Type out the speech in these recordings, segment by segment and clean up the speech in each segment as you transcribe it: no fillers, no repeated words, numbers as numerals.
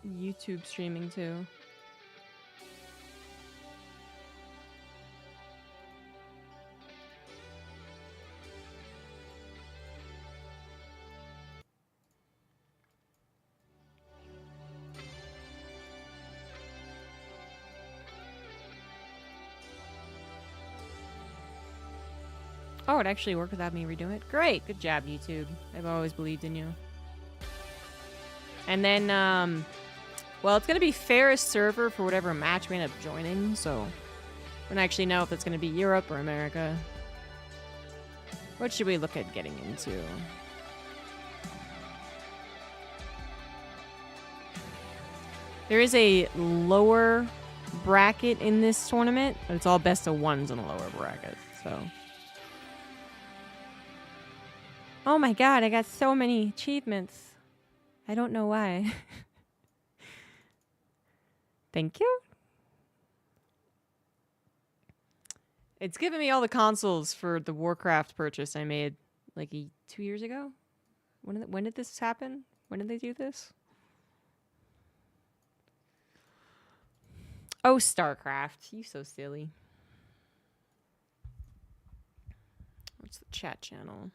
YouTube streaming too. Oh, it actually worked without me redoing it. Great. Good job, YouTube. I've always believed in you. And then, well, it's going to be fairest server for whatever match we end up joining, so we don't actually know if it's going to be Europe or America. What should we look at getting into? There is a lower bracket in this tournament, but it's all best of ones in a lower bracket, so... Oh my god, I got so many achievements. I don't know why. Thank you. It's giving me all the consoles for the Warcraft purchase I made like 2 years ago. When did this happen? When did they do this? Oh, StarCraft. You so silly. What's the chat channel?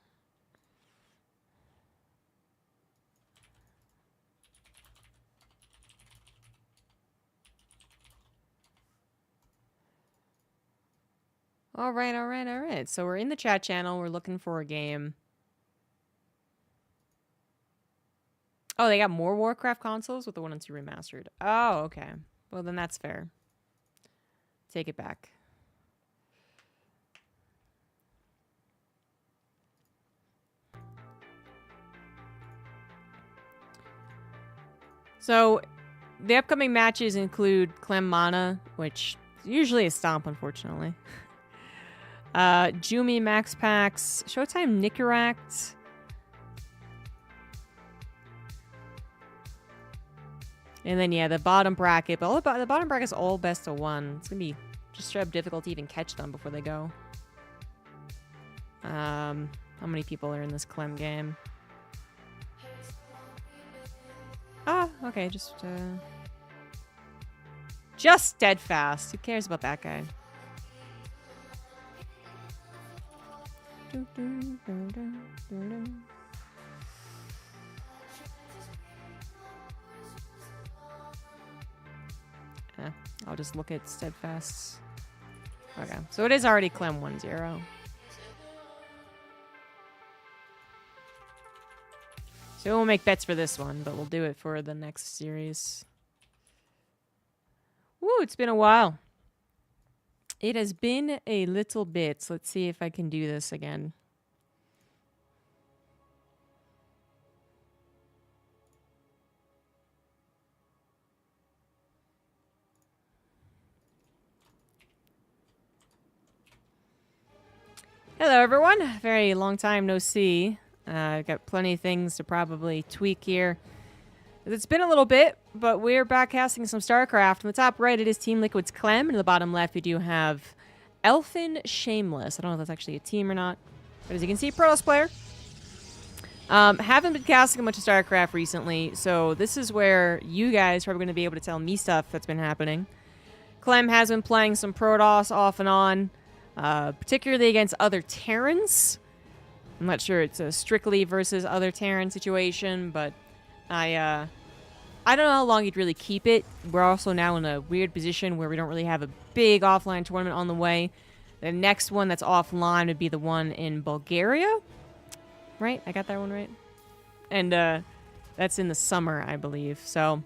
All right. So we're in the chat channel. We're looking for a game. Oh, they got more Warcraft consoles with the 1 and 2 remastered. Oh, okay. Well, then that's fair. Take it back. So, the upcoming matches include Clem Mana, which is usually a stomp, unfortunately. Jumi Max Pax, Showtime Nicaract. And then, yeah, the bottom bracket. But the bottom bracket is all best of 1. It's going to be just straight up difficult to even catch them before they go. How many people are in this Clem game? Ah, okay, just Steadfast. Who cares about that guy? I'll just look at Steadfast. Okay, so it is already Clem 1-0. So we won't make bets for this one, but we'll do it for the next series. Woo, it's been a while. It has been a little bit. So let's see if I can do this again. Hello, everyone. Very long time no see. I've got plenty of things to probably tweak here. It's been a little bit, but we're back casting some StarCraft. On the top right, it is Team Liquid's Clem. And on the bottom left, we do have Elfin Shameless. I don't know if that's actually a team or not. But as you can see, Protoss player. Haven't been casting much of StarCraft recently, so this is where you guys are probably going to be able to tell me stuff that's been happening. Clem has been playing some Protoss off and on, particularly against other Terrans. I'm not sure it's a strictly versus other Terran situation, but I don't know how long you'd really keep it. We're also now in a weird position where we don't really have a big offline tournament on the way. The next one that's offline would be the one in Bulgaria. Right? I got that one right? And that's in the summer, I believe. So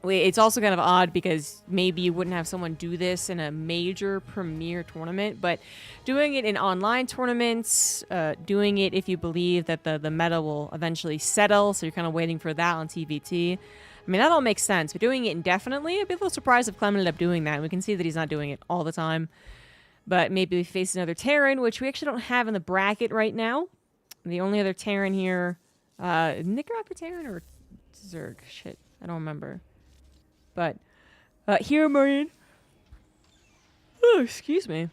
it's also kind of odd because maybe you wouldn't have someone do this in a major premier tournament, but doing it in online tournaments, doing it if you believe that the meta will eventually settle, so you're kind of waiting for that on TVT. I mean, that all makes sense, but doing it indefinitely, I'd be a little surprised if Clem ended up doing that. And we can see that he's not doing it all the time. But maybe we face another Terran, which we actually don't have in the bracket right now. The only other Terran here, Nicaraguan Terran or Zerg? Shit, I don't remember. But here, Marine. Oh, excuse me.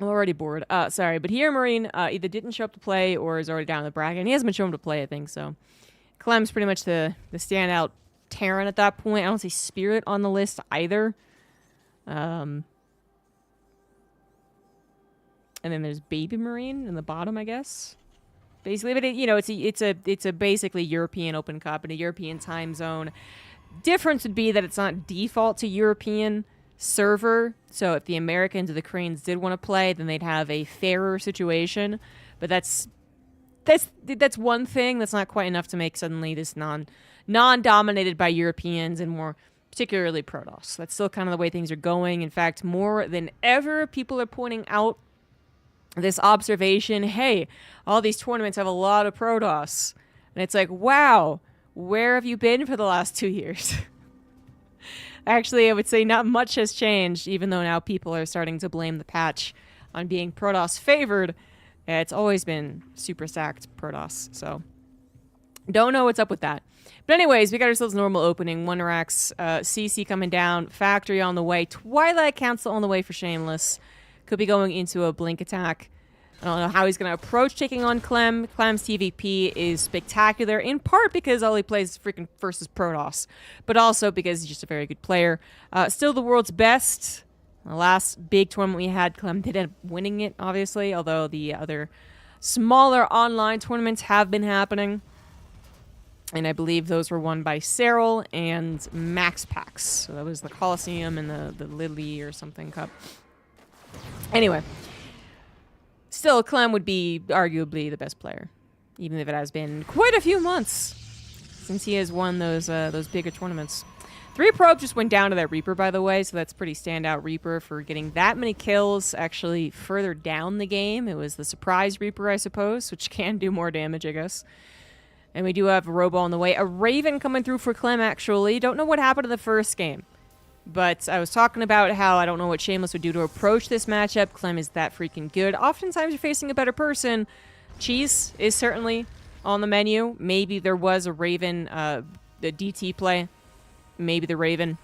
I'm already bored. Sorry, but here, Marine either didn't show up to play or is already down in the bracket. And he hasn't been shown to play, I think. So, Clem's pretty much the standout Terran at that point. I don't see Spirit on the list either. And then there's Baby Marine in the bottom, I guess. Basically, but it's a basically European Open Cup in a European time zone. Difference would be that it's not default to European server. So if the Americans or the Koreans did want to play, then they'd have a fairer situation. But that's one thing. That's not quite enough to make suddenly this non-dominated by Europeans and more particularly Protoss. That's still kind of the way things are going. In fact, more than ever, people are pointing out this observation, hey, all these tournaments have a lot of Protoss. And it's like, wow, where have you been for the last 2 years? Actually, I would say not much has changed, even though now people are starting to blame the patch on being Protoss favored. It's always been super stacked Protoss, so don't know what's up with that. But anyways, we got ourselves a normal opening. 1 Rax, CC coming down, Factory on the way, Twilight Council on the way for Shameless. Could be going into a blink attack. I don't know how he's going to approach taking on Clem. Clem's TVP is spectacular, in part because all he plays is freaking versus Protoss, but also because he's just a very good player. Still the world's best. The last big tournament we had, Clem did end up winning it, obviously, although the other smaller online tournaments have been happening. And I believe those were won by Cyril and Max Pax. So that was the Coliseum and the Lily or something cup. Anyway, still, Clem would be arguably the best player, even if it has been quite a few months since he has won those bigger tournaments. 3 Probe just went down to that Reaper, by the way, so that's pretty standout Reaper for getting that many kills. Actually, further down the game, it was the Surprise Reaper, I suppose, which can do more damage, I guess. And we do have a Robo on the way. A Raven coming through for Clem, actually. Don't know what happened in the first game. But I was talking about how I don't know what Shameless would do to approach this matchup. Clem is that freaking good. Oftentimes you're facing a better person. Cheese is certainly on the menu. Maybe there was a Raven, the DT play. Maybe the Raven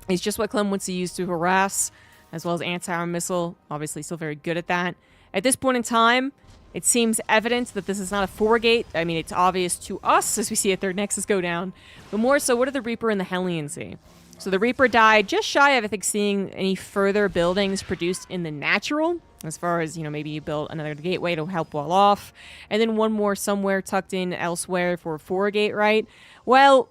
is just what Clem wants to use to harass, as well as anti-armor missile. Obviously still very good at that. At this point in time, it seems evident that this is not a 4-gate. I mean, it's obvious to us as we see a 3rd Nexus go down. But more so, what do the Reaper and the Hellion see? So the Reaper died just shy of, I think, seeing any further buildings produced in the natural. As far as, maybe you build another gateway to help wall off. And then one more somewhere tucked in elsewhere for a 4-gate, right? Well,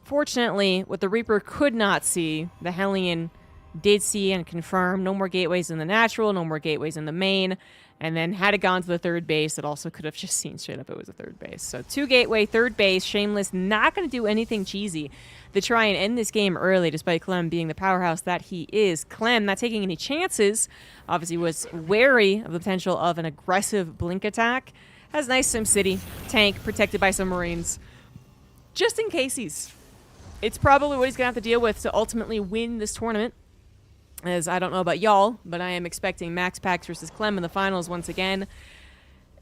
fortunately, what the Reaper could not see, the Hellion did see and confirm. No more gateways in the natural, no more gateways in the main. And then had it gone to the 3rd base, it also could have just seen straight up it was a 3rd base. So 2 gateway, 3rd base, Shameless not going to do anything cheesy to try and end this game early, despite Clem being the powerhouse that he is. Clem, not taking any chances, obviously was wary of the potential of an aggressive blink attack. Has nice SimCity, tank, protected by some Marines. Just in case it's probably what he's going to have to deal with to ultimately win this tournament. As I don't know about y'all, but I am expecting Max Pax versus Clem in the finals once again,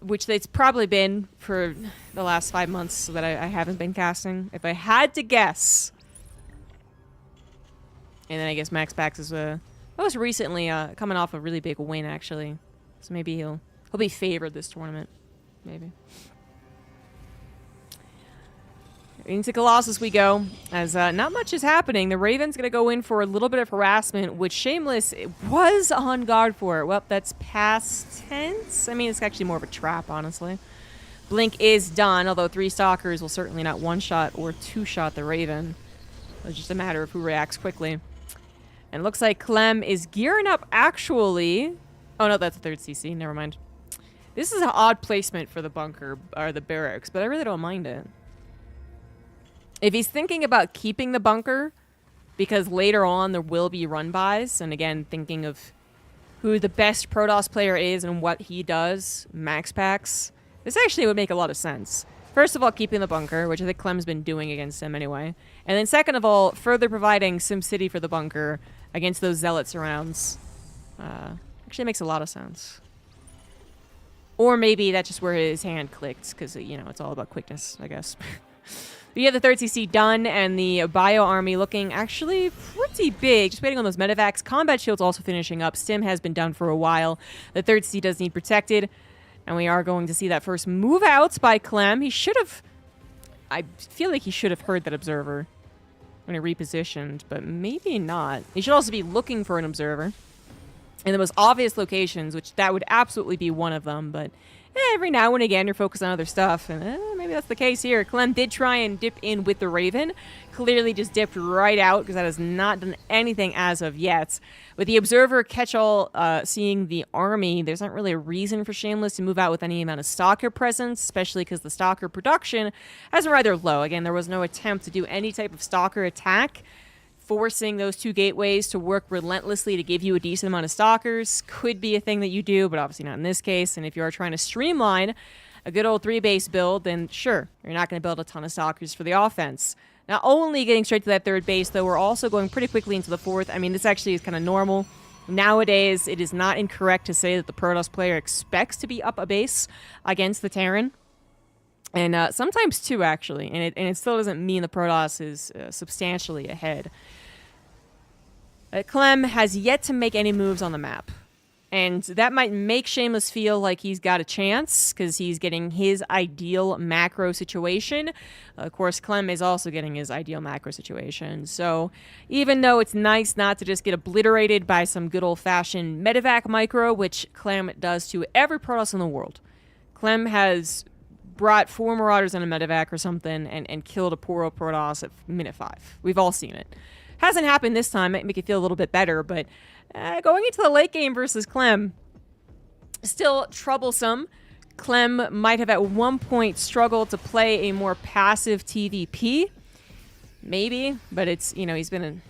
which it's probably been for the last 5 months so that I haven't been casting. If I had to guess, and then I guess Max Pax is most recently coming off a really big win, actually, so maybe he'll be favored this tournament, maybe. Into Colossus we go, as not much is happening. The Raven's going to go in for a little bit of harassment, which Shameless was on guard for. Well, that's past tense. I mean, it's actually more of a trap, honestly. Blink is done, although 3 Stalkers will certainly not 1-shot or 2-shot the Raven. It's just a matter of who reacts quickly. And it looks like Clem is gearing up, actually. Oh, no, that's a 3rd CC. Never mind. This is an odd placement for the bunker, or the barracks, but I really don't mind it. If he's thinking about keeping the bunker, because later on there will be run-bys, and again, thinking of who the best Protoss player is and what he does, Max Pax, this actually would make a lot of sense. First of all, keeping the bunker, which I think Clem's been doing against him anyway. And then second of all, further providing SimCity for the bunker against those Zealot surrounds. Actually makes a lot of sense. Or maybe that's just where his hand clicked, because, it's all about quickness, I guess. But you have the 3rd CC done, and the Bio Army looking actually pretty big. Just waiting on those medevacs. Combat Shield's also finishing up. Stim has been done for a while. The 3rd CC does need protected. And we are going to see that first move out by Clem. He should have... I feel like he should have heard that observer when he repositioned, but maybe not. He should also be looking for an observer in the most obvious locations, which that would absolutely be one of them, but every now and again you're focused on other stuff, and maybe that's the case here. Clem did try and dip in with the Raven, clearly just dipped right out because that has not done anything as of yet. With the observer catch-all seeing the army, there's not really a reason for Shameless to move out with any amount of Stalker presence, especially because the Stalker production has been rather low. Again, there was no attempt to do any type of Stalker attack. Forcing those 2 gateways to work relentlessly to give you a decent amount of Stalkers could be a thing that you do, but obviously not in this case. And if you are trying to streamline a good old 3-base build, then sure, you're not going to build a ton of Stalkers for the offense. Not only getting straight to that 3rd base, though, we're also going pretty quickly into the 4th. I mean, this actually is kind of normal. Nowadays, it is not incorrect to say that the Protoss player expects to be up a base against the Terran. And sometimes 2, actually. And it still doesn't mean the Protoss is substantially ahead. Clem has yet to make any moves on the map. And that might make Shameless feel like he's got a chance, because he's getting his ideal macro situation. Of course, Clem is also getting his ideal macro situation. So even though it's nice not to just get obliterated by some good old-fashioned medevac micro, which Clem does to every Protoss in the world. Clem has brought 4 Marauders in a medevac or something and killed a poor old Protoss at minute 5. We've all seen it. Hasn't happened this time. Might make it feel a little bit better, but going into the late game versus Clem, still troublesome. Clem might have at one point struggled to play a more passive TVP, maybe, but it's, you know, he's been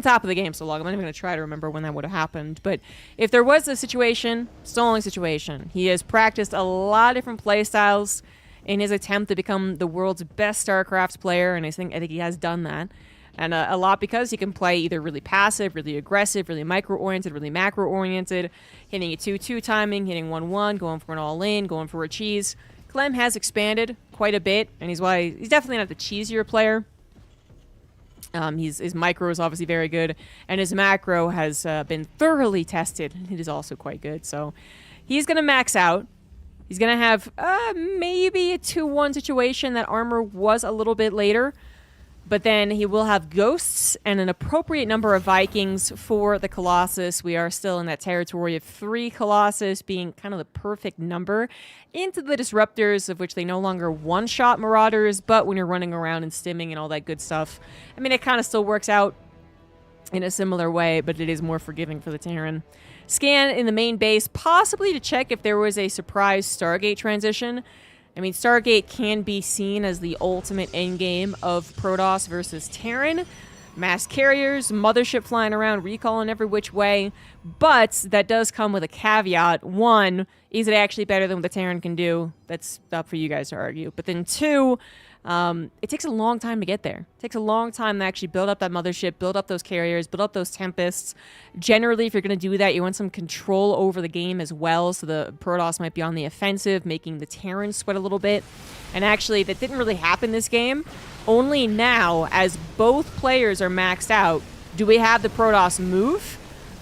top of the game so long. I'm not even going to try to remember when that would have happened. But if there was a situation, stalling situation, he has practiced a lot of different play styles in his attempt to become the world's best StarCraft player, and I think he has done that. And a lot because he can play either really passive, really aggressive, really micro-oriented, really macro-oriented, hitting a 2-2 timing, hitting 1-1, going for an all-in, going for a cheese. Clem has expanded quite a bit, and he's definitely not the cheesier player. His micro is obviously very good, and his macro has been thoroughly tested. It is also quite good, so he's going to max out. He's going to have maybe a 2-1 situation. That armor was a little bit later. But then he will have Ghosts and an appropriate number of Vikings for the Colossus. We are still in that territory of 3 Colossus being kind of the perfect number into the Disruptors, of which they no longer one-shot Marauders, but when you're running around and stimming and all that good stuff, I mean, it kind of still works out in a similar way, but it is more forgiving for the Terran. Scan in the main base, possibly to check if there was a surprise Stargate transition. I mean, Stargate can be seen as the ultimate endgame of Protoss versus Terran. Mass carriers, mothership flying around, recall in every which way. But that does come with a caveat. 1, is it actually better than what the Terran can do? That's up for you guys to argue. But then 2, it takes a long time to get there. It takes a long time to actually build up that mothership, build up those carriers, build up those Tempests. Generally, if you're going to do that, you want some control over the game as well, so the Protoss might be on the offensive, making the Terran sweat a little bit. And actually, that didn't really happen this game. Only now, as both players are maxed out, do we have the Protoss move.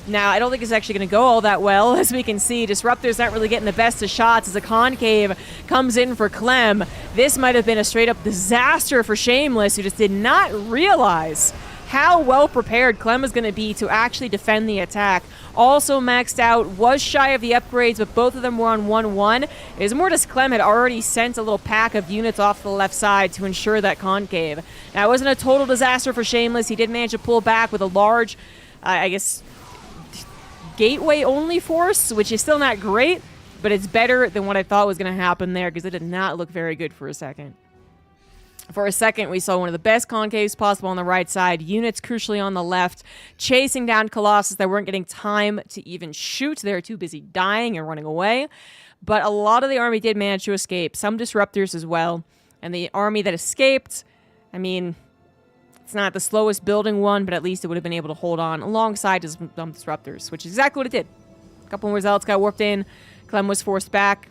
Now, I don't think it's actually going to go all that well. As we can see, Disruptor's not really getting the best of shots as a concave comes in for Clem. This might have been a straight-up disaster for Shameless, who just did not realize how well prepared Clem is going to be to actually defend the attack. Also maxed out, was shy of the upgrades, but both of them were on 1-1. It is more just Clem had already sent a little pack of units off the left side to ensure that concave. Now, it wasn't a total disaster for Shameless. He did manage to pull back with a large, I guess, gateway-only force, which is still not great, but it's better than what I thought was going to happen there, because it did not look very good for a second. For a second, we saw one of the best concaves possible on the right side, units crucially on the left, chasing down Colossus that weren't getting time to even shoot. They were too busy dying and running away. But a lot of the army did manage to escape, some Disruptors as well. And the army that escaped, I mean, it's not the slowest building one, but at least it would have been able to hold on alongside some Disruptors, which is exactly what it did. A couple more Zealots got warped in. Clem was forced back.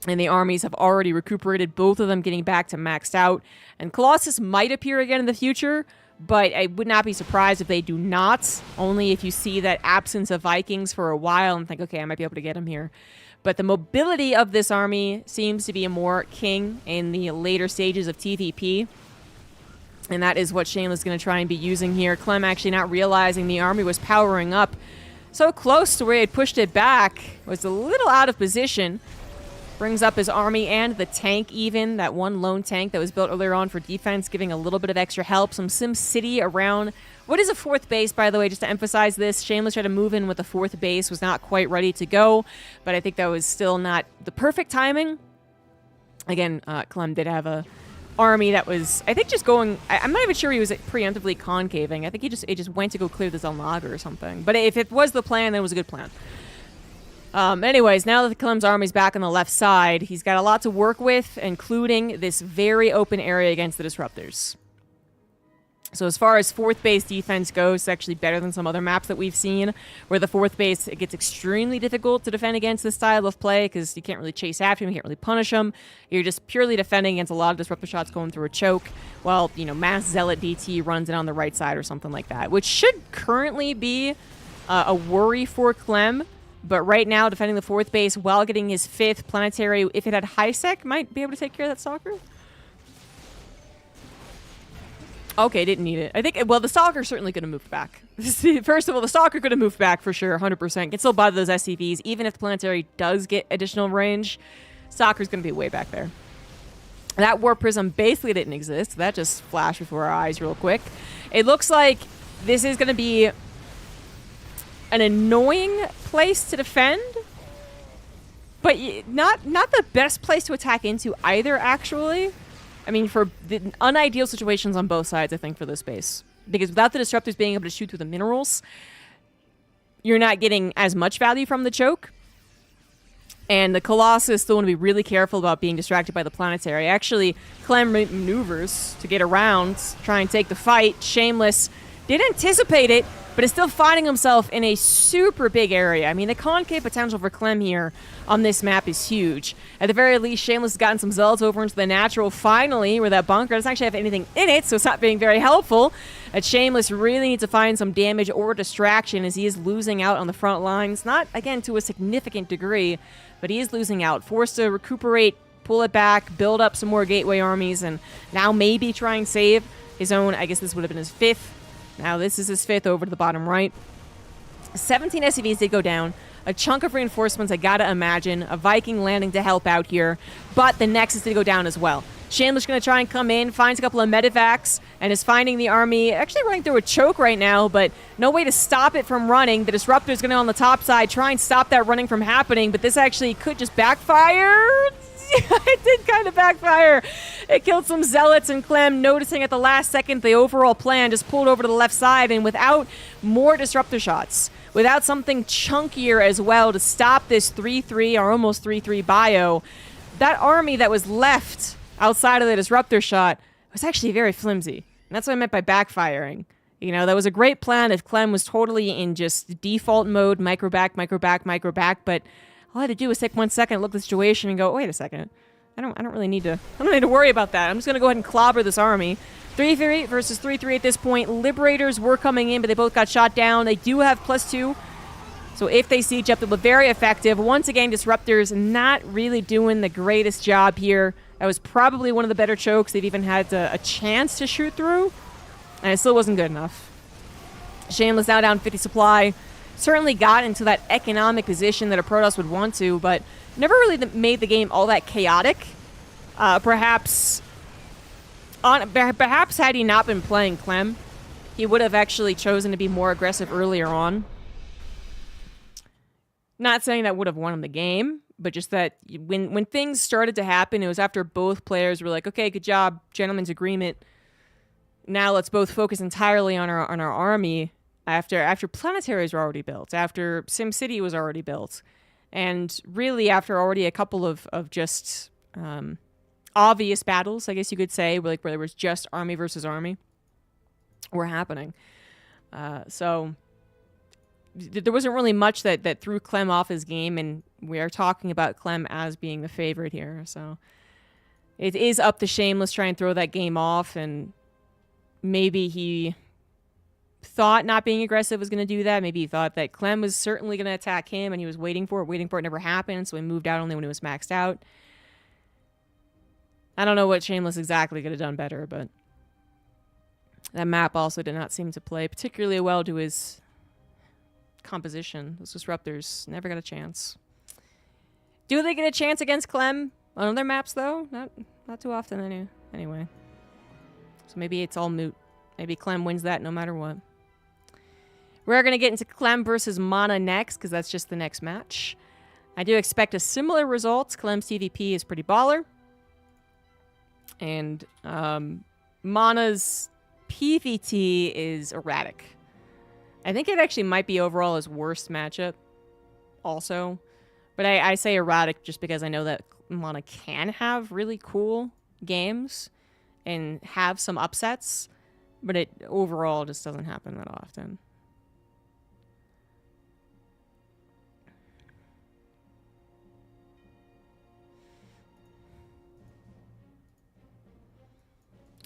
And the armies have already recuperated, both of them getting back to maxed out. And Colossus might appear again in the future, but I would not be surprised if they do not. Only if you see that absence of Vikings for a while and think, okay, I might be able to get them here. But the mobility of this army seems to be more king in the later stages of TVP. And that is what Shameless is going to try and be using here. Clem actually not realizing the army was powering up so close to where he had pushed it back. Was a little out of position. Brings up his army and the tank even. That one lone tank that was built earlier on for defense, giving a little bit of extra help. Some Sim City around. What is a fourth base, by the way, just to emphasize this? Shameless tried to move in with a fourth base. Was not quite ready to go. But I think that was still not the perfect timing. Again, Clem did have a army that was, I think, just going. I'm not even sure he was preemptively concaving. I think he just went to go clear the Zelnaga or something. But if it was the plan, then it was a good plan. Anyways, now that Clem's army's back on the left side, he's got a lot to work with, including this very open area against the Disruptors. So as far as fourth base defense goes, it's actually better than some other maps that we've seen, where the fourth base, it gets extremely difficult to defend against this style of play, because you can't really chase after him, you can't really punish him. You're just purely defending against a lot of Disruptor shots going through a choke, while, you know, Mass Zealot DT runs in on the right side or something like that, which should currently be a worry for Clem. But right now, defending the fourth base while getting his fifth planetary, if it had high sec, might be able to take care of that Stalker. Okay, didn't need it. I think, well, the Stalker's certainly going to move back. First of all, the Stalker could have moved back for sure, 100%. Can still bother those SCVs. Even if the planetary does get additional range, Stalker's going to be way back there. That Warp Prism basically didn't exist. That just flashed before our eyes real quick. It looks like this is going to be an annoying place to defend, but not the best place to attack into either, actually. I mean, for the unideal situations on both sides, I think, for this base. Because without the Disruptors being able to shoot through the minerals, you're not getting as much value from the choke. And the Colossus still want to be really careful about being distracted by the planetary. Actually, Clem maneuvers to get around, try and take the fight. Shameless did anticipate it, but is still finding himself in a super big area. I mean, the concave potential for Clem here on this map is huge. At the very least, Shameless has gotten some Zealots over into the natural finally, where that bunker doesn't actually have anything in it, so it's not being very helpful. That Shameless really needs to find some damage or distraction as he is losing out on the front lines. Not, again, to a significant degree, but he is losing out. Forced to recuperate, pull it back, build up some more gateway armies, and now maybe try and save his own. I guess this would have been his fifth. Now this is his fifth over to the bottom right. 17 SCVs did go down. A chunk of reinforcements, I gotta imagine. A Viking landing to help out here. But the Nexus did go down as well. Shameless going to try and come in, finds a couple of medevacs, and is finding the army actually running through a choke right now, but no way to stop it from running. The Disruptor is going to on the top side try and stop that running from happening, but this actually could just backfire. It did kind of backfire. It killed some Zealots, and Clem, noticing at the last second the overall plan, just pulled over to the left side, and without more Disruptor shots, without something chunkier as well to stop this 3-3 or almost 3-3 bio, that army that was left outside of the Disruptor shot was actually very flimsy. And that's what I meant by backfiring. You know, that was a great plan if Clem was totally in just default mode, micro back, but all I had to do was take 1 second, look at the situation, and go, wait a second. I don't really need to worry about that. I'm just going to go ahead and clobber this army. 3-3 versus 3-3 at this point. Liberators were coming in, but they both got shot down. They do have +2. So if they siege up, they'll be very effective. Once again, Disruptors not really doing the greatest job here. That was probably one of the better chokes they've even had a chance to shoot through. And it still wasn't good enough. Shameless now down 50 supply. Certainly got into that economic position that a Protoss would want to, but never really made the game all that chaotic. Perhaps had he not been playing Clem, he would have actually chosen to be more aggressive earlier on. Not saying that would have won him the game, but just that when things started to happen, it was after both players were like, okay, good job, gentleman's agreement. Now let's both focus entirely on our army. After planetaries were already built, after SimCity was already built, and really after already a couple of just obvious battles, I guess you could say, where there was just army versus army, were happening. So there wasn't really much that threw Clem off his game, and we are talking about Clem as being the favorite here. So it is up to Shameless trying to throw that game off, and maybe he thought not being aggressive was going to do that. Maybe he thought that Clem was certainly going to attack him, and he was waiting for it never happened, so he moved out only when it was maxed out. I don't know what Shameless exactly could have done better, but that map also did not seem to play particularly well to his composition. Those Disruptors never got a chance. Do they get a chance against Clem on other maps, though? Not too often, anyway. So maybe it's all moot. Maybe Clem wins that no matter what. We're going to get into Clem versus Mana next, because that's just the next match. I do expect a similar result. Clem's TVP is pretty baller. And Mana's PVT is erratic. I think it actually might be overall his worst matchup also. But I say erratic just because I know that Mana can have really cool games and have some upsets. But it overall just doesn't happen that often.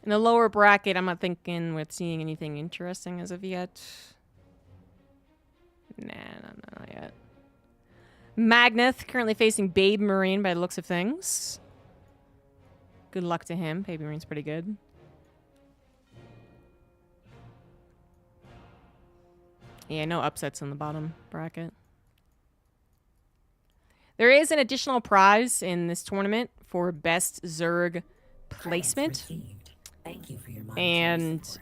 In the lower bracket, I'm not thinking with seeing anything interesting as of yet. Nah, not yet. Magnath currently facing Babe Marine by the looks of things. Good luck to him. Babe Marine's pretty good. Yeah, no upsets in the bottom bracket. There is an additional prize in this tournament for best Zerg placement. Thank you for your and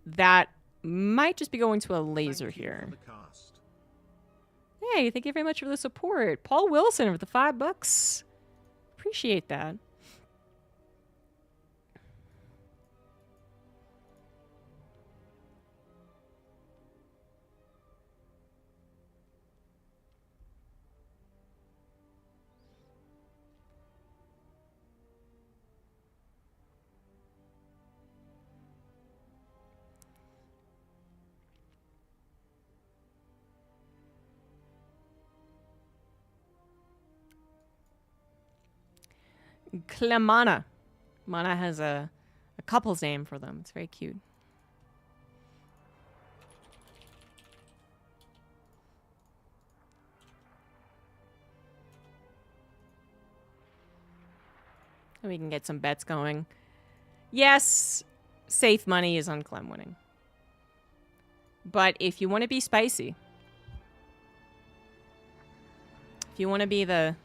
that might just be going to a laser here. Hey, thank you very much for the support. Paul Wilson with the $5. Appreciate that. Clemana. Mana has a couple's name for them. It's very cute. And we can get some bets going. Yes, safe money is on Clem winning. But if you want to be spicy, if you want to be the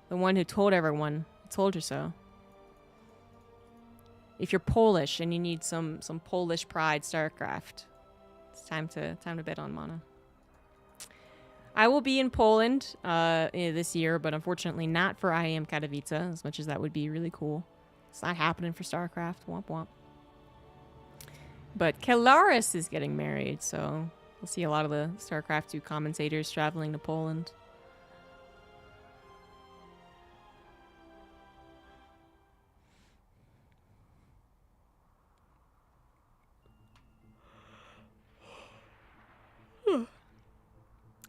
one who told everyone, I told you so. If you're Polish and you need some Polish pride StarCraft, it's time to bet on Mana. I will be in Poland this year, but unfortunately not for IEM Katowice, as much as that would be really cool. It's not happening for StarCraft. Womp womp. But Kelaris is getting married, so we'll see a lot of the StarCraft 2 commentators traveling to Poland.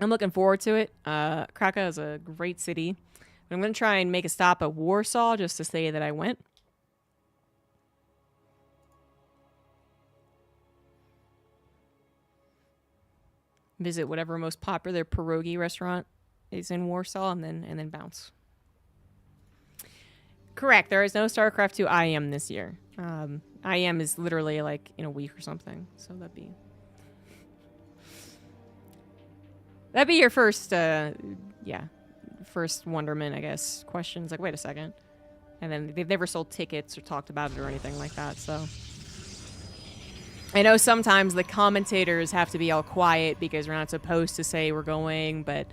I'm looking forward to it. Krakow is a great city. I'm going to try and make a stop at Warsaw just to say that I went. Visit whatever most popular pierogi restaurant is in Warsaw and then bounce. Correct. There is no StarCraft 2 IM this year. IM is literally like in a week or something. So that'd be your first, first wonderment, I guess. Questions like, wait a second. And then they've never sold tickets or talked about it or anything like that, so. I know sometimes the commentators have to be all quiet because we're not supposed to say we're going, but,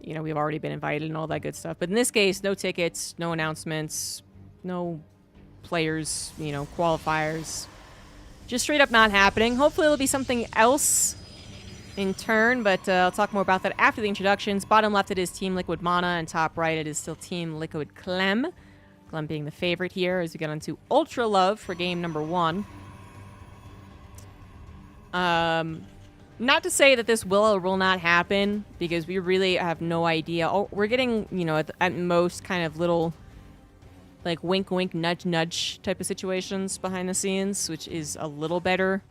you know, we've already been invited and all that good stuff. But in this case, no tickets, no announcements, no players, you know, qualifiers. Just straight up not happening. Hopefully it'll be something else in turn, but I'll talk more about that after the introductions. Bottom left, it is Team Liquid Mana, and top right, it is still Team Liquid Clem. Clem being the favorite here as we get onto Ultra Love for game number 1. Not to say that this will or will not happen, because we really have no idea. Oh, we're getting, you know, at most kind of little, like, wink, wink, nudge, nudge type of situations behind the scenes, which is a little better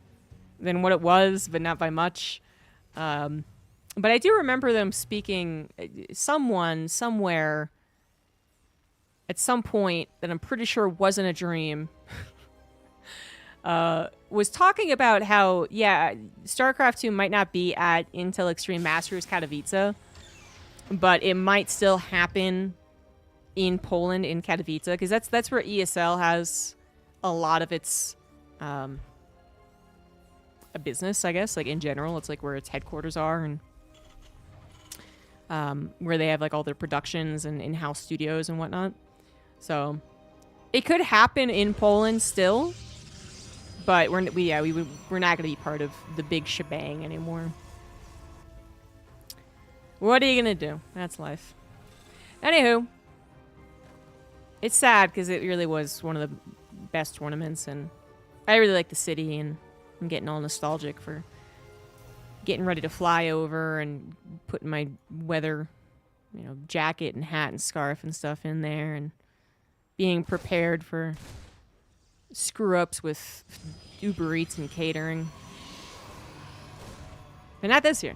than what it was, but not by much. But I do remember them speaking, someone, somewhere, at some point, that I'm pretty sure wasn't a dream, was talking about how, yeah, StarCraft 2 might not be at Intel Extreme Masters Katowice, but it might still happen in Poland, in Katowice, because that's where ESL has a lot of its a business, I guess, like in general. It's like where its headquarters are, and where they have like all their productions and in-house studios and whatnot. So it could happen in Poland still, but we're not going to be part of the big shebang anymore. What are you going to do? That's life. Anywho, it's sad because it really was one of the best tournaments, and I really like the city, and I'm getting all nostalgic for getting ready to fly over and putting my weather, jacket and hat and scarf and stuff in there, and being prepared for screw-ups with Uber Eats and catering. But not this year.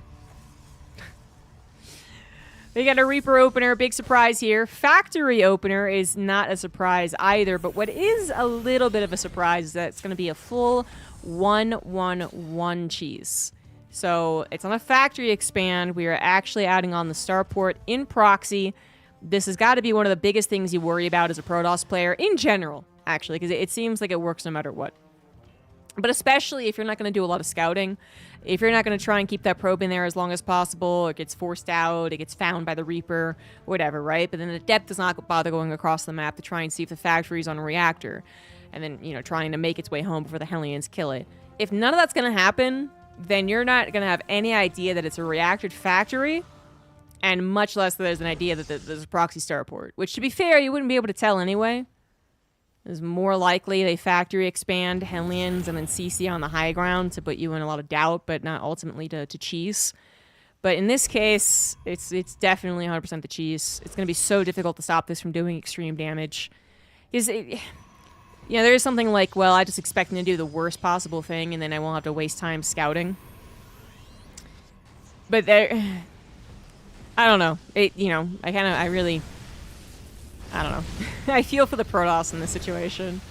We got a Reaper opener, big surprise here. Factory opener is not a surprise either, but what is a little bit of a surprise is that it's going to be a full 1-1-1 cheese. So it's on a factory expand. We are actually adding on the starport in proxy. This has got to be one of the biggest things you worry about as a Protoss player in general, actually, because it seems like it works no matter what. But especially if you're not going to do a lot of scouting, if you're not going to try and keep that probe in there as long as possible, it gets forced out, it gets found by the Reaper, whatever, right? But then the depth does not bother going across the map to try and see if the factory's on a reactor, and then, trying to make its way home before the Hellions kill it. If none of that's going to happen, then you're not going to have any idea that it's a reactored factory, and much less that there's an idea that there's a proxy starport, which, to be fair, you wouldn't be able to tell anyway. It's more likely they factory expand Hellions and then CC on the high ground to put you in a lot of doubt, but not ultimately to cheese. But in this case, it's definitely 100% the cheese. It's going to be so difficult to stop this from doing extreme damage. Because, there's something like, well, I just expect them to do the worst possible thing, and then I won't have to waste time scouting. But I don't know. I don't know. I feel for the Protoss in this situation.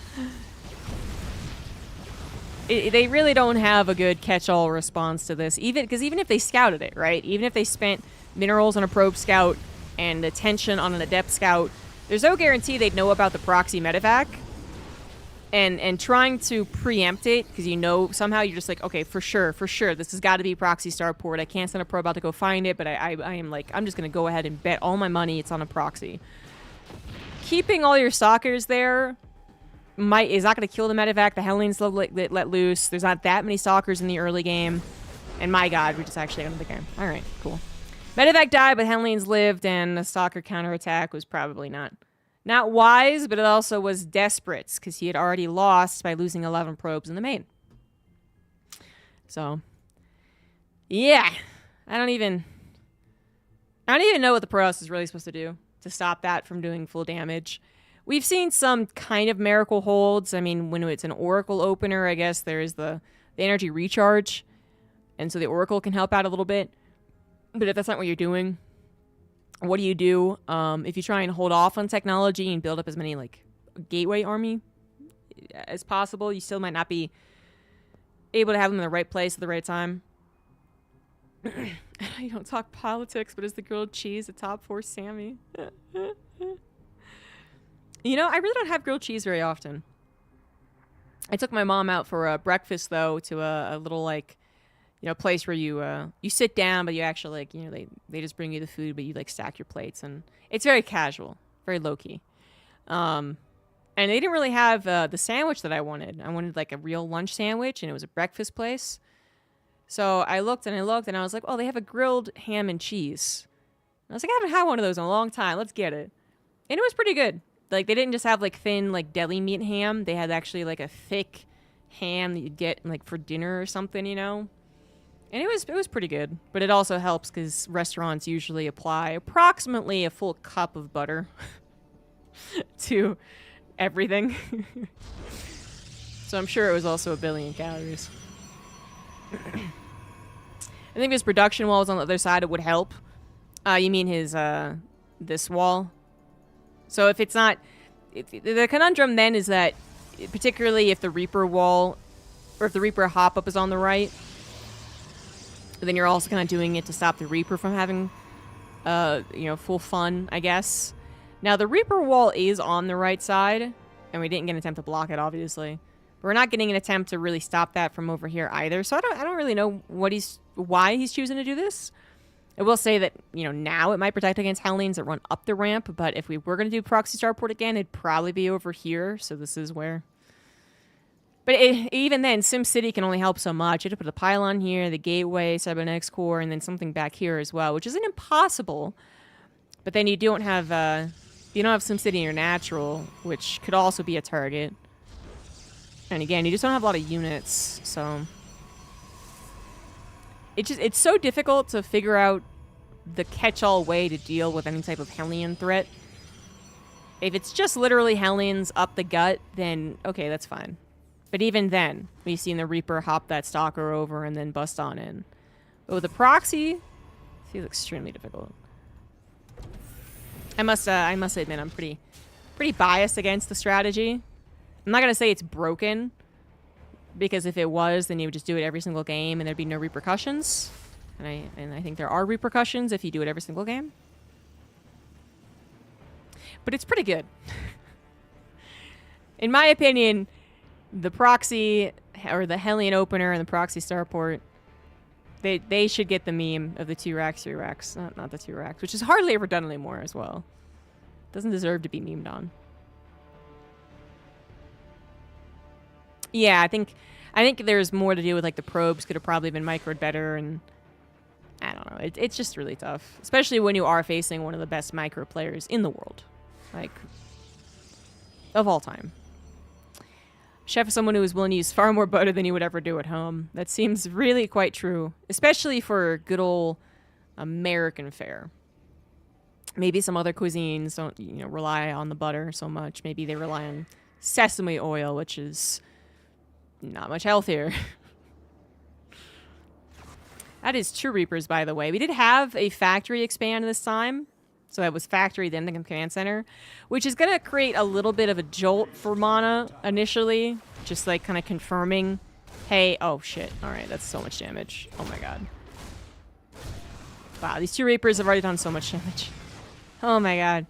They really don't have a good catch-all response to this. Because even if they scouted it, right? Even if they spent minerals on a probe scout and attention on an adept scout, there's no guarantee they'd know about the proxy medevac. And trying to preempt it, because somehow you're just like, okay, for sure, this has got to be proxy starport. I can't send a probe out to go find it, but I am like, I'm just going to go ahead and bet all my money it's on a proxy. Keeping all your stalkers there is not going to kill the medevac. The Hellions let loose. There's not that many stalkers in the early game. And my god, we just actually ended the game. Alright, cool. Medevac died, but Hellions lived, and the stalker counterattack was probably not wise, but it also was desperate, because he had already lost by losing 11 probes in the main. So, yeah. I don't even know what the Protoss is really supposed to do to stop that from doing full damage. We've seen some kind of miracle holds. I mean, when it's an Oracle opener, I guess there is the energy recharge, and so the Oracle can help out a little bit. But if that's not what you're doing, what do you do? If you try and hold off on technology and build up as many, gateway army as possible, you still might not be able to have them in the right place at the right time. You don't talk politics, but is the grilled cheese a top 4 Sammy? I really don't have grilled cheese very often. I took my mom out for breakfast, though, to a little, place where you sit down, but you actually, they just bring you the food, but you, stack your plates. And it's very casual, very low-key. And they didn't really have the sandwich that I wanted. I wanted, a real lunch sandwich, and it was a breakfast place. So I looked, and I was like, oh, they have a grilled ham and cheese. And I was like, I haven't had one of those in a long time. Let's get it. And it was pretty good. They didn't just have, thin, deli meat ham. They had actually, a thick ham that you'd get, for dinner or something, And it was pretty good. But it also helps because restaurants usually apply approximately a full cup of butter to everything. So I'm sure it was also 1 billion calories. I think his production wall is on the other side. It would help. You mean his, this wall? So if it's not... the conundrum then is that, particularly if the Reaper wall, or if the Reaper hop-up is on the right, then you're also kind of doing it to stop the Reaper from having, you know, full fun, I guess. Now, the Reaper wall is on the right side, and we didn't get an attempt to block it, obviously. But we're not getting an attempt to really stop that from over here either. So I don't really know why he's choosing to do this. I will say that, you know, now it might protect against Hellions that run up the ramp, but if we were going to do proxy starport again, it'd probably be over here. So this is where... But even then, SimCity can only help so much. You have to put a pylon here, the gateway, cybernetics core, and then something back here as well, which isn't impossible. But then you don't have SimCity in your natural, which could also be a target. And again, you just don't have a lot of units, so... It's so difficult to figure out the catch-all way to deal with any type of Hellion threat. If it's just literally Hellions up the gut, then okay, that's fine. But even then, we've seen the Reaper hop that Stalker over and then bust on in. But with the proxy, it feels extremely difficult. I must admit, I'm pretty biased against the strategy. I'm not gonna say it's broken, because if it was, then you would just do it every single game and there'd be no repercussions. And I think there are repercussions if you do it every single game. But it's pretty good. In my opinion, the proxy, or the Hellion opener and the proxy starport, they should get the meme of the 2 racks, 3 racks. Not the 2 racks, which is hardly ever done anymore as well. Doesn't deserve to be memed on. Yeah, I think there's more to do with, like, the probes could have probably been microed better, and I don't know. It's just really tough, especially when you are facing one of the best micro players in the world, like, of all time. Chef is someone who is willing to use far more butter than you would ever do at home. That seems really quite true, especially for good old American fare. Maybe some other cuisines don't, you know, rely on the butter so much. Maybe they rely on sesame oil, which is not much healthier. That is True Reapers, by the way. We did have a factory expand this time. So that was factory, then the command center, which is going to create a little bit of a jolt for mana initially. Just like kind of confirming, hey, oh shit. All right, that's so much damage. Oh my god. Wow, these 2 Reapers have already done so much damage. Oh my god.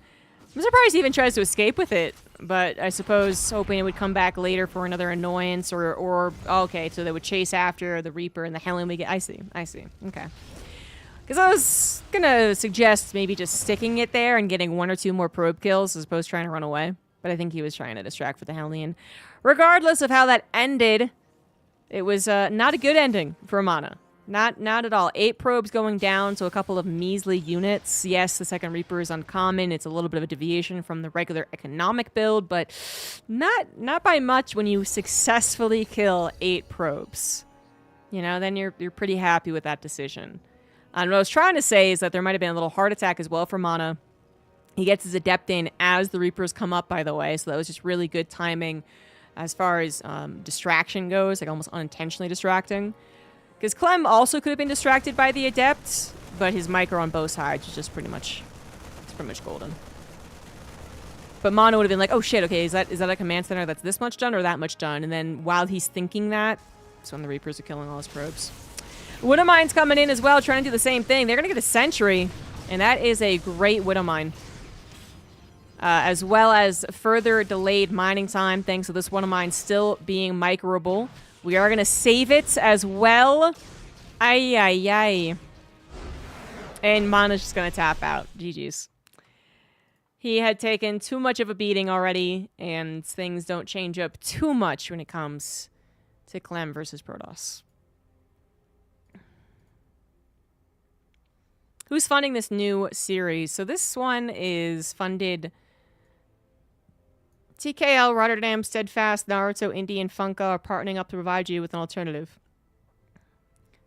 I'm surprised he even tries to escape with it. But I suppose hoping it would come back later for another annoyance or okay, so they would chase after the Reaper and the Hellion we get. I see. Okay. Because I was going to suggest maybe just sticking it there and getting 1 or 2 more probe kills as opposed to trying to run away. But I think he was trying to distract for the Hellion. Regardless of how that ended, it was not a good ending for mana. Not at all. 8 probes going down, so a couple of measly units. Yes, the second Reaper is uncommon. It's a little bit of a deviation from the regular economic build, but not by much when you successfully kill 8 probes. You know, then you're pretty happy with that decision. And what I was trying to say is that there might have been a little heart attack as well for mana. He gets his Adept in as the Reapers come up, by the way, so that was just really good timing as far as distraction goes, like almost unintentionally distracting. Because Clem also could have been distracted by the Adept, but his micro on both sides is just pretty much golden. But Mono would have been like, oh shit, okay, is that a command center that's this much done or that much done? And then while he's thinking that, that's when the Reapers are killing all his probes. Widowmine's coming in as well, trying to do the same thing. They're going to get a Sentry, and that is a great Widowmine. As well as further delayed mining time, thanks to this Widowmine still being microable. We are going to save it as well. Ay, ay, ay. And Mana's just going to tap out. GG's. He had taken too much of a beating already, and things don't change up too much when it comes to Clem versus Protoss. Who's funding this new series? So this one is funded... TKL, Rotterdam, Steadfast, Naruto, Indie, and Funka are partnering up to provide you with an alternative.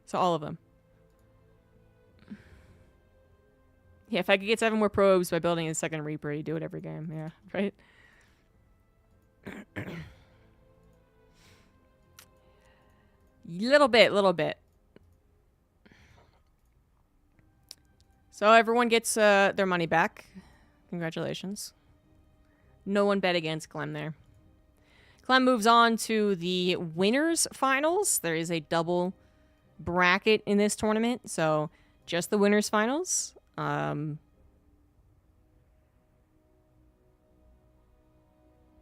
So all of them. Yeah, if I could get 7 more probes by building a second Reaper, you do it every game. Yeah, right? Little bit. So everyone gets their money back. Congratulations. No one bet against Clem there. Clem moves on to the winners finals. There is a double bracket in this tournament, so just the winners finals. Am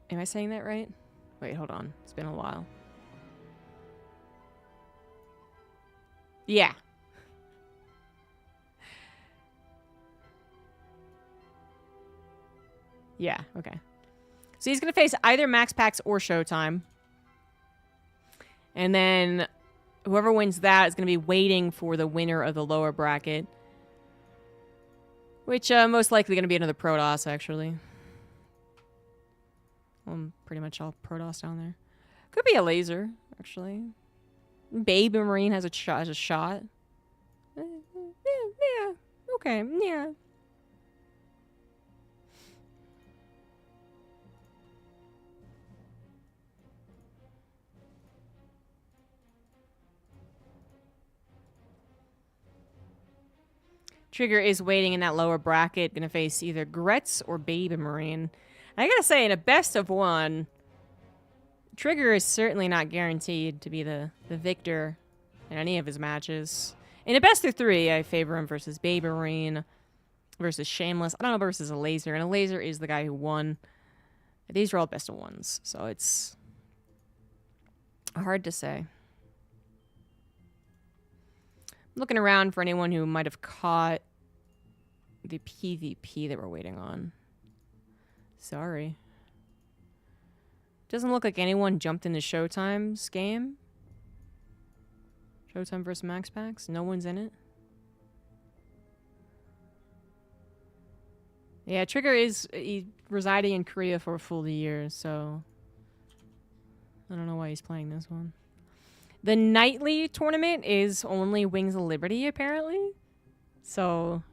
I saying that right? Wait, hold on. It's been a while. Yeah. Yeah, okay. So he's going to face either Max Packs or Showtime. And then whoever wins that is going to be waiting for the winner of the lower bracket. Which most likely going to be another Protoss, actually. Pretty much all Protoss down there. Could be a laser, actually. Baby Marine has a shot. Yeah. Okay, yeah. Trigger is waiting in that lower bracket, gonna face either Gretz or Baby Marine. I gotta say, in a best of one, Trigger is certainly not guaranteed to be the victor in any of his matches. In a best of three, I favor him versus Baby Marine, versus Shameless. I don't know versus a laser, and a laser is the guy who won. These are all best of ones, so it's hard to say. Looking around for anyone who might have caught the PvP that we're waiting on. Sorry. Doesn't look like anyone jumped into Showtime's game. Showtime versus Max Packs. No one's in it. Yeah, Trigger is residing in Korea for a full year, so I don't know why he's playing this one. The nightly tournament is only Wings of Liberty, apparently. So,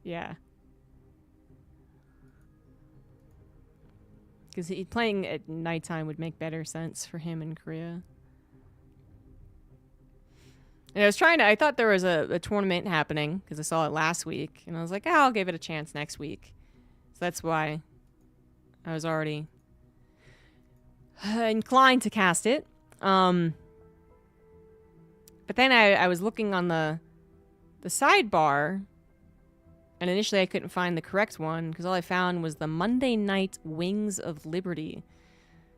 yeah. Because playing at nighttime would make better sense for him in Korea. And I thought there was a tournament happening, because I saw it last week. And I was like, I'll give it a chance next week. So that's why I was already inclined to cast it. But then I was looking on the sidebar, and initially I couldn't find the correct one, because all I found was the Monday Night Wings of Liberty.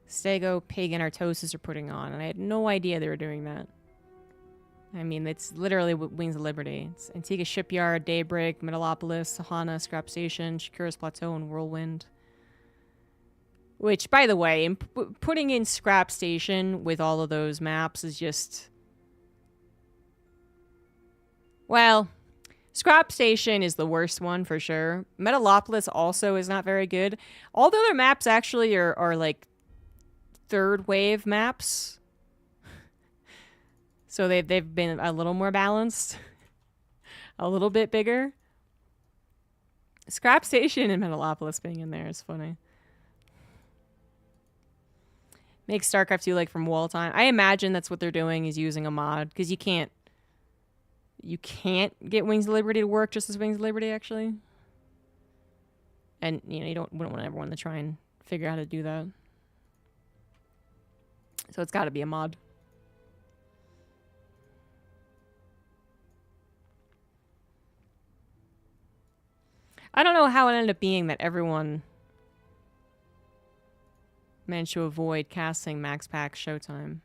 Stego, Pig, and Artosis are putting on, and I had no idea they were doing that. I mean, it's literally Wings of Liberty. It's Antigua Shipyard, Daybreak, Metalopolis, Sahana, Scrap Station, Shakura's Plateau, and Whirlwind. Which, by the way, putting in Scrap Station with all of those maps is just... Well, Scrap Station is the worst one for sure. Metalopolis also is not very good. All the other maps actually are like third wave maps. So they've been a little more balanced. A little bit bigger. Scrap Station and Metalopolis being in there is funny. Make StarCraft 2 like from wall time. I imagine that's what they're doing, is using a mod, because you can't get Wings of Liberty to work just as Wings of Liberty, actually. And, you know, wouldn't want everyone to try and figure out how to do that. So it's got to be a mod. I don't know how it ended up being that everyone managed to avoid casting Max Pack Showtime.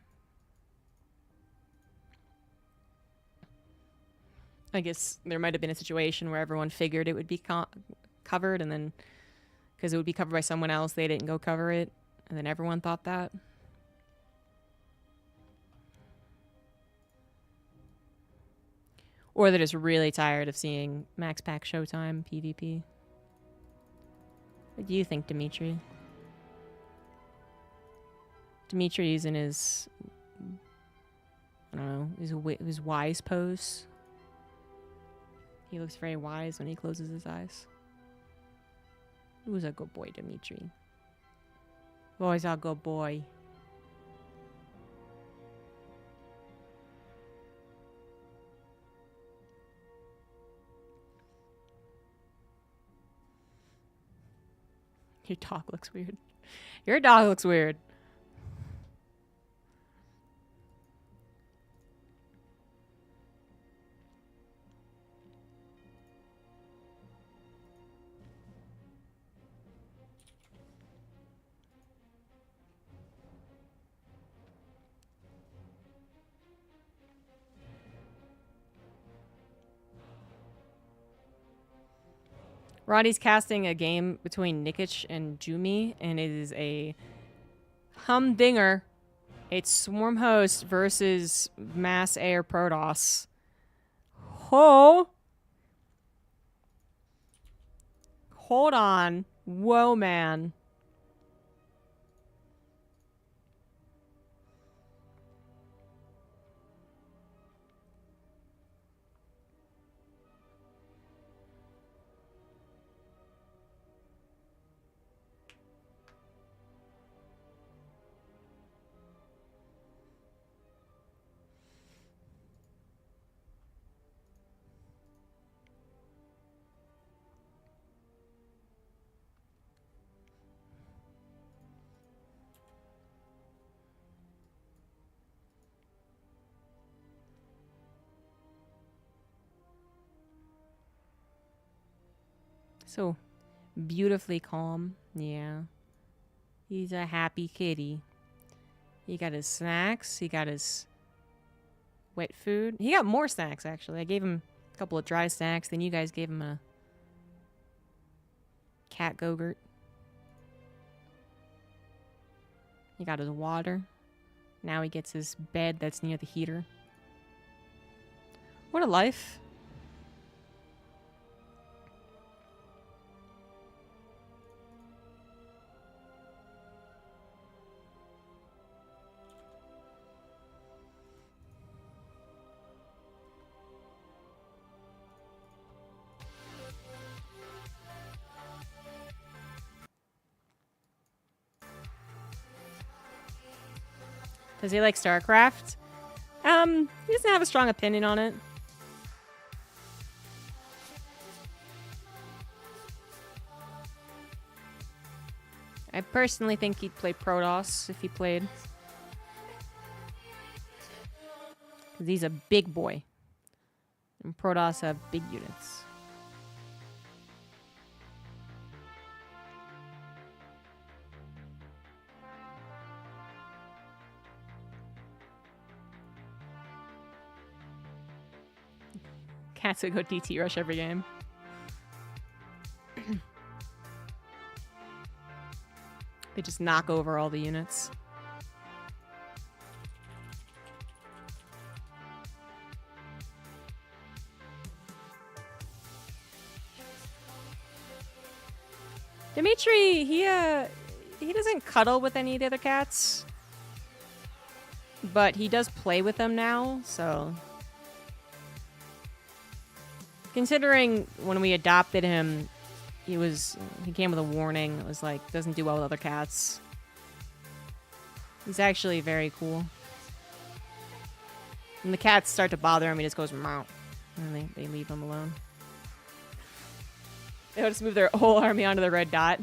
I guess there might have been a situation where everyone figured it would be covered, and then because it would be covered by someone else, they didn't go cover it, and then everyone thought that. Or they're just really tired of seeing Max Pack Showtime PvP. What do you think, Dimitri? Dimitri's in his, I don't know, his wise pose. He looks very wise when he closes his eyes. Who's a good boy, Dimitri? Boy's a good boy. Your dog looks weird. Your dog looks weird. Roddy's casting a game between Nikic and Jumi, and it is a humdinger. It's Swarm Host versus Mass Air Protoss. Oh! Hold on. Whoa, man. So beautifully calm. Yeah. He's a happy kitty. He got his snacks. He got his wet food. He got more snacks, actually. I gave him a couple of dry snacks. Then you guys gave him a cat Go-Gurt. He got his water. Now he gets his bed that's near the heater. What a life. Does he like StarCraft? He doesn't have a strong opinion on it. I personally think he'd play Protoss if he played. Because he's a big boy. And Protoss have big units. Cats would go DT rush every game. They just knock over all the units. Dimitri, he doesn't cuddle with any of the other cats. But he does play with them now, so... Considering when we adopted him, he came with a warning. It was like, doesn't do well with other cats. He's actually very cool. When the cats start to bother him, he just goes, meow. And they leave him alone. They'll just move their whole army onto the red dot.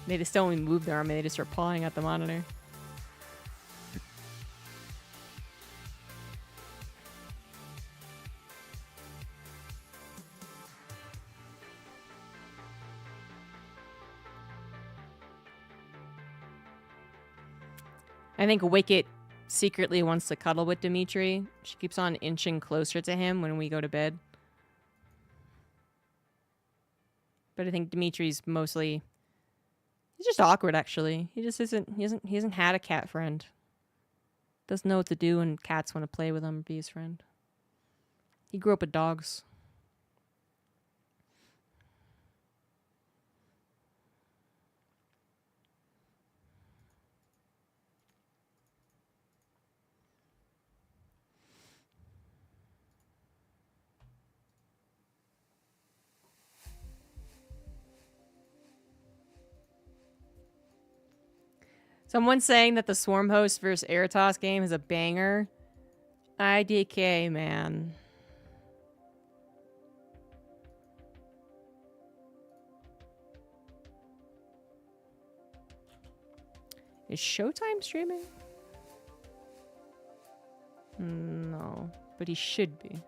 They just don't even move their army, they just start pawing at the monitor. I think Wicket secretly wants to cuddle with Dimitri. She keeps on inching closer to him when we go to bed. But I think Dimitri's mostly... He's just awkward, actually. He just isn't... He hasn't had a cat friend. Doesn't know what to do when cats want to play with him or be his friend. He grew up with dogs. Someone's saying that the Swarm Host versus Airtos game is a banger. IDK, man. Is Showtime streaming? No, but he should be.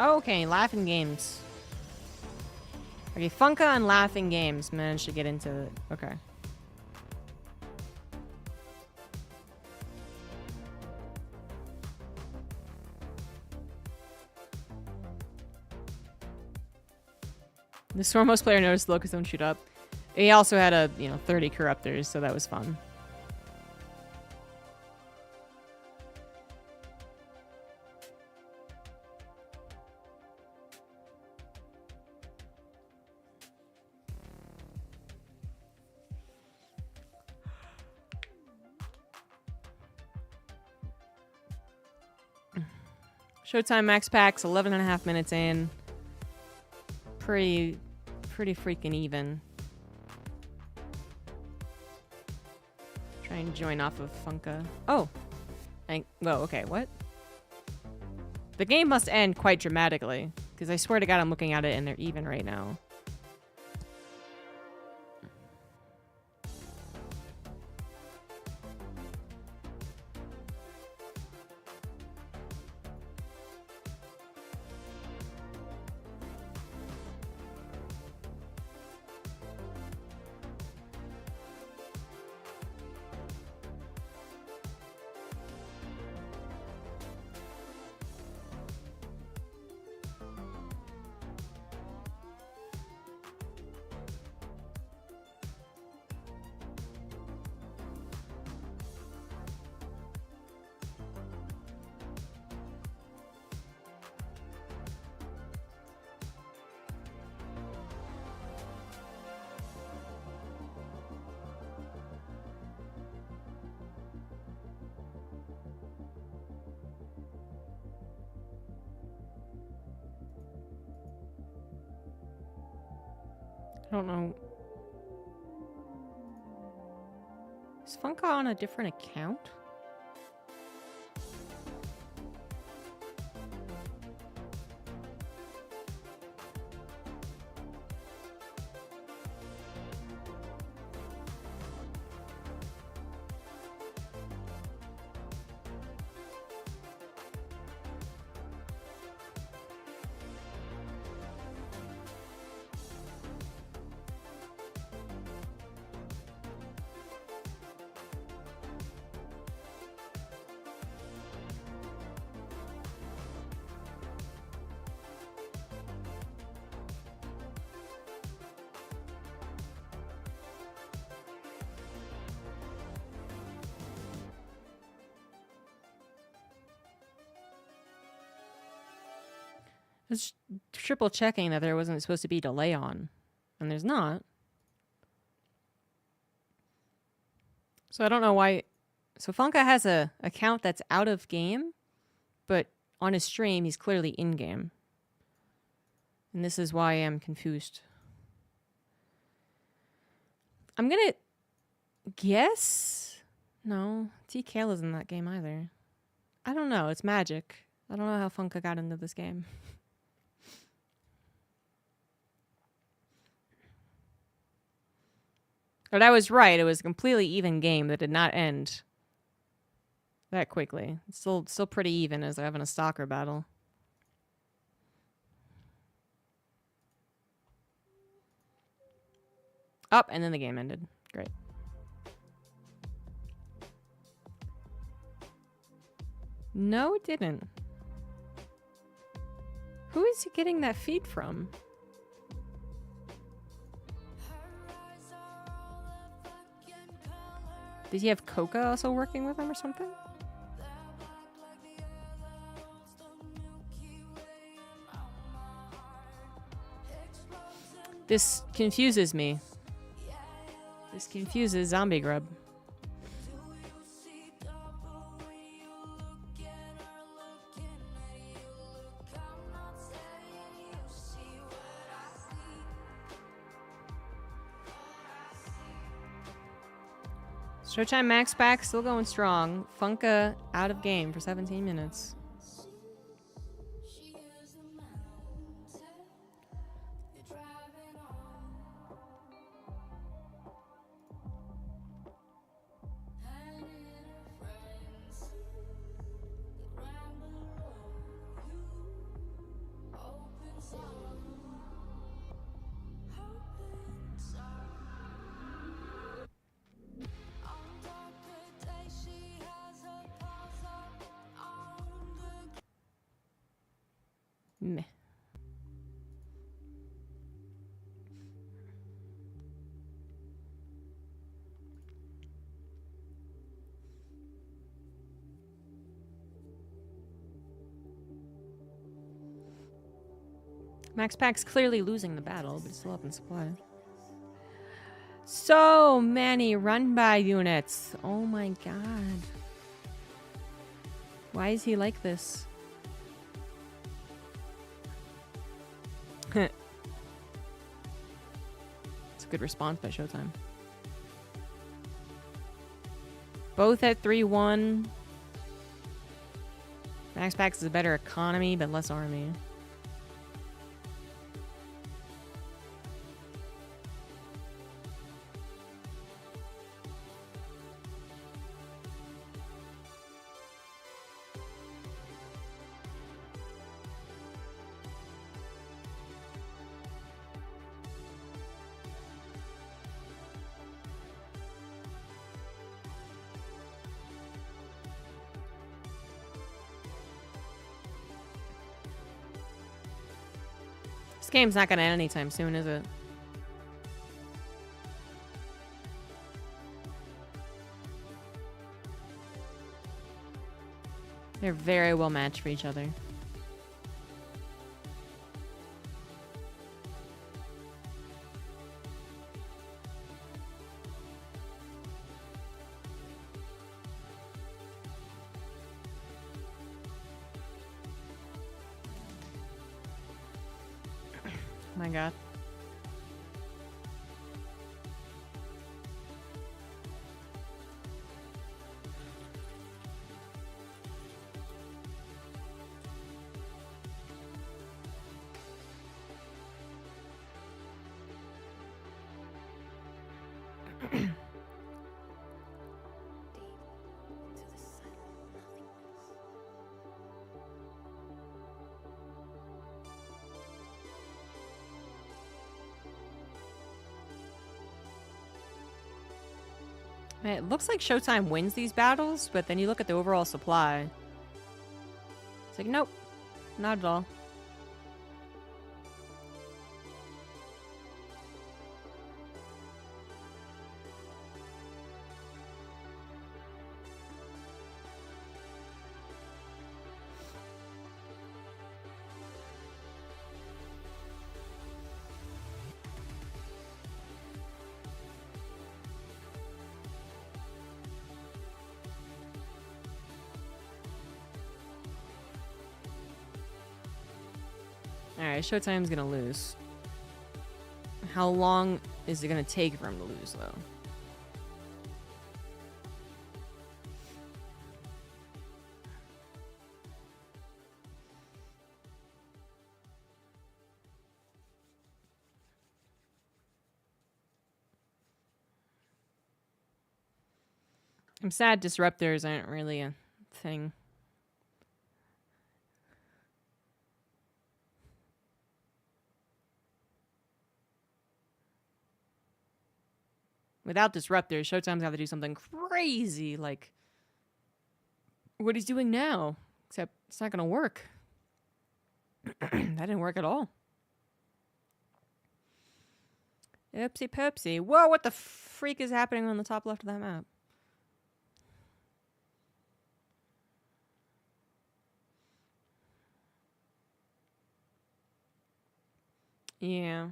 Okay, Laughing Games. Okay, Funka and Laughing Games managed to get into it. Okay. The Stormhost player noticed the Locust don't shoot up. He also had a, 30 corruptors, so that was fun. Showtime max packs, 11 and a half minutes in. Pretty freaking even. Try and join off of Funka. Oh. Whoa, okay, what? The game must end quite dramatically, because I swear to God I'm looking at it and they're even right now. I don't know. Is Funka on a different account? Just triple checking that there wasn't supposed to be delay on, and there's not. So I don't know why. So Funka has a account that's out of game, but on his stream he's clearly in game, and this is why I'm confused. I'm gonna guess. No, TKL isn't in that game either. I don't know. It's magic. I don't know how Funka got into this game. But I was right. It was a completely even game that did not end that quickly. It's still pretty even as they're having a stalker battle. Up, and then the game ended. Great. No, it didn't. Who is he getting that feed from? Did he have Coca also working with him or something? This confuses me. This confuses ZombieGrub. Showtime Max Pack still going strong. Funka out of game for 17 minutes. Meh. Max Pack's clearly losing the battle, but it's still up in supply. So many run-by units. Oh my god. Why is he like this? It's a good response by Showtime. Both at 3-1. Max Pax is a better economy, but less army. This game's not gonna end anytime soon, is it? They're very well matched for each other. Oh my god. It looks like Showtime wins these battles, but then you look at the overall supply. It's like, nope, not at all. Alright, Showtime's gonna lose. How long is it gonna take for him to lose, though? I'm sad disruptors aren't really a thing. Without disruptors, Showtime's got to do something crazy, like what he's doing now. Except it's not going to work. That didn't work at all. Oopsie poopsie. Whoa, what the freak is happening on the top left of that map? Yeah.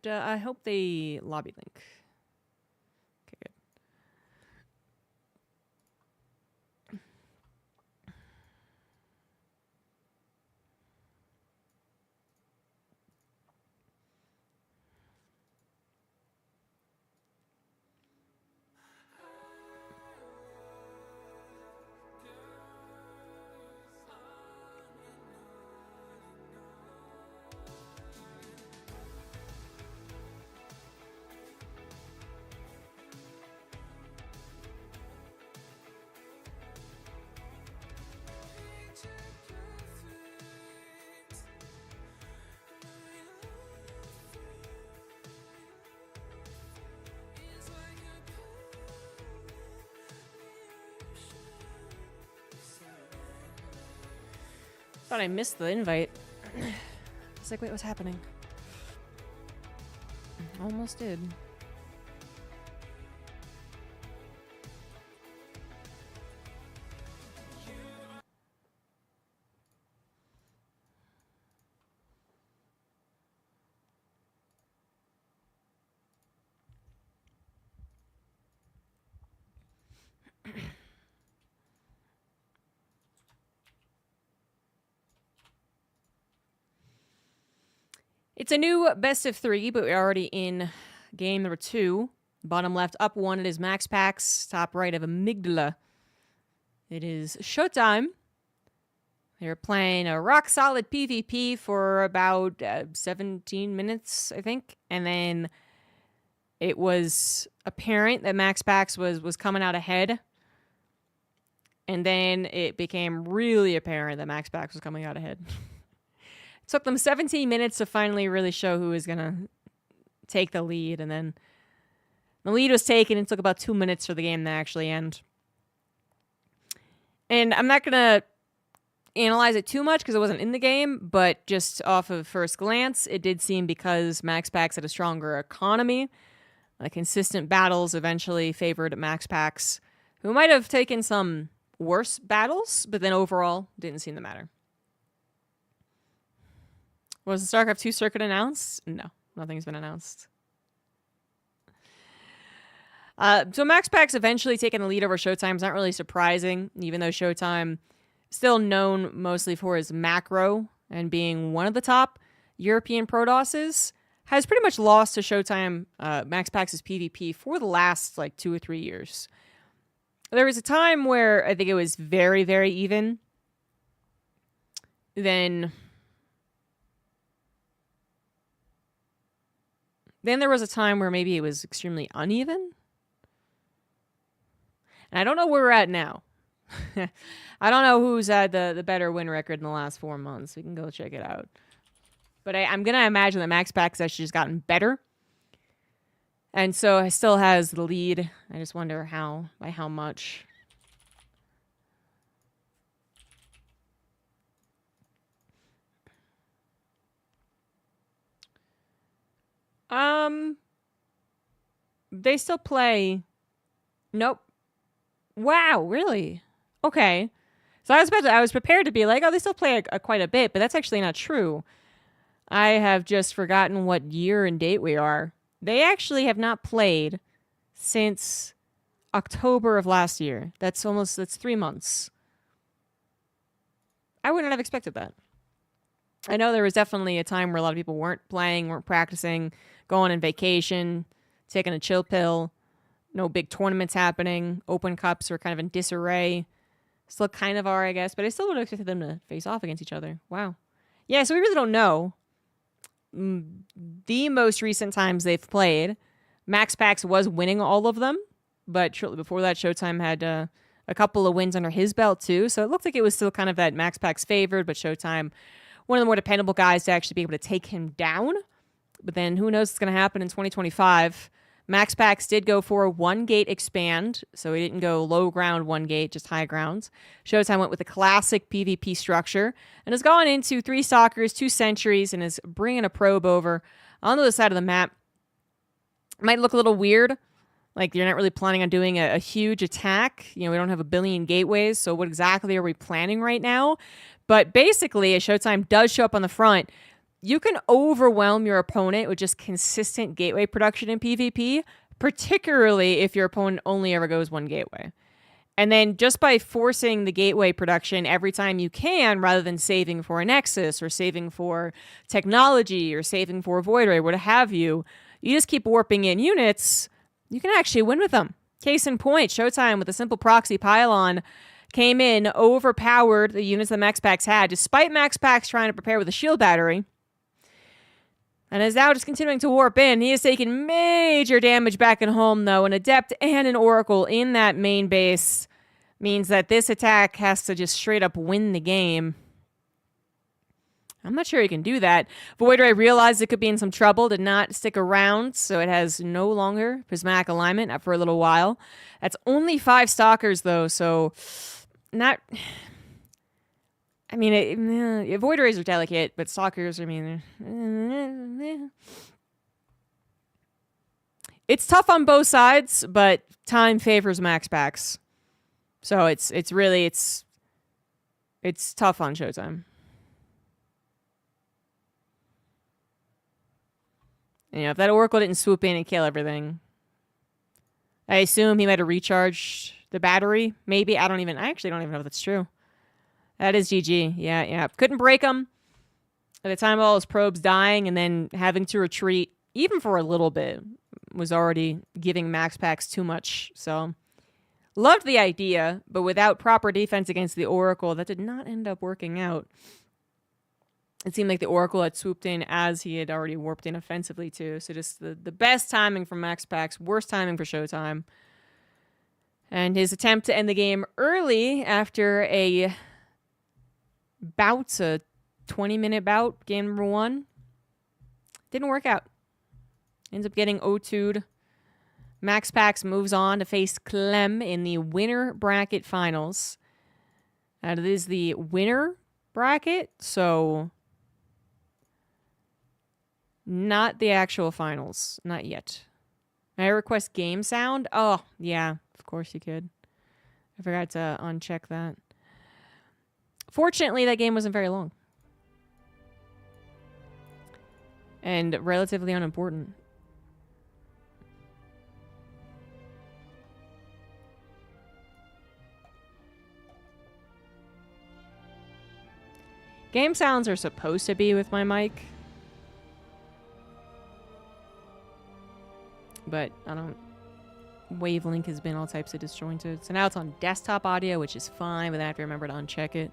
I hope they lobby link. Okay, good. thought I missed the invite. It's like, wait, what's happening? Almost did. It's a new best of 3, but we're already in game number 2. Bottom left, up 1, it is Max Packs. Top right of Amygdala. It is showtime. They're playing a rock-solid PvP for about 17 minutes, I think. And then it was apparent that Max Packs was coming out ahead. And then it became really apparent that Max Packs was coming out ahead. It took them 17 minutes to finally really show who was going to take the lead. And then the lead was taken. It took about 2 minutes for the game to actually end. And I'm not going to analyze it too much because it wasn't in the game. But just off of first glance, it did seem because Max Packs had a stronger economy. Consistent battles eventually favored Max Packs, who might have taken some worse battles, but then overall didn't seem to matter. Was the StarCraft 2 circuit announced? No, nothing's been announced. So Max Packs eventually taking the lead over Showtime is not really surprising, even though Showtime is still known mostly for his macro and being one of the top European Prodosses, has pretty much lost to Showtime Max Packs' PvP for the last 2 or 3 years. There was a time where I think it was very, very even. Then there was a time where maybe it was extremely uneven. And I don't know where we're at now. I don't know who's had the better win record in the last 4 months. We can go check it out. But I'm going to imagine that Max Packs actually just gotten better. And so it still has the lead. I just wonder by how much. They still play. Nope. Wow, really? Okay. So I was prepared to be like, oh, they still play quite a bit, but that's actually not true. I have just forgotten what year and date we are. They actually have not played since October of last year. That's 3 months. I wouldn't have expected that. I know there was definitely a time where a lot of people weren't playing, weren't practicing, going on vacation, taking a chill pill, no big tournaments happening, open cups were kind of in disarray. Still kind of are, I guess, but I still would have expected them to face off against each other. Wow. Yeah, so we really don't know. The most recent times they've played, Max Packs was winning all of them, but shortly before that, Showtime had a couple of wins under his belt too. So it looked like it was still kind of that Max Packs favored, but Showtime, one of the more dependable guys to actually be able to take him down. But then who knows what's going to happen in 2025. Max Packs did go for a 1-gate expand, so he didn't go low ground 1 gate, just high grounds. Showtime went with a classic PvP structure and has gone into 3 stalkers, 2 sentries, and is bringing a probe over on the other side of the map. Might look a little weird, like you're not really planning on doing a huge attack. We don't have a billion gateways, so what exactly are we planning right now? But basically, as Showtime does show up on the front, you can overwhelm your opponent with just consistent gateway production in PvP, particularly if your opponent only ever goes 1 gateway. And then just by forcing the gateway production every time you can, rather than saving for a Nexus or saving for technology or saving for a Void Ray, what have you, you just keep warping in units, you can actually win with them. Case in point, Showtime with a simple proxy pylon came in, overpowered the units that Max Packs had, despite Max Packs trying to prepare with a shield battery. And is now just continuing to warp in. He has taken major damage back at home, though. An Adept and an Oracle in that main base means that this attack has to just straight up win the game. I'm not sure he can do that. Void Ray realized it could be in some trouble, did not stick around, so it has no longer prismatic alignment for a little while. That's only 5 stalkers, though, so not... I mean, Void Rays are delicate, but Stalkers, I mean, it's tough on both sides, but time favors max packs. So it's really tough on Showtime. You know, if that Oracle didn't swoop in and kill everything, I assume he might have recharged the battery. Maybe. I actually don't even know if that's true. That is GG. Yeah. Couldn't break him. At the time of all his probes dying and then having to retreat, even for a little bit, was already giving max packs too much. So, loved the idea, but without proper defense against the Oracle, that did not end up working out. It seemed like the Oracle had swooped in as he had already warped in offensively too. So just the best timing for max packs, worst timing for Showtime. And his attempt to end the game early after a 20-minute bout, game number 1, didn't work out. Ends up getting O2'd. Max Packs moves on to face Clem in the winner bracket finals. It is the winner bracket, so not the actual finals. Not yet. May I request game sound? Oh, yeah, of course you could. I forgot to uncheck that. Fortunately, that game wasn't very long. And relatively unimportant. Game sounds are supposed to be with my mic. But I don't... Wavelength has been all types of disjointed. So now it's on desktop audio, which is fine, but then I have to remember to uncheck it.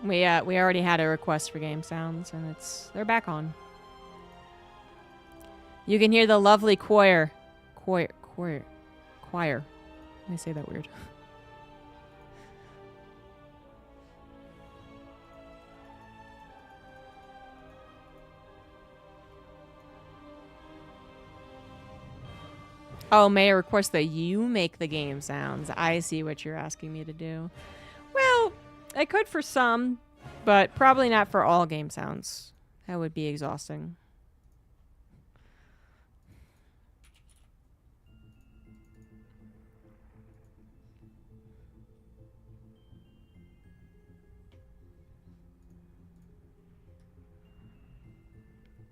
We already had a request for game sounds, and they're back on. You can hear the lovely choir. Let me say that weird. Oh, may I request that you make the game sounds? I see what you're asking me to do. Well, I could for some, but probably not for all game sounds. That would be exhausting.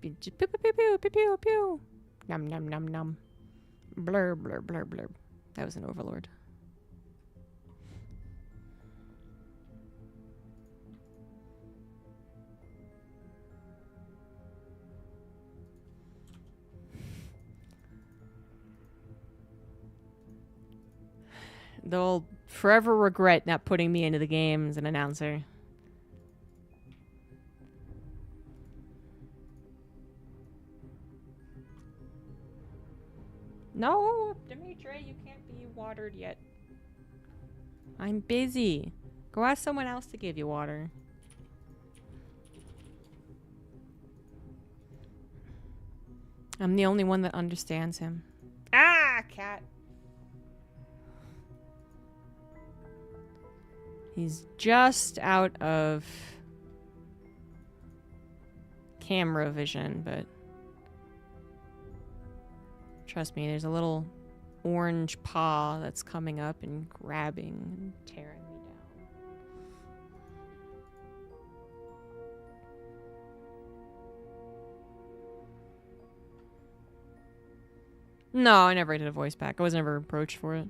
Pew pew pew pew pew pew pew. Num num num num. Blur blur blur blur. That was an overlord. They'll forever regret not putting me into the game as an announcer. No, Dimitri, you can't be watered yet. I'm busy. Go ask someone else to give you water. I'm the only one that understands him. Ah, cat. He's just out of camera vision, but trust me, there's a little orange paw that's coming up and grabbing and tearing me down. No, I never did a voice pack. I was never approached for it.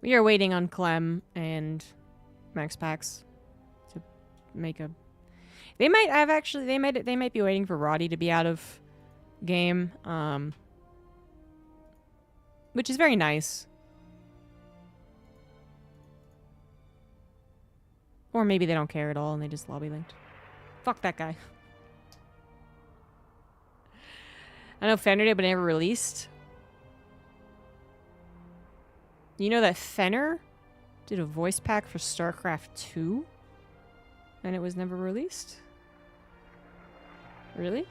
We are waiting on Clem and Max Pax to make a... They might have actually... They might be waiting for Roddy to be out of game. Which is very nice. Or maybe they don't care at all and they just lobby linked. Fuck that guy. I know Fenner did, but never released. You know that Fenner did a voice pack for StarCraft 2? And it was never released? Really?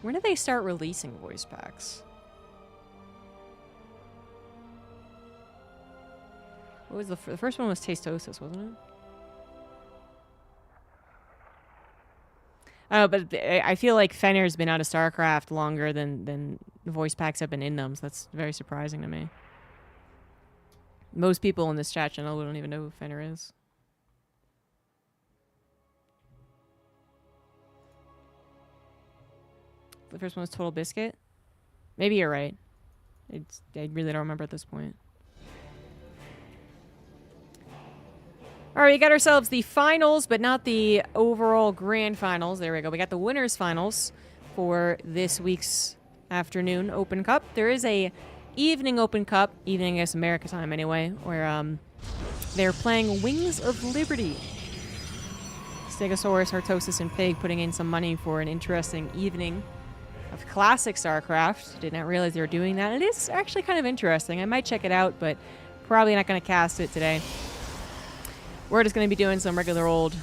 When did they start releasing voice packs? What was the first one was Tastosis, wasn't it? Oh, but I feel like Fenner's been out of StarCraft longer than the voice packs have been in them, so that's very surprising to me. Most people in this chat channel don't even know who Fenner is. The first one was Total Biscuit? Maybe you're right. I really don't remember at this point. Alright, we got ourselves the finals, but not the overall grand finals. There we go. We got the winners finals for this week's afternoon Open Cup. There is a evening Open Cup, evening I guess America time anyway, where they're playing Wings of Liberty. Stegosaurus, Hartosis, and Pig putting in some money for an interesting evening of classic StarCraft. Did not realize they were doing that. It is actually kind of interesting. I might check it out, but probably not going to cast it today. We're just going to be doing some regular old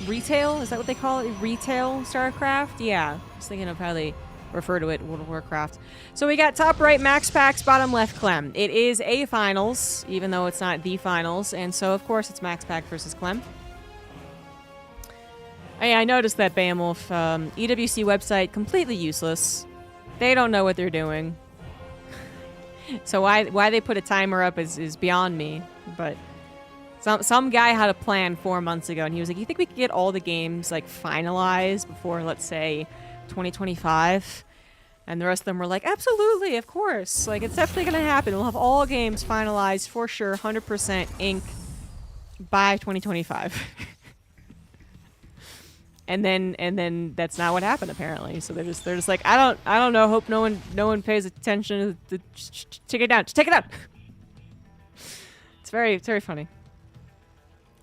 retail. Is that what they call it? Retail StarCraft? Yeah. I was thinking of how they refer to it, World of Warcraft. So we got top right Max Pax, bottom left Clem. It is a finals, even though it's not the finals. And so, of course, it's Max Pax versus Clem. I noticed that Beowulf EWC website completely useless. They don't know what they're doing. So why they put a timer up is beyond me. But some guy had a plan 4 months ago, and he was like, "You think we could get all the games like finalized before, let's say, 2025?" And the rest of them were like, "Absolutely, of course. Like, it's definitely gonna happen. We'll have all games finalized for sure, 100% ink by 2025." And then that's not what happened apparently. So they're just like, I don't know. Hope no one pays attention. Take it down. Just take it down. It's very funny.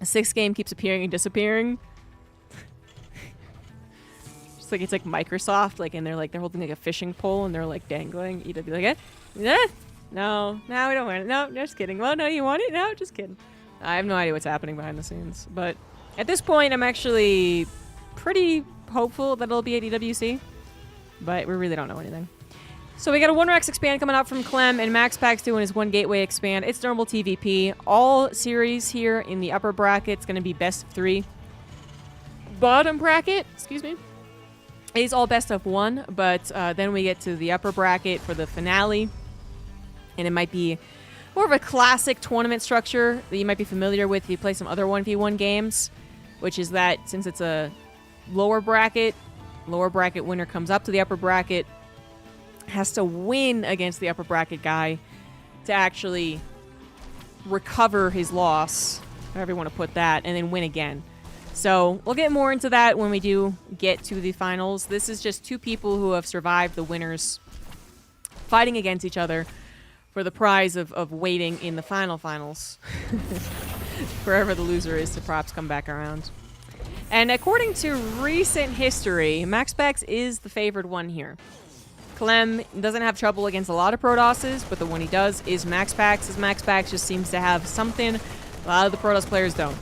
A 6th game keeps appearing and disappearing. Just like it's like Microsoft, like, and they're holding like a fishing pole and they're like dangling. EW like, no, we don't want it. No, just kidding. Well, no, you want it? No, just kidding. I have no idea what's happening behind the scenes, but at this point, I'm actually pretty hopeful that it'll be at EWC, but we really don't know anything. So we got a 1-Rex expand coming out from Clem, and Max Pax doing his 1 Gateway expand. It's normal TVP. All series here in the upper bracket, it's going to be best of 3. Bottom bracket, excuse me, is all best of 1, but then we get to the upper bracket for the finale, and it might be more of a classic tournament structure that you might be familiar with if you play some other 1v1 games, which is that since it's a lower bracket winner comes up to the upper bracket, has to win against the upper bracket guy to actually recover his loss, however you want to put that, and then win again. So we'll get more into that when we do get to the finals. This is just 2 people who have survived the winners fighting against each other for the prize of waiting in the finals. Wherever the loser is to props come back around. And according to recent history, Max Pax is the favored one here. Clem doesn't have trouble against a lot of Protosses, but the one he does is Max Pax, as Max Pax just seems to have something a lot of the Protoss players don't.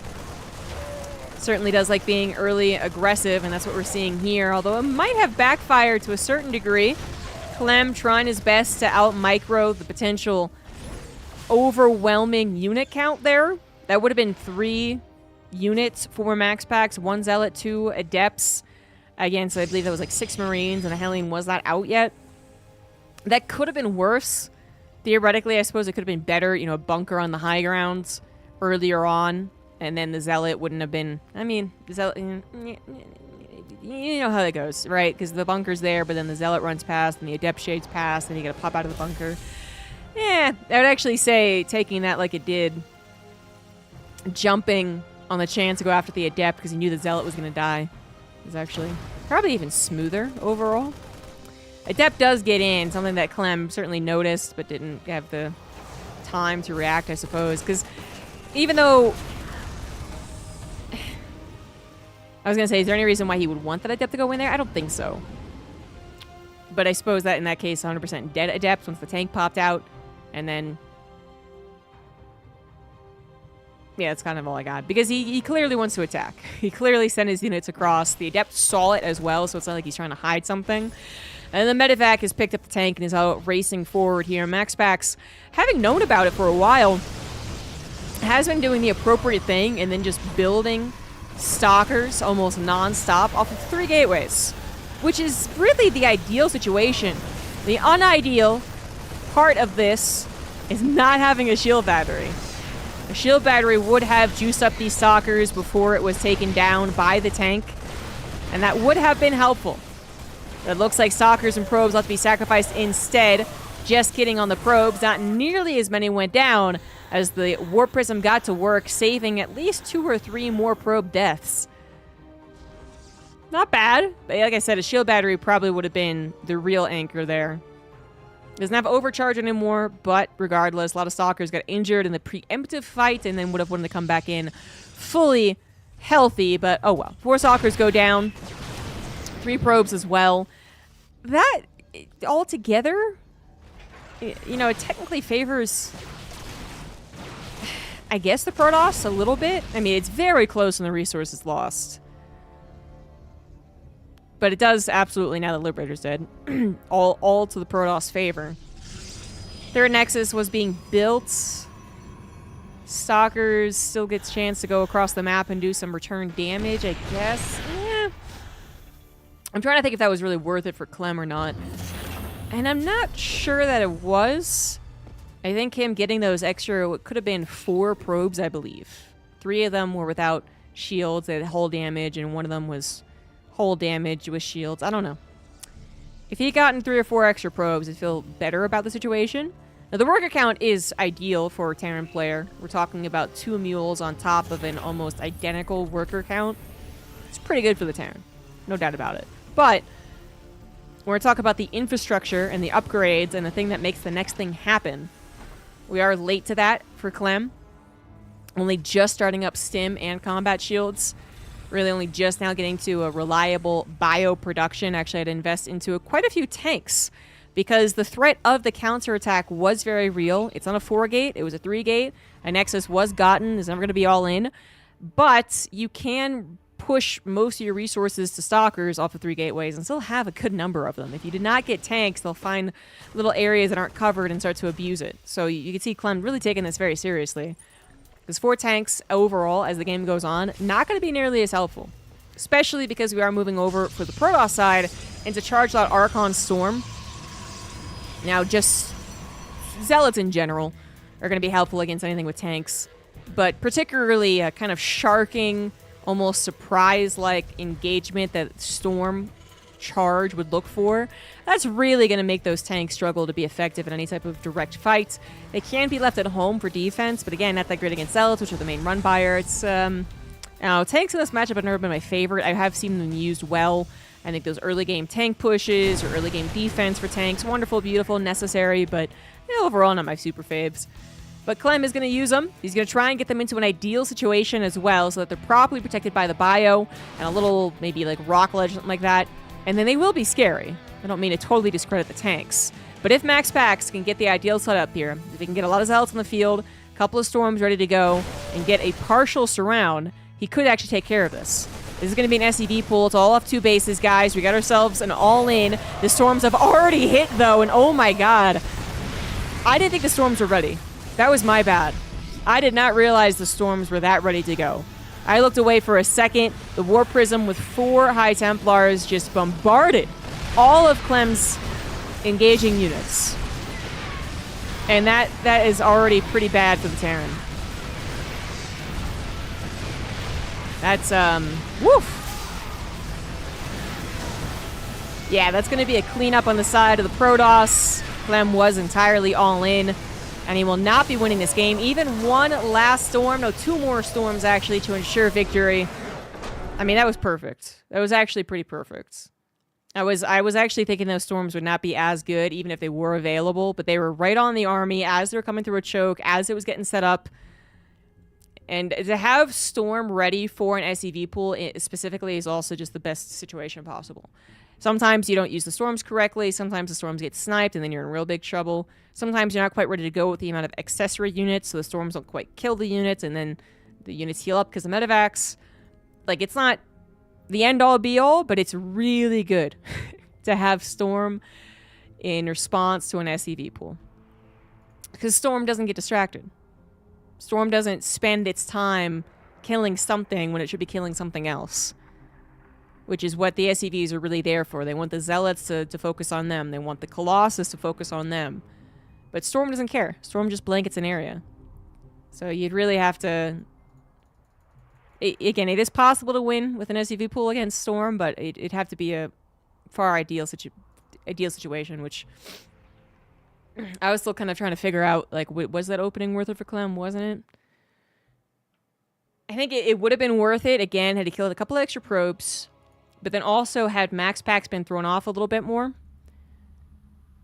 Certainly does like being early aggressive, and that's what we're seeing here, although it might have backfired to a certain degree. Clem trying his best to out-micro the potential overwhelming unit count there. That would have been 3 units for Max Pax, 1 Zealot, 2 Adepts against, I believe that was like 6 Marines, and a Hellion was not out yet. That could have been worse. Theoretically, I suppose it could have been better, you know, a bunker on the high grounds earlier on, and then the Zealot wouldn't have been, I mean, the Zealot, you know how that goes, right? Because the bunker's there, but then the Zealot runs past, and the Adept shades past, and you gotta pop out of the bunker. Yeah, I would actually say taking that like it did, jumping on the chance to go after the Adept because you knew the Zealot was gonna die, is actually probably even smoother overall. Adept does get in, something that Clem certainly noticed, but didn't have the time to react, I suppose. Because even though... I was going to say, is there any reason why he would want that Adept to go in there? I don't think so. But I suppose that in that case, 100% dead Adept once the tank popped out. And then... yeah, that's kind of all I got. Because he clearly wants to attack. He clearly sent his units across. The Adept saw it as well, so it's not like he's trying to hide something. And the Medevac has picked up the tank and is out racing forward here. MaxPax, having known about it for a while, has been doing the appropriate thing and then just building stalkers almost non-stop off of 3 gateways, which is really the ideal situation. The unideal part of this is not having a shield battery. A shield battery would have juiced up these stalkers before it was taken down by the tank, and that would have been helpful. It looks like stalkers and probes left to be sacrificed instead. Just kidding on the probes. Not nearly as many went down as the Warp Prism got to work, saving at least 2 or 3 more probe deaths. Not bad. But like I said, a shield battery probably would have been the real anchor there. Doesn't have overcharge anymore, but regardless, a lot of stalkers got injured in the preemptive fight and then would have wanted to come back in fully healthy, but oh well. 4 stalkers go down. 3 probes as well. That, altogether, you know, it technically favors, I guess, the Protoss a little bit. I mean, it's very close on the resources lost. But it does absolutely, now that Liberator's dead, all to the Protoss favor. Third Nexus was being built. Stalkers still gets a chance to go across the map and do some return damage, I guess. I'm trying to think if that was really worth it for Clem or not. And I'm not sure that it was. I think him getting those extra, what could have been 4 probes, I believe. 3 of them were without shields. They had hull damage, and 1 of them was hull damage with shields. I don't know. If he had gotten 3 or 4 extra probes, I'd feel better about the situation. Now, the worker count is ideal for a Terran player. We're talking about 2 mules on top of an almost identical worker count. It's pretty good for the Terran. No doubt about it. But when we talk about the infrastructure and the upgrades and the thing that makes the next thing happen, we are late to that for Clem. Only just starting up stim and combat shields. Really only just now getting to a reliable bio production. Actually, I'd invest into quite a few tanks because the threat of the counterattack was very real. It's on a 4-gate. It was a 3-gate. A Nexus was gotten. It's never going to be all in. But you can push most of your resources to stalkers off of 3 gateways and still have a good number of them. If you did not get tanks, they'll find little areas that aren't covered and start to abuse it. So you can see Clem really taking this very seriously. Because 4 tanks overall, as the game goes on, not going to be nearly as helpful. Especially because we are moving over for the Protoss side into Charged Out Archon Storm. Now, just Zealots in general are going to be helpful against anything with tanks. But particularly a kind of sharking, almost surprise-like engagement that Storm Charge would look for, that's really going to make those tanks struggle to be effective in any type of direct fight. They can be left at home for defense, but again, not that great against Zealots, which are the main run buyer. It's, now, tanks in this matchup have never been my favorite. I have seen them used well. I think those early game tank pushes or early game defense for tanks, wonderful, beautiful, necessary, but overall not my super faves. But Clem is going to use them. He's going to try and get them into an ideal situation as well so that they're properly protected by the bio and a little maybe like rock ledge, something like that. And then they will be scary. I don't mean to totally discredit the tanks. But if MaxPax can get the ideal setup here, if he can get a lot of Zealots on the field, a couple of Storms ready to go, and get a partial surround, he could actually take care of this. This is going to be an SCV pool. It's all off 2 bases, guys. We got ourselves an all-in. The Storms have already hit, though, and oh my god. I didn't think the Storms were ready. That was my bad. I did not realize the Storms were that ready to go. I looked away for a second. The Warp Prism with 4 High Templars just bombarded all of Clem's engaging units. And that is already pretty bad for the Terran. That's, woof. Yeah, that's going to be a cleanup on the side of the Protoss. Clem was entirely all in, and he will not be winning this game. Even one last storm, no, 2 more storms actually to ensure victory. I mean, that was perfect. That was actually pretty perfect. I was actually thinking those storms would not be as good even if they were available, but they were right on the army as they were coming through a choke, as it was getting set up. And to have Storm ready for an SEV pool specifically is also just the best situation possible. Sometimes you don't use the storms correctly. Sometimes the storms get sniped and then you're in real big trouble. Sometimes you're not quite ready to go with the amount of accessory units, so the storms don't quite kill the units and then the units heal up because of medevacs. Like, it's not the end-all be-all, but it's really good to have Storm in response to an SEV pool. Because Storm doesn't get distracted. Storm doesn't spend its time killing something when it should be killing something else. Which is what the SCVs are really there for. They want the Zealots to focus on them. They want the Colossus to focus on them. But Storm doesn't care. Storm just blankets an area. So you'd really have to... Again, it is possible to win with an SCV pool against Storm, but it'd have to be a far ideal situation, which... I was still kind of trying to figure out, like, was that opening worth it for Clem? Wasn't it? I think it would have been worth it, again, had he killed a couple of extra probes... But then also had Max Packs been thrown off a little bit more.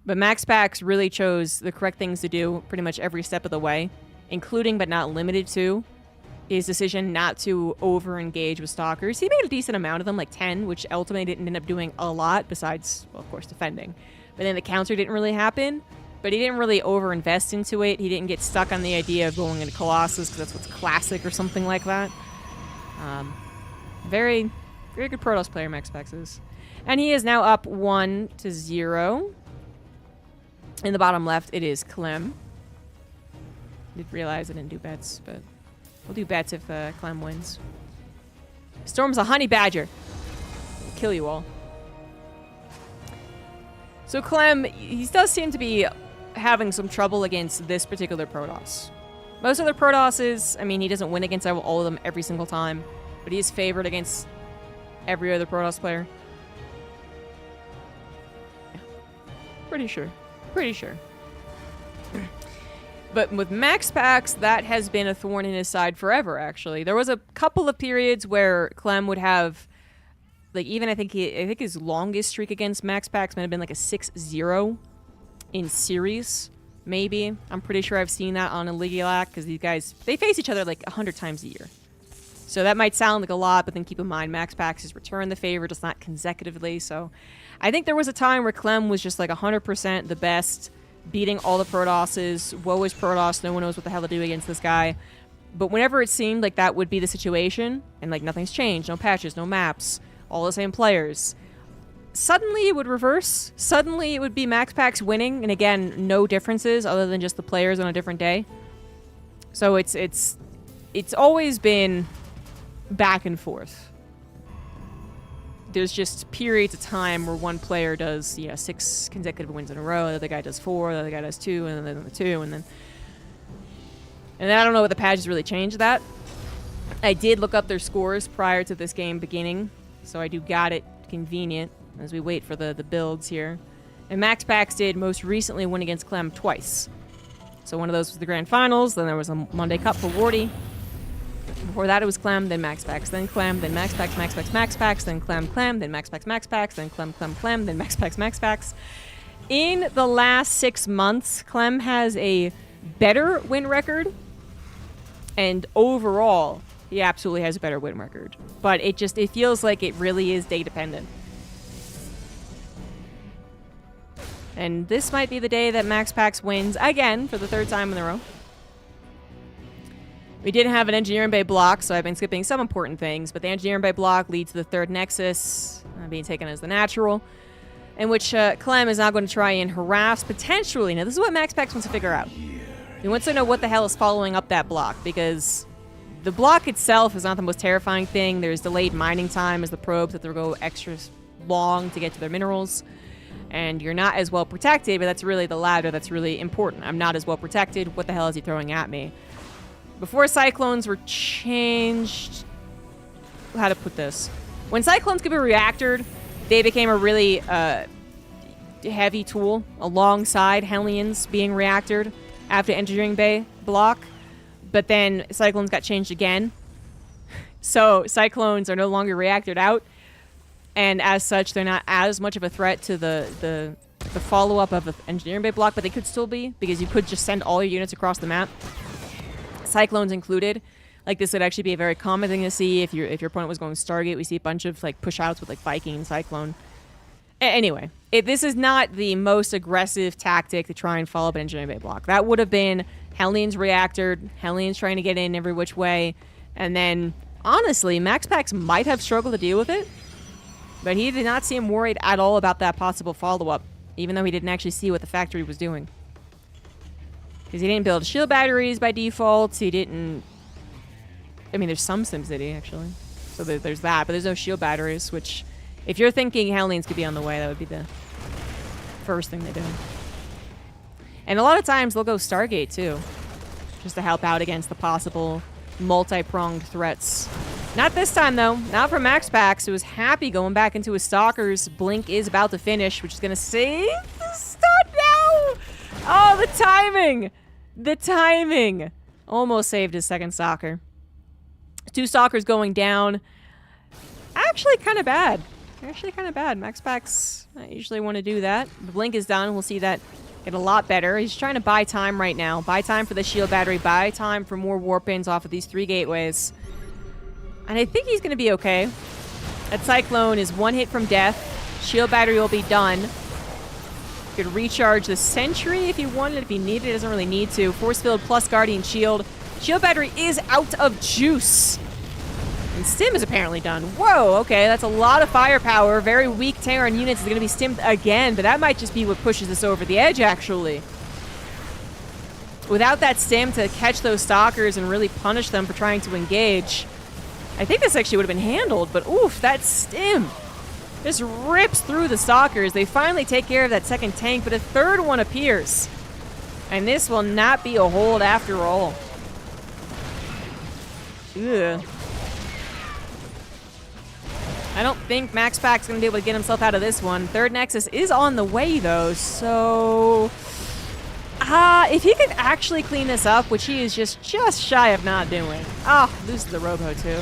But Max Packs really chose the correct things to do pretty much every step of the way, including but not limited to his decision not to over-engage with Stalkers. He made a decent amount of them, like 10, which ultimately didn't end up doing a lot besides, well, of course, defending. But then the counter didn't really happen, but he didn't really over-invest into it. He didn't get stuck on the idea of going into Colossus because that's what's classic or something like that. Very good Protoss player, Max Pax is. And he is now up 1-0. In the bottom left, it is Clem. Did realize I didn't do bets, but we'll do bets if Clem wins. Storm's a honey badger. He'll kill you all. So Clem, he does seem to be having some trouble against this particular Protoss. Most other Protosses, I mean, he doesn't win against all of them every single time, but he is favored against every other Protoss player. Yeah. Pretty sure. But with Max Pax, that has been a thorn in his side forever, actually. There was a couple of periods where Clem would have, like, even I think his longest streak against Max Pax might have been like a 6-0 in series, maybe. I'm pretty sure I've seen that on Aligulac, because these guys, they face each other like 100 times a year. So that might sound like a lot, but then keep in mind, Max Pax has returned the favor, just not consecutively. So I think there was a time where Clem was just like 100% the best, beating all the Protosses. Woe is Protoss, no one knows what the hell to do against this guy. But whenever it seemed like that would be the situation, and like nothing's changed, no patches, no maps, all the same players, suddenly it would reverse. Suddenly it would be Max Pax winning, and again, no differences other than just the players on a different day. So it's always been back and forth. There's just periods of time where one player does, 6 consecutive wins in a row, the other guy does 4, the other guy does 2, and then the 2, and then I don't know what the patches really changed that. I did look up their scores prior to this game beginning, so I do got it convenient as we wait for the builds here. And Max Pax did most recently win against Clem twice. So one of those was the Grand Finals, then there was a Monday Cup for Wardy. Before that, it was Clem, then Max Pax, then Clem, then Max Pax, Max Pax, Max Pax, then Clem, then Max Pax, Max Pax, then Clem, then Max Pax, Max Pax. In the last 6 months, Clem has a better win record, and overall, he absolutely has a better win record. But it feels like it really is day dependent. And this might be the day that Max Pax wins again for the 3rd time in a row. We did have an Engineering Bay block, so I've been skipping some important things, but the Engineering Bay block leads to the 3rd Nexus, being taken as the natural, in which Clem is now going to try and harass, potentially. Now, this is what Max Pax wants to figure out. He wants to know what the hell is following up that block, because the block itself is not the most terrifying thing. There's delayed mining time as the probes have to go extra long to get to their minerals, and you're not as well protected, but that's really the ladder that's really important. I'm not as well protected. What the hell is he throwing at me? Before Cyclones were changed... How to put this? When Cyclones could be reactored, they became a really heavy tool alongside Hellions being reactored after Engineering Bay block. But then Cyclones got changed again. So Cyclones are no longer reactored out. And as such, they're not as much of a threat to the follow-up of the Engineering Bay block, but they could still be, because you could just send all your units across the map. Cyclones included. Like, this would actually be a very common thing to see if your opponent was going Stargate. We see a bunch of, like, push-outs with, like, Viking and Cyclone. Anyway, this is not the most aggressive tactic to try and follow up an Engineering Bay block. That would have been Hellions reactored, Hellions trying to get in every which way, and then, honestly, Max Pax might have struggled to deal with it, but he did not seem worried at all about that possible follow-up, even though he didn't actually see what the factory was doing. Because he didn't build shield batteries by default, he didn't... I mean, there's some SimCity, actually. So there's that, but there's no shield batteries, which... If you're thinking Hellions could be on the way, that would be the first thing they do. And a lot of times, they'll go Stargate, too. Just to help out against the possible multi-pronged threats. Not this time, though. Not for Max Pax, who was happy going back into his Stalkers. Blink is about to finish, which is going to save the stun now! Oh, the timing! The timing! Almost saved his second Stalker. 2 Stalkers going down. Actually, kind of bad. Actually kind of bad. Max Pax, I usually want to do that. The blink is done. We'll see that get a lot better. He's trying to buy time right now. Buy time for the shield battery. Buy time for more warpins off of these 3 gateways. And I think he's going to be okay. That Cyclone is 1 hit from death. Shield battery will be done. Could recharge the Sentry if he wanted. If he needed it, doesn't really need to. Force field plus Guardian Shield. Shield battery is out of juice. And Stim is apparently done. Whoa, okay, that's a lot of firepower. Very weak Terran units is going to be stimmed again, but that might just be what pushes this over the edge, actually. Without that Stim to catch those Stalkers and really punish them for trying to engage, I think this actually would have been handled, but oof, that Stim just rips through the Stalkers. They finally take care of that second tank, but a third one appears. And this will not be a hold after all. Ugh. I don't think Max Pax is going to be able to get himself out of this one. Third Nexus is on the way, though, so... if he could actually clean this up, which he is just shy of not doing. Oh, loses the Robo, too.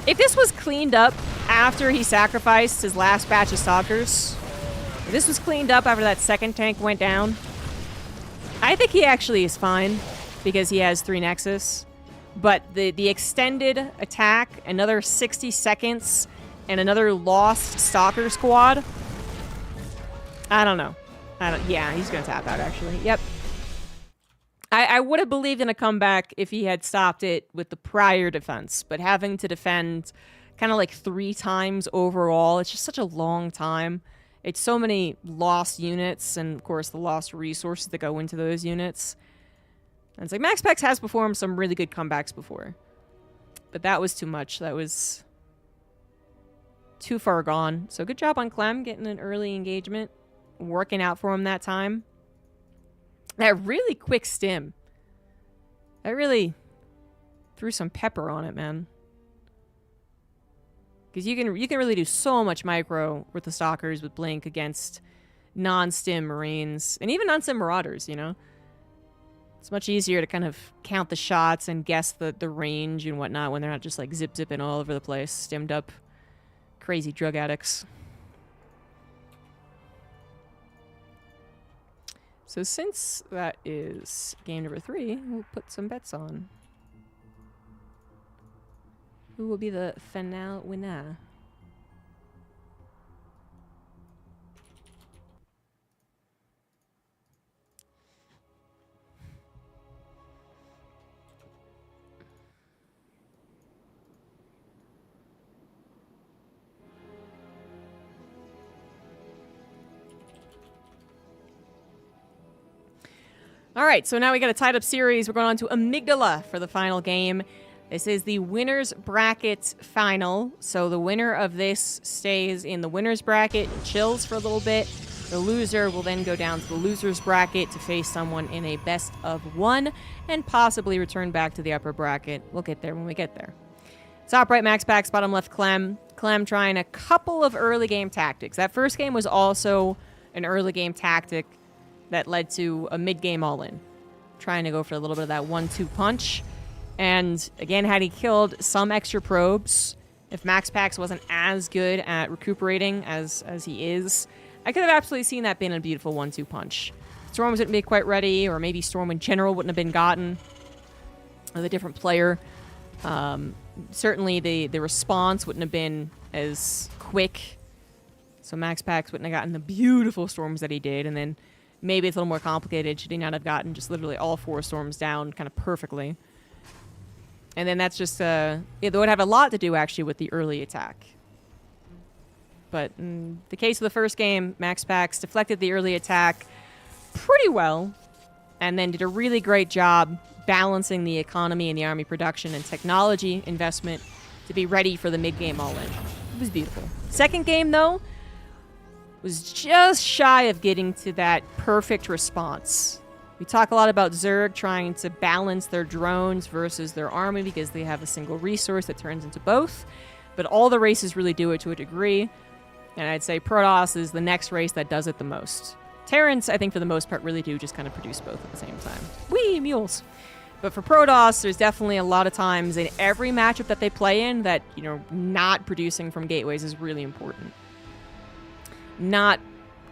If this was cleaned up after he sacrificed his last batch of Stalkers, if this was cleaned up after that second tank went down, I think he actually is fine, because he has 3 Nexus. But the extended attack, another 60 seconds, and another lost Stalker squad, I don't know. Yeah, he's going to tap out, actually. Yep. I would have believed in a comeback if he had stopped it with the prior defense, but having to defend kind of like 3 times overall, it's just such a long time. It's so many lost units, and of course the lost resources that go into those units. And it's like, Max Pax has performed some really good comebacks before. But that was too much. That was too far gone. So good job on Clem getting an early engagement. Working out for him that time. That really quick stim. That really threw some pepper on it, man. Because you can really do so much micro with the Stalkers with Blink against non-stim Marines. And even non-stim Marauders, you know? It's much easier to kind of count the shots and guess the range and whatnot when they're not just like zip-zipping all over the place, stimmed up crazy drug addicts. So since that is game number 3, we'll put some bets on. Who will be the finale winner? All right, so now we got a tied up series. We're going on to Amygdala for the final game. This is the winner's bracket final. So the winner of this stays in the winner's bracket and chills for a little bit. The loser will then go down to the loser's bracket to face someone in a best of 1 and possibly return back to the upper bracket. We'll get there when we get there. Top right, Max Pax. Bottom left, Clem. Clem trying a couple of early game tactics. That first game was also an early game tactic that led to a mid-game all-in. Trying to go for a little bit of that 1-2 punch. And again, had he killed some extra probes, if MaxPax wasn't as good at recuperating as he is, I could have absolutely seen that being a beautiful 1-2 punch. Storm wouldn't be quite ready, or maybe Storm in general wouldn't have been gotten with a different player. Certainly the response wouldn't have been as quick. So MaxPax wouldn't have gotten the beautiful storms that he did. And then maybe it's a little more complicated should he not have gotten just literally all 4 storms down kind of perfectly. And then that's just, it would have a lot to do actually with the early attack. But in the case of the first game, MaxPax deflected the early attack pretty well. And then did a really great job balancing the economy and the army production and technology investment to be ready for the mid-game all-in. It was beautiful. Second game, though, was just shy of getting to that perfect response. We talk a lot about Zerg trying to balance their drones versus their army because they have a single resource that turns into both. But all the races really do it to a degree. And I'd say Protoss is the next race that does it the most. Terrans, I think for the most part, really do just kind of produce both at the same time. Whee, mules! But for Protoss, there's definitely a lot of times in every matchup that they play in that, you know, not producing from gateways is really important. Not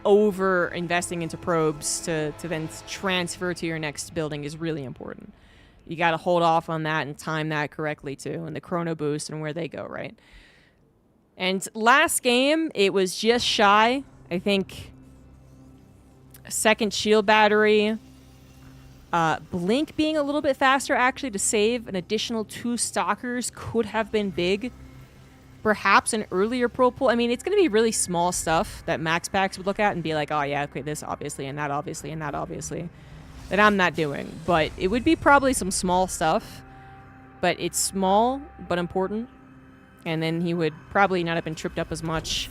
over investing into probes to then transfer to your next building is really important. You got to hold off on that and time that correctly too, and the chrono boost and where they go, right? And last game, it was just shy. I think second shield battery, Blink being a little bit faster actually to save an additional 2 stalkers could have been big. Perhaps an earlier pro pull. I mean, it's going to be really small stuff that MaxPax would look at and be like, oh yeah, okay, this obviously, and that obviously, and that obviously, that I'm not doing. But it would be probably some small stuff. But it's small, but important. And then he would probably not have been tripped up as much.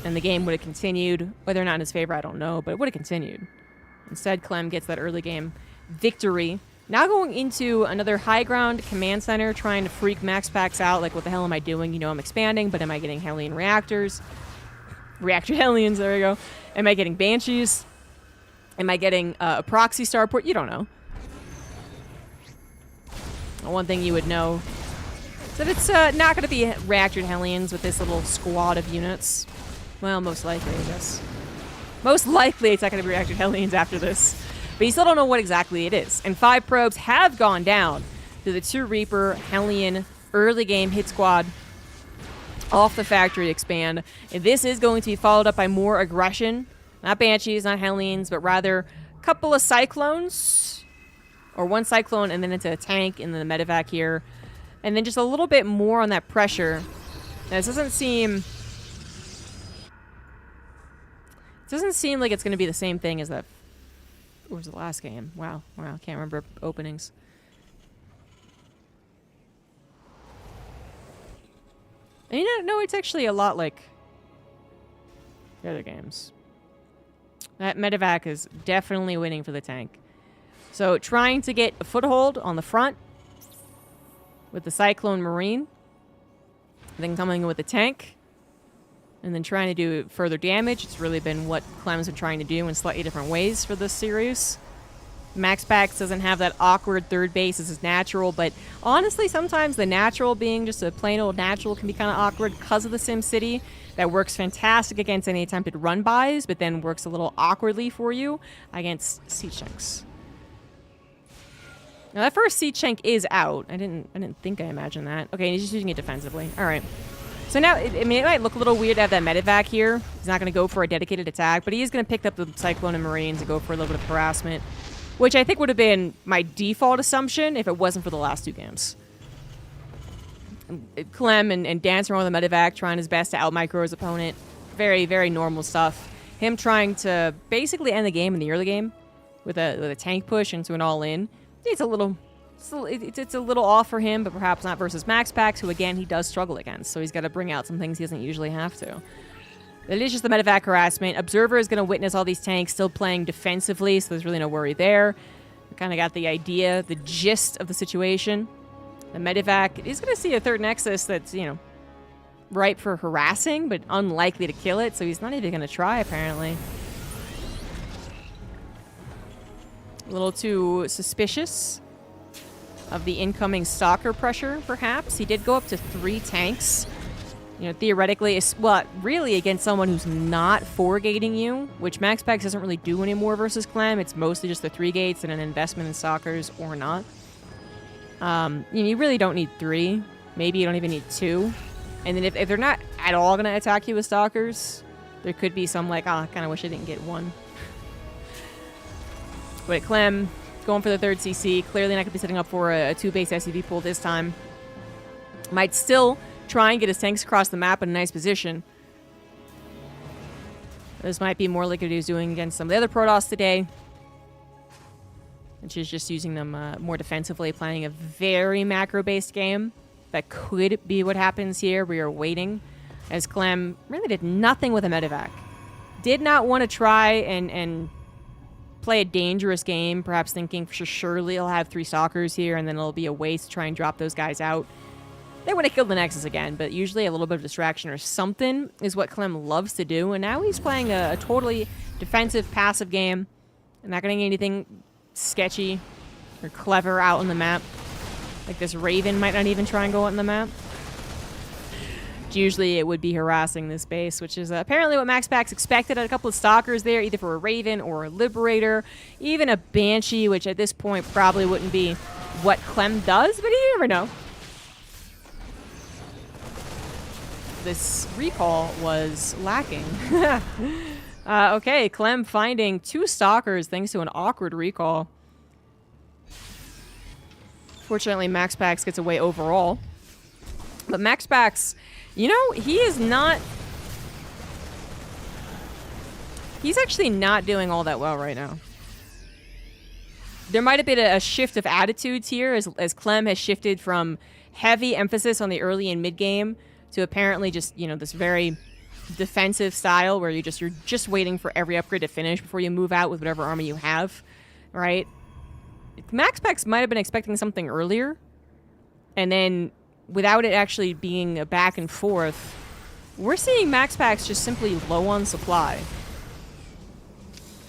And the game would have continued. Whether or not in his favor, I don't know, but it would have continued. Instead, Clem gets that early game victory. Now going into another high ground command center, trying to freak MaxPax out. Like, what the hell am I doing? You know I'm expanding, but am I getting Hellion reactors? Reactor Hellions, there we go. Am I getting Banshees? Am I getting a proxy starport? You don't know. One thing you would know is that it's not going to be Reactor Hellions with this little squad of units. Well, most likely, I guess. Most likely it's not going to be Reactor Hellions after this. But you still don't know what exactly it is. And 5 probes have gone down to the 2 Reaper Hellion early game hit squad off the factory expand. And this is going to be followed up by more aggression. Not Banshees, not Hellions, but rather a couple of Cyclones. Or 1 Cyclone and then into a tank and then the medevac here. And then just a little bit more on that pressure. Now, this doesn't seem... It doesn't seem like it's going to be the same thing as that... What was the last game? Wow, can't remember openings. And you know, it's actually a lot like the other games. That medevac is definitely winning for the tank. So trying to get a foothold on the front with the Cyclone Marine. Then coming in with the tank. And then trying to do further damage. It's really been what Clem's been trying to do in slightly different ways for this series. MaxPax doesn't have that awkward third base as is natural, but honestly, sometimes the natural being just a plain old natural can be kind of awkward because of the SimCity. That works fantastic against any attempted run-bys, but then works a little awkwardly for you against Siege Tanks. Now that first Siege Tank is out. I didn't think I imagined that. Okay, he's just using it defensively. All right. So now, I mean, it might look a little weird to have that medevac here. He's not going to go for a dedicated attack, but he is going to pick up the Cyclone and Marines and go for a little bit of harassment, which I think would have been my default assumption if it wasn't for the last 2 games. Clem and dancing around with the medevac, trying his best to out-micro his opponent. Very, very normal stuff. Him trying to basically end the game in the early game with a tank push into an all-in. It's a little off for him, but perhaps not versus MaxPax, who, again, he does struggle against. So he's got to bring out some things he doesn't usually have to. It is just the medevac harassment. Observer is going to witness all these tanks still playing defensively, so there's really no worry there. We kind of got the idea, the gist of the situation. The medevac is going to see a third Nexus that's, you know, ripe for harassing, but unlikely to kill it, so he's not even going to try, apparently. A little too suspicious of the incoming stalker pressure, perhaps. He did go up to 3 tanks. You know, theoretically, well, really against someone who's not 4-gating you, which MaxPax doesn't really do anymore versus Clem. It's mostly just the 3 gates and an investment in stalkers or not. You know, you really don't need 3. Maybe you don't even need 2. And then if they're not at all going to attack you with stalkers, there could be some like, oh, I kind of wish I didn't get 1. But Clem, going for the 3rd CC, clearly not going to be setting up for a 2-base SCV pool this time. Might still try and get his tanks across the map in a nice position. This might be more like what he was doing against some of the other Protoss today, which is just using them more defensively, playing a very macro-based game. That could be what happens here. We are waiting, as Clem really did nothing with a medevac. Did not want to try and play a dangerous game, perhaps thinking surely he'll have 3 stalkers here, and then it'll be a waste to try and drop those guys out. They would have killed the Nexus again, but usually a little bit of distraction or something is what Clem loves to do, and now he's playing a totally defensive, passive game. And not getting anything sketchy or clever out on the map. Like this Raven might not even try and go out on the map. Usually it would be harassing this base, which is apparently what MaxPax expected. A couple of stalkers there, either for a Raven or a Liberator. Even a Banshee, which at this point probably wouldn't be what Clem does, but you never know. This recall was lacking. Okay, Clem finding 2 stalkers thanks to an awkward recall. Fortunately, MaxPax gets away overall. But MaxPax, you know, he is not... He's actually not doing all that well right now. There might have been a shift of attitudes here as Clem has shifted from heavy emphasis on the early and mid game to apparently just, you know, this very defensive style where you're just waiting for every upgrade to finish before you move out with whatever army you have, right? MaxPax might have been expecting something earlier, and then without it actually being a back and forth, we're seeing MaxPax just simply low on supply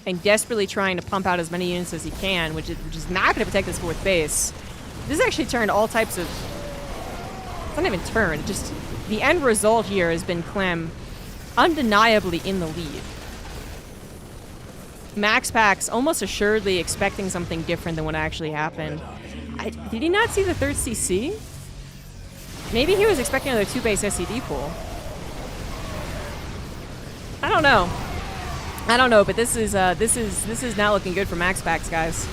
and desperately trying to pump out as many units as he can, which is not going to protect this 4th base. This has actually turned all types of... It's not even turned, just... The end result here has been Clem undeniably in the lead. MaxPax almost assuredly expecting something different than what actually happened. Did he not see the 3rd CC? Maybe he was expecting another 2-base SCD pool. I don't know, but this is not looking good for MaxPax, guys.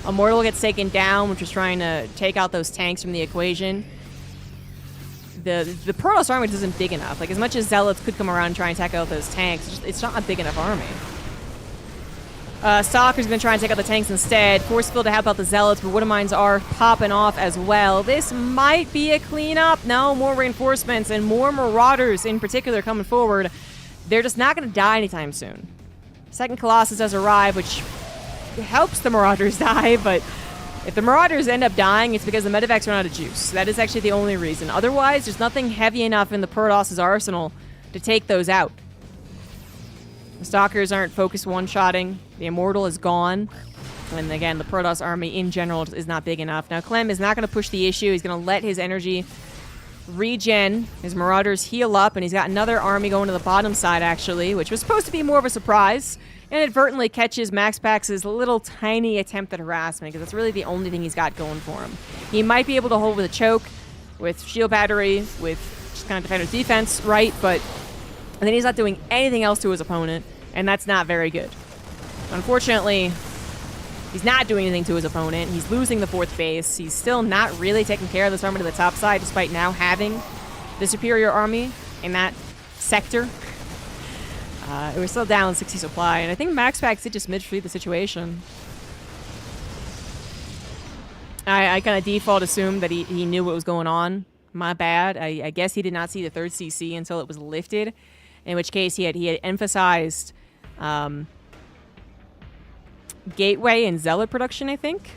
Immortal gets taken down, which was trying to take out those tanks from the equation. The Protoss army just isn't big enough. Like, as much as Zealots could come around and try and take out those tanks, it's not a big enough army. Stalker's gonna try and take out the tanks instead. Force field to help out the Zealots, but Woodamines are popping off as well. This might be a cleanup. No, more reinforcements and more Marauders in particular coming forward. They're just not gonna die anytime soon. 2nd Colossus does arrive, which helps the Marauders die, but if the Marauders end up dying, it's because the medevacs run out of juice. That is actually the only reason. Otherwise, there's nothing heavy enough in the Protoss' arsenal to take those out. The Stalkers aren't focused one-shotting. The Immortal is gone. And again, the Protoss army in general is not big enough. Now, Clem is not going to push the issue. He's going to let his energy regen. His Marauders heal up, and he's got another army going to the bottom side, actually, which was supposed to be more of a surprise. Inadvertently catches MaxPax's little tiny attempt at harassment, because that's really the only thing he's got going for him. He might be able to hold with a choke, with shield battery, with just kind of defender's defense, right? But and then he's not doing anything else to his opponent, and that's not very good. Unfortunately, he's not doing anything to his opponent. He's losing the 4th base. He's still not really taking care of this army to the top side, despite now having the superior army in that sector. We're still down 60 supply, and I think MaxPax did just mid-free the situation. I kind of default assumed that he knew what was going on. My bad. I guess he did not see the 3rd CC until it was lifted, in which case he had emphasized Gateway and Zealot production, I think.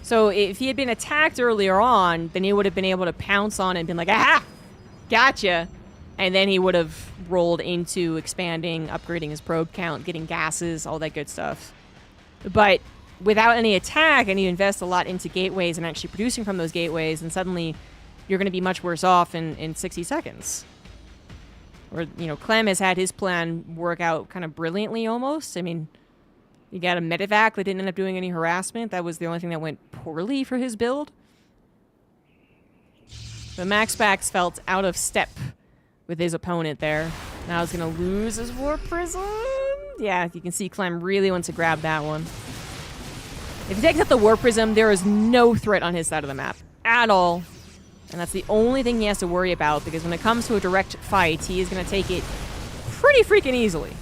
So if he had been attacked earlier on, then he would have been able to pounce on it and been like, aha! Gotcha! And then he would have rolled into expanding, upgrading his probe count, getting gases, all that good stuff. But without any attack, and you invest a lot into gateways and actually producing from those gateways, and suddenly you're going to be much worse off in 60 seconds. Or, you know, Clem has had his plan work out kind of brilliantly almost. I mean, you got a medevac that didn't end up doing any harassment. That was the only thing that went poorly for his build. But MaxPax felt out of step with his opponent there. Now he's going to lose his Warp Prism. Yeah, you can see Clem really wants to grab that one. If he takes out the Warp Prism, there is no threat on his side of the map at all. And that's the only thing he has to worry about, because when it comes to a direct fight, he is going to take it pretty freaking easily.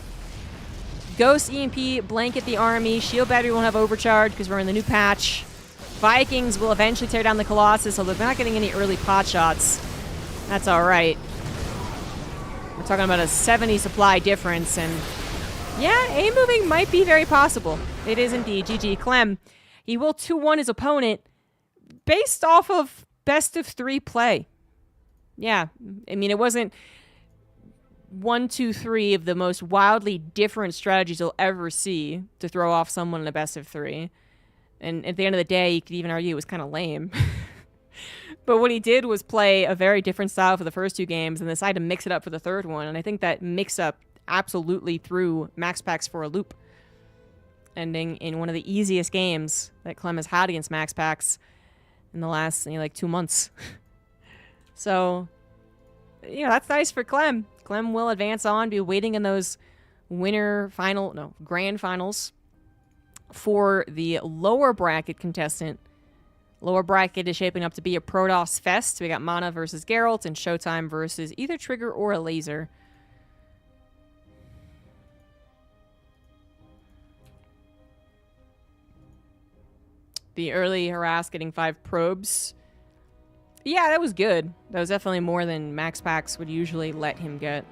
Ghost EMP, blanket the army. Shield battery won't have overcharge because we're in the new patch. Vikings will eventually tear down the Colossus, although they're not getting any early pot shots. That's alright. We're talking about a 70 supply difference, and yeah, A-moving might be very possible. It is indeed. GG. Clem, he will 2-1 his opponent based off of best of 3 play. Yeah, I mean, it wasn't 1, 2, 3 of the most wildly different strategies you'll ever see to throw off someone in a best of 3. And at the end of the day, you could even argue it was kind of lame. But what he did was play a very different style for the first 2 games and decided to mix it up for the third one. And I think that mix-up absolutely threw MaxPax for a loop, ending in one of the easiest games that Clem has had against MaxPax in the last, you know, like 2 months. So, you know, that's nice for Clem. Clem will advance on, be waiting in those grand finals for the lower bracket contestant. Lower bracket is shaping up to be a Protoss fest. We got Mana versus Geralt and Showtime versus either Trigger or a Laser. The early harass getting 5 probes. Yeah, that was good. That was definitely more than MaxPax would usually let him get.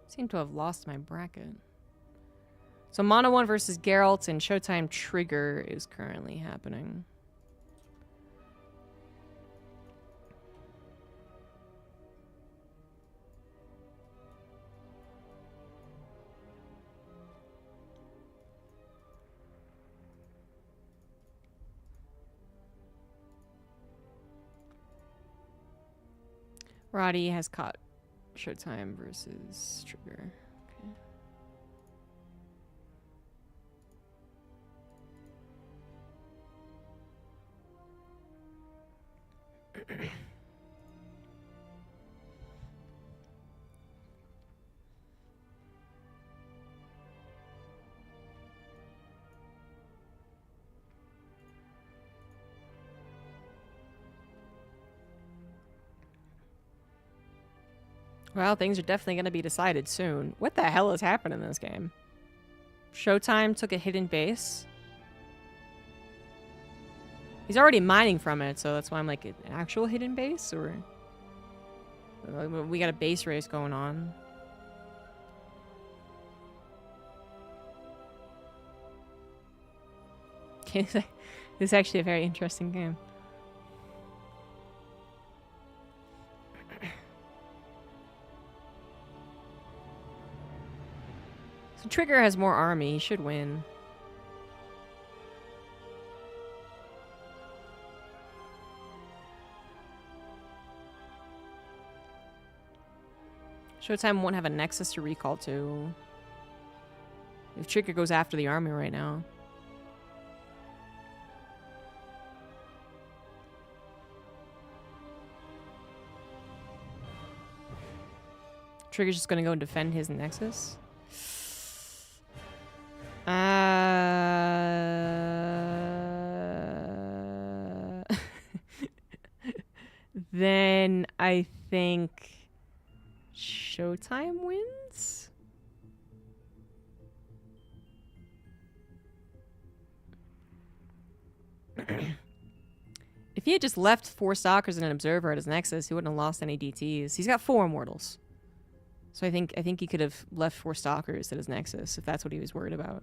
Seem to have lost my bracket. So Mana 1 versus Geralt and Showtime Trigger is currently happening. Roddy has caught Showtime versus Trigger. Okay. Well, things are definitely going to be decided soon. What the hell has happened in this game? Showtime took a hidden base. He's already mining from it, so that's why I'm like, an actual hidden base? Or we got a base race going on. This is actually a very interesting game. So Trigger has more army. He should win. Showtime won't have a Nexus to recall to. If Trigger goes after the army right now. Trigger's just gonna go and defend his Nexus. Then I think Showtime wins? If he had just left 4 Stalkers and an Observer at his Nexus, he wouldn't have lost any DTs. He's got 4 Immortals. So I think he could have left 4 Stalkers at his Nexus, if that's what he was worried about.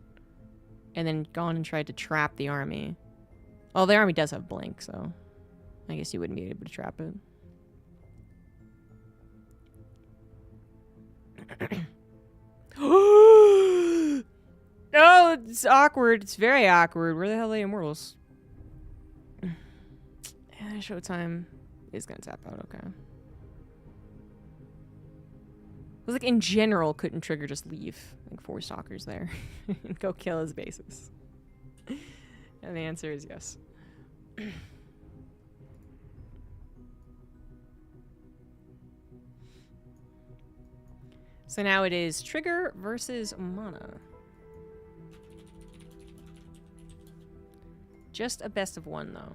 And then gone and tried to trap the army. Well, the army does have Blink, so I guess you wouldn't be able to trap it. Oh, it's awkward. It's very awkward. Where the hell are the Immortals? Yeah, Showtime is gonna tap out, okay. It was like, in general, couldn't Trigger just leave like 4 Stalkers there and go kill his bases? And the answer is yes. So now it is Trigger versus Mana. Just a best of 1, though.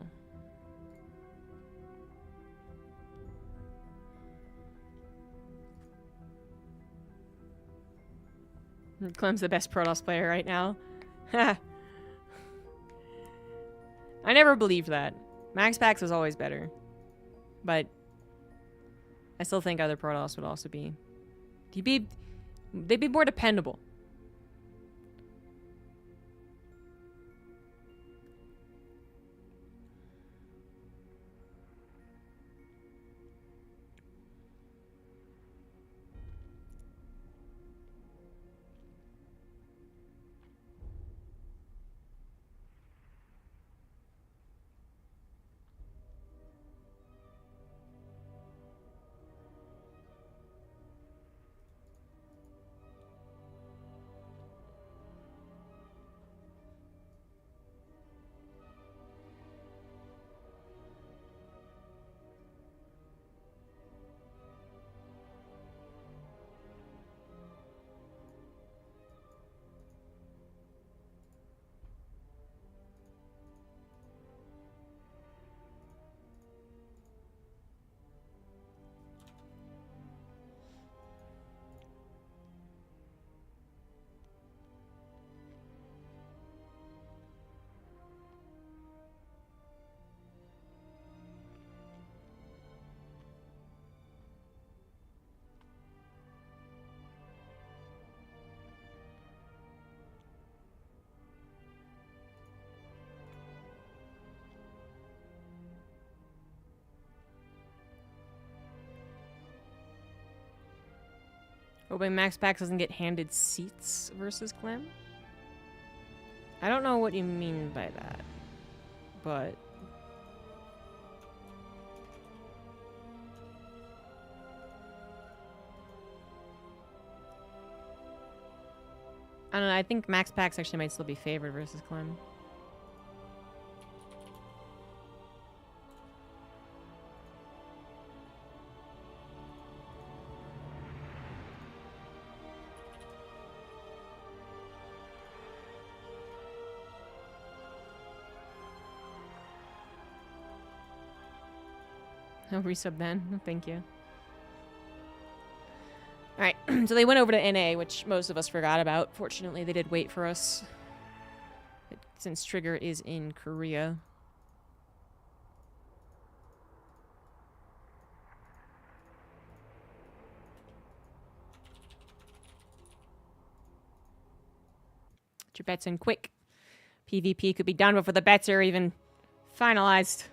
Clem's the best Protoss player right now. I never believed that. Max Pax was always better. But I still think other Protoss would also be... They'd be more dependable. Hoping Max Pax doesn't get handed seats versus Clem. I don't know what you mean by that, but... I don't know, I think Max Pax actually might still be favored versus Clem. No resub then. Thank you. Alright, so they went over to NA, which most of us forgot about. Fortunately, they did wait for us. Since Trigger is in Korea. Get your bets in quick. PvP could be done before the bets are even finalized.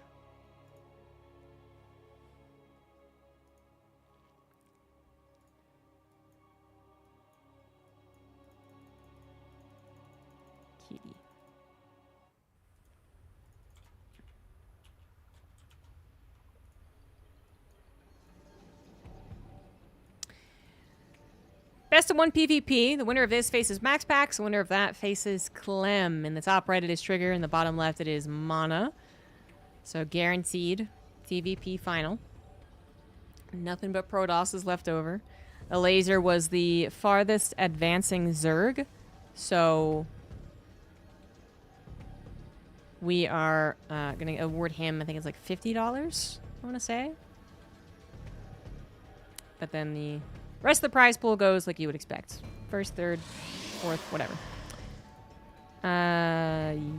kitty. Best of 1 PvP. The winner of this faces Max Pax. The winner of that faces Clem. In the top right, it is Trigger. In the bottom left, it is Mana. So guaranteed PvP final. Nothing but Protoss is left over. The Laser was the farthest advancing Zerg. So we are going to award him, I think it's like $50, I want to say. But then the rest of the prize pool goes like you would expect. First, third, fourth, whatever.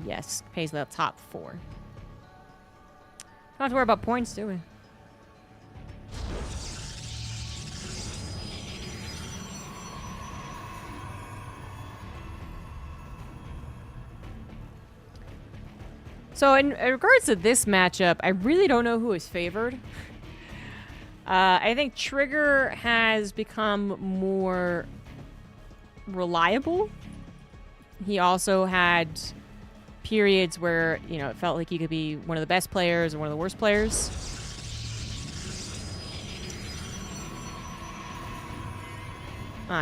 Yes, pays the top 4. Don't have to worry about points, do we? So in regards to this matchup, I really don't know who is favored. I think Trigger has become more reliable. He also had periods where, you know, it felt like he could be one of the best players or one of the worst players.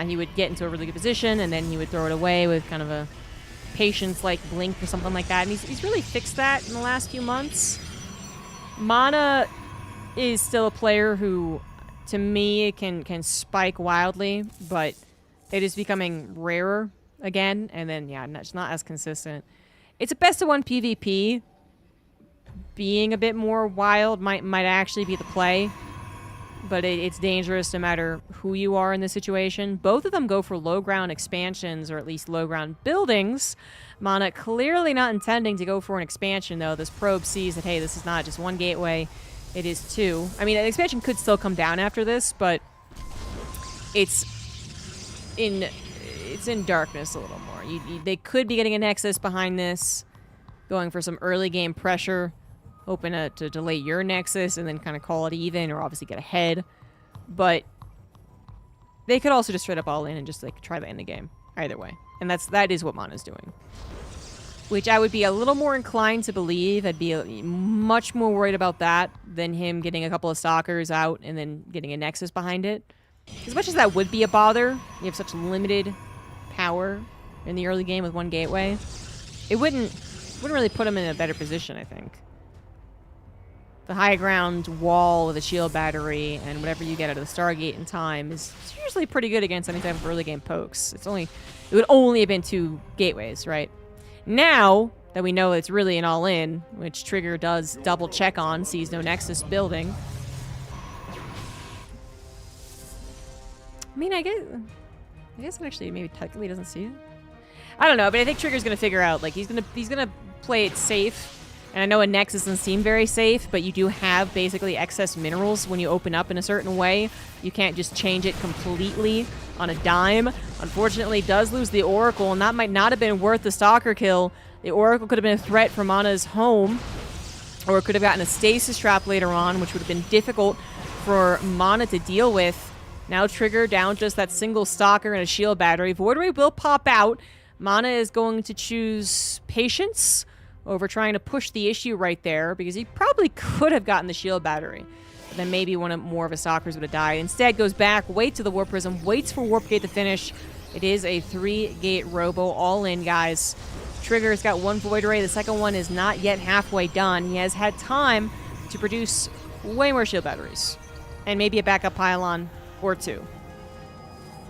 He would get into a really good position, and then he would throw it away with kind of a patience-like blink or something like that. And he's really fixed that in the last few months. Mana is still a player who, to me, can spike wildly, but it is becoming rarer again. And then, yeah, it's not as consistent. It's a best of 1 PvP. Being a bit more wild might actually be the play. But it's dangerous no matter who you are in this situation. Both of them go for low ground expansions, or at least low ground buildings. Mana clearly not intending to go for an expansion, though. This probe sees that, hey, this is not just 1 gateway, it is 2. I mean, an expansion could still come down after this, but it's in darkness a little more. They could be getting a Nexus behind this, going for some early game pressure. Hoping to delay your Nexus and then kind of call it even, or obviously get ahead. But they could also just straight up all in and just like try to end the game. Either way. And that is what Mana's doing. Which I would be a little more inclined to believe. I'd be much more worried about that than him getting a couple of Stalkers out and then getting a Nexus behind it. As much as that would be a bother, you have such limited power in the early game with 1 gateway. It wouldn't really put him in a better position, I think. The high ground wall with a shield battery and whatever you get out of the Stargate in time is usually pretty good against any type of early game pokes. It would only have been 2 gateways, right? Now that we know it's really an all-in, which Trigger does double check on, sees no Nexus building. I mean, I guess it actually maybe technically doesn't see it. I don't know, but I think Trigger's gonna figure out, like, he's gonna play it safe. And I know a Nexus doesn't seem very safe, but you do have basically excess minerals when you open up in a certain way. You can't just change it completely on a dime. Unfortunately, does lose the Oracle, and that might not have been worth the Stalker kill. The Oracle could have been a threat for Mana's home, or it could have gotten a stasis trap later on, which would have been difficult for Mana to deal with. Now Trigger down just that single Stalker and a shield battery. Void Ray will pop out. Mana is going to choose Patience over trying to push the issue right there, because he probably could have gotten the shield battery. But then maybe more of his Stalkers would have died. Instead, goes back, waits to the Warp Prism, waits for Warp Gate to finish. It is a 3-gate Robo, all in, guys. Trigger's got 1 Void Ray. The second one is not yet halfway done. He has had time to produce way more shield batteries. And maybe a backup pylon or 2.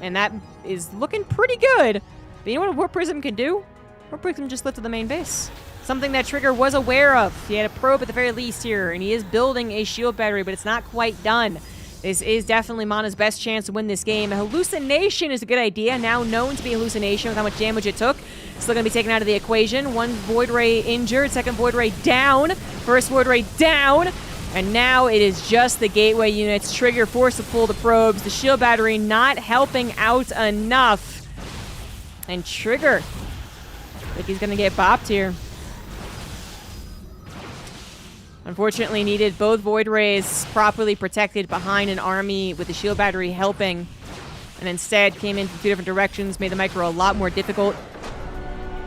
And that is looking pretty good. But you know what a Warp Prism can do? Warp Prism just lifted the main base. Something that Trigger was aware of. He had a probe at the very least here, and he is building a shield battery, but it's not quite done. This is definitely Mana's best chance to win this game. A hallucination is a good idea, now known to be a hallucination with how much damage it took. Still going to be taken out of the equation. 1 Void Ray injured, 2nd Void Ray down, 1st Void Ray down, and now it is just the gateway units. Trigger forced to pull the probes. The shield battery not helping out enough. And Trigger, I think he's going to get bopped here. Unfortunately, needed both Void Rays properly protected behind an army with the shield battery helping, and instead came in from 2 different directions, made the micro a lot more difficult.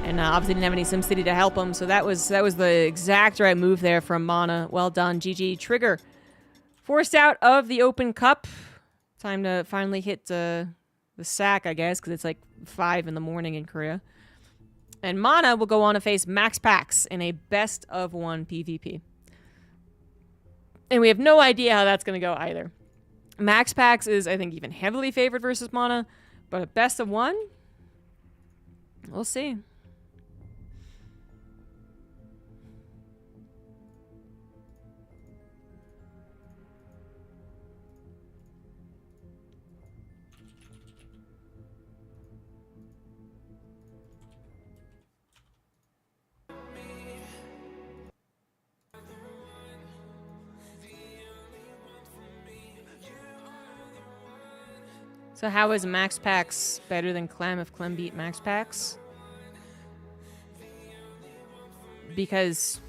And obviously didn't have any SimCity to help him, so that was the exact right move there from Mana. Well done, GG. Trigger forced out of the Open Cup. Time to finally hit the sack, I guess, because it's like 5 in the morning in Korea. And Mana will go on to face Max Pax in a best-of-1 PvP. And we have no idea how that's going to go either. Max Pax is, I think, even heavily favored versus Mana, but a best-of-1? We'll see. So how is Max Pax better than Clem if Clem beat Max Pax? Because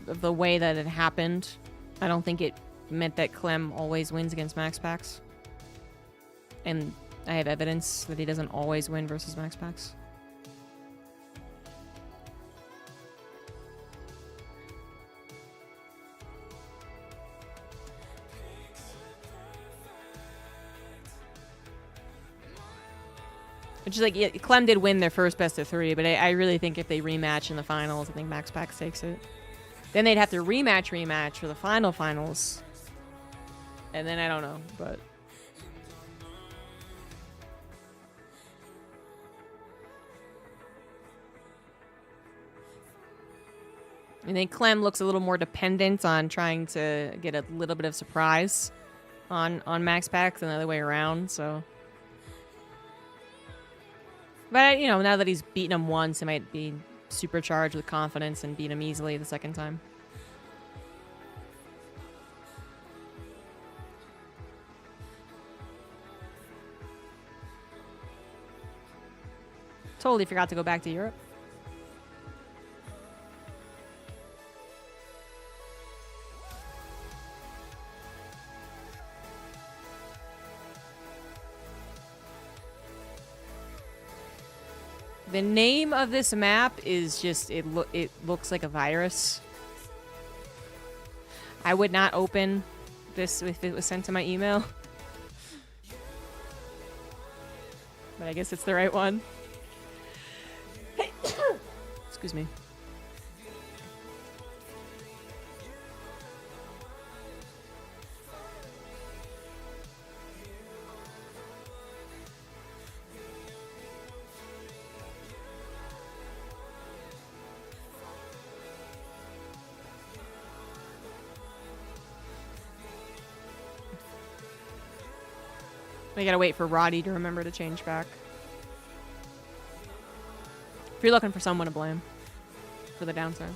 of the way that it happened, I don't think it meant that Clem always wins against Max Pax. And I have evidence that he doesn't always win versus Max Pax. Which is like, yeah, Clem did win their first best of 3, but I really think if they rematch in the finals, I think Max Pax takes it. Then they'd have to rematch for the finals. And then I don't know, but... I think Clem looks a little more dependent on trying to get a little bit of surprise on Max Pax than the other way around, so... But, you know, now that he's beaten him once, he might be supercharged with confidence and beat him easily the second time. Totally forgot to go back to Europe. The name of this map is just, it looks like a virus. I would not open this if it was sent to my email. But I guess it's the right one. Excuse me. I gotta wait for Roddy to remember to change back. If you're looking for someone to blame for the downside.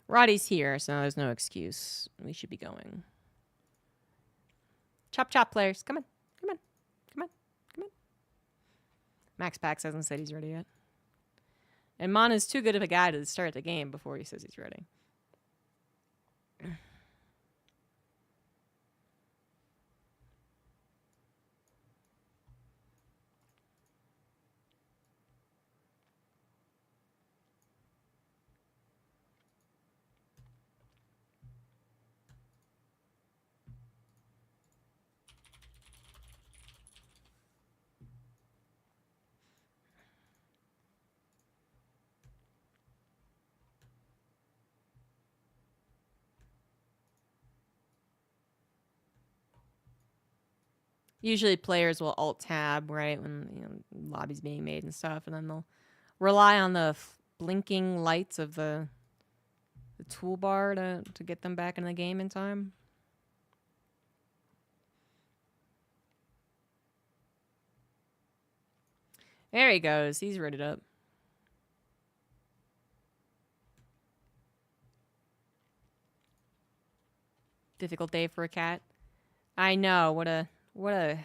Roddy's here, so there's no excuse. We should be going. Chop chop, players. Come on. Come on. Come on. Come on. Max Pax hasn't said he's ready yet. And Mana's too good of a guy to start the game before he says he's ready. Usually players will alt-tab, right, when lobby's being made and stuff, and then they'll rely on the blinking lights of the toolbar to get them back in the game in time. There he goes. He's rooted up. Difficult day for a cat. I know. What a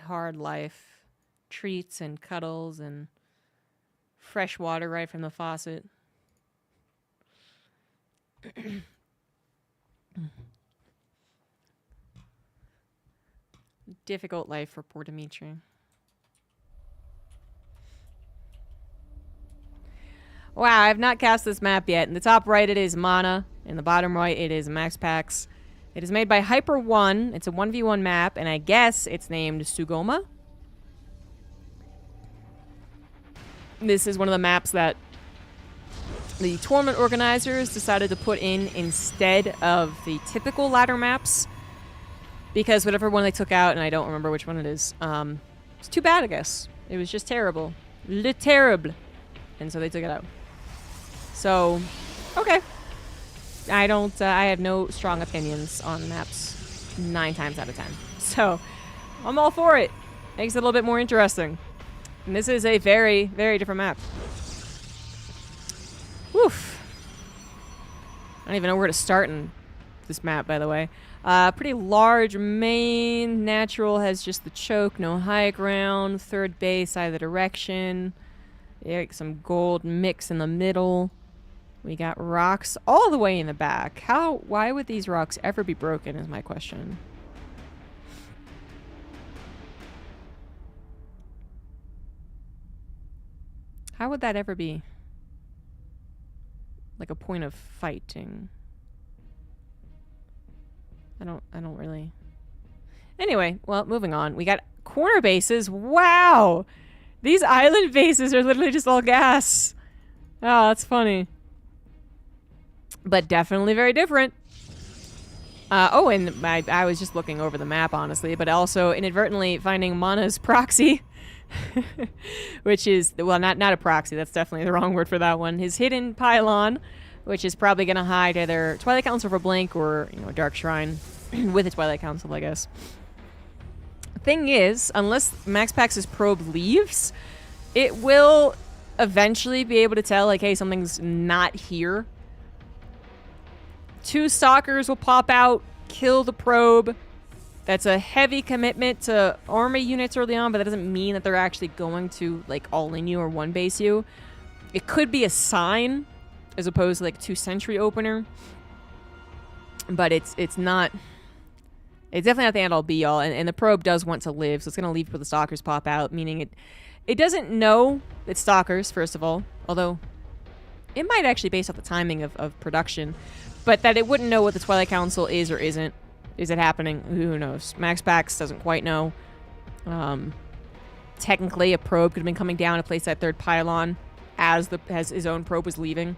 hard life. Treats and cuddles and fresh water right from the faucet. Difficult life for poor Dimitri. Wow, I have not cast this map yet. In the top right, it is Mana. In the bottom right, it is Max Packs. It is made by Hyper 1. It's a 1v1 map, and I guess it's named Sugoma. This is one of the maps that the tournament organizers decided to put in instead of the typical ladder maps. Because whatever one they took out, and I don't remember which one it is, it's too bad, I guess. It was just terrible. Le terrible. And so they took it out. So, okay. I have no strong opinions on maps 9 times out of 10. So, I'm all for it. Makes it a little bit more interesting. And this is a very, very different map. Woof. I don't even know where to start in this map, by the way. Pretty large main. Natural has just the choke, no high ground. Third base, either direction. Yeah, some gold mix in the middle. We got rocks all the way in the back. Why would these rocks ever be broken is my question. How would that ever be like a point of fighting? I don't really. Anyway, well, moving on. We got corner bases. Wow! These island bases are literally just all gas. Oh, that's funny. But definitely very different. Oh, and I was just looking over the map, honestly, but also inadvertently finding Mana's proxy. Which is, well, not a proxy. That's definitely the wrong word for that one. His hidden pylon, which is probably going to hide either Twilight Council for Blink or, Dark Shrine with a Twilight Council, I guess. Thing is, unless Max Pax's probe leaves, it will eventually be able to tell, like, hey, something's not here. 2 stalkers will pop out, kill the probe. That's a heavy commitment to army units early on, but that doesn't mean that they're actually going to, like, all-in you or one-base you. It could be a sign, as opposed to, like, 2 sentry opener. But it's not... It's definitely not the end-all be-all, and the probe does want to live, so it's going to leave before the stalkers pop out, meaning it doesn't know it's stalkers, first of all, although it might actually based off the timing of production, but that it wouldn't know what the Twilight Council is or isn't. Is it happening? Who knows? Max Pax doesn't quite know. Technically, a probe could have been coming down to place that 3rd pylon as his own probe was leaving.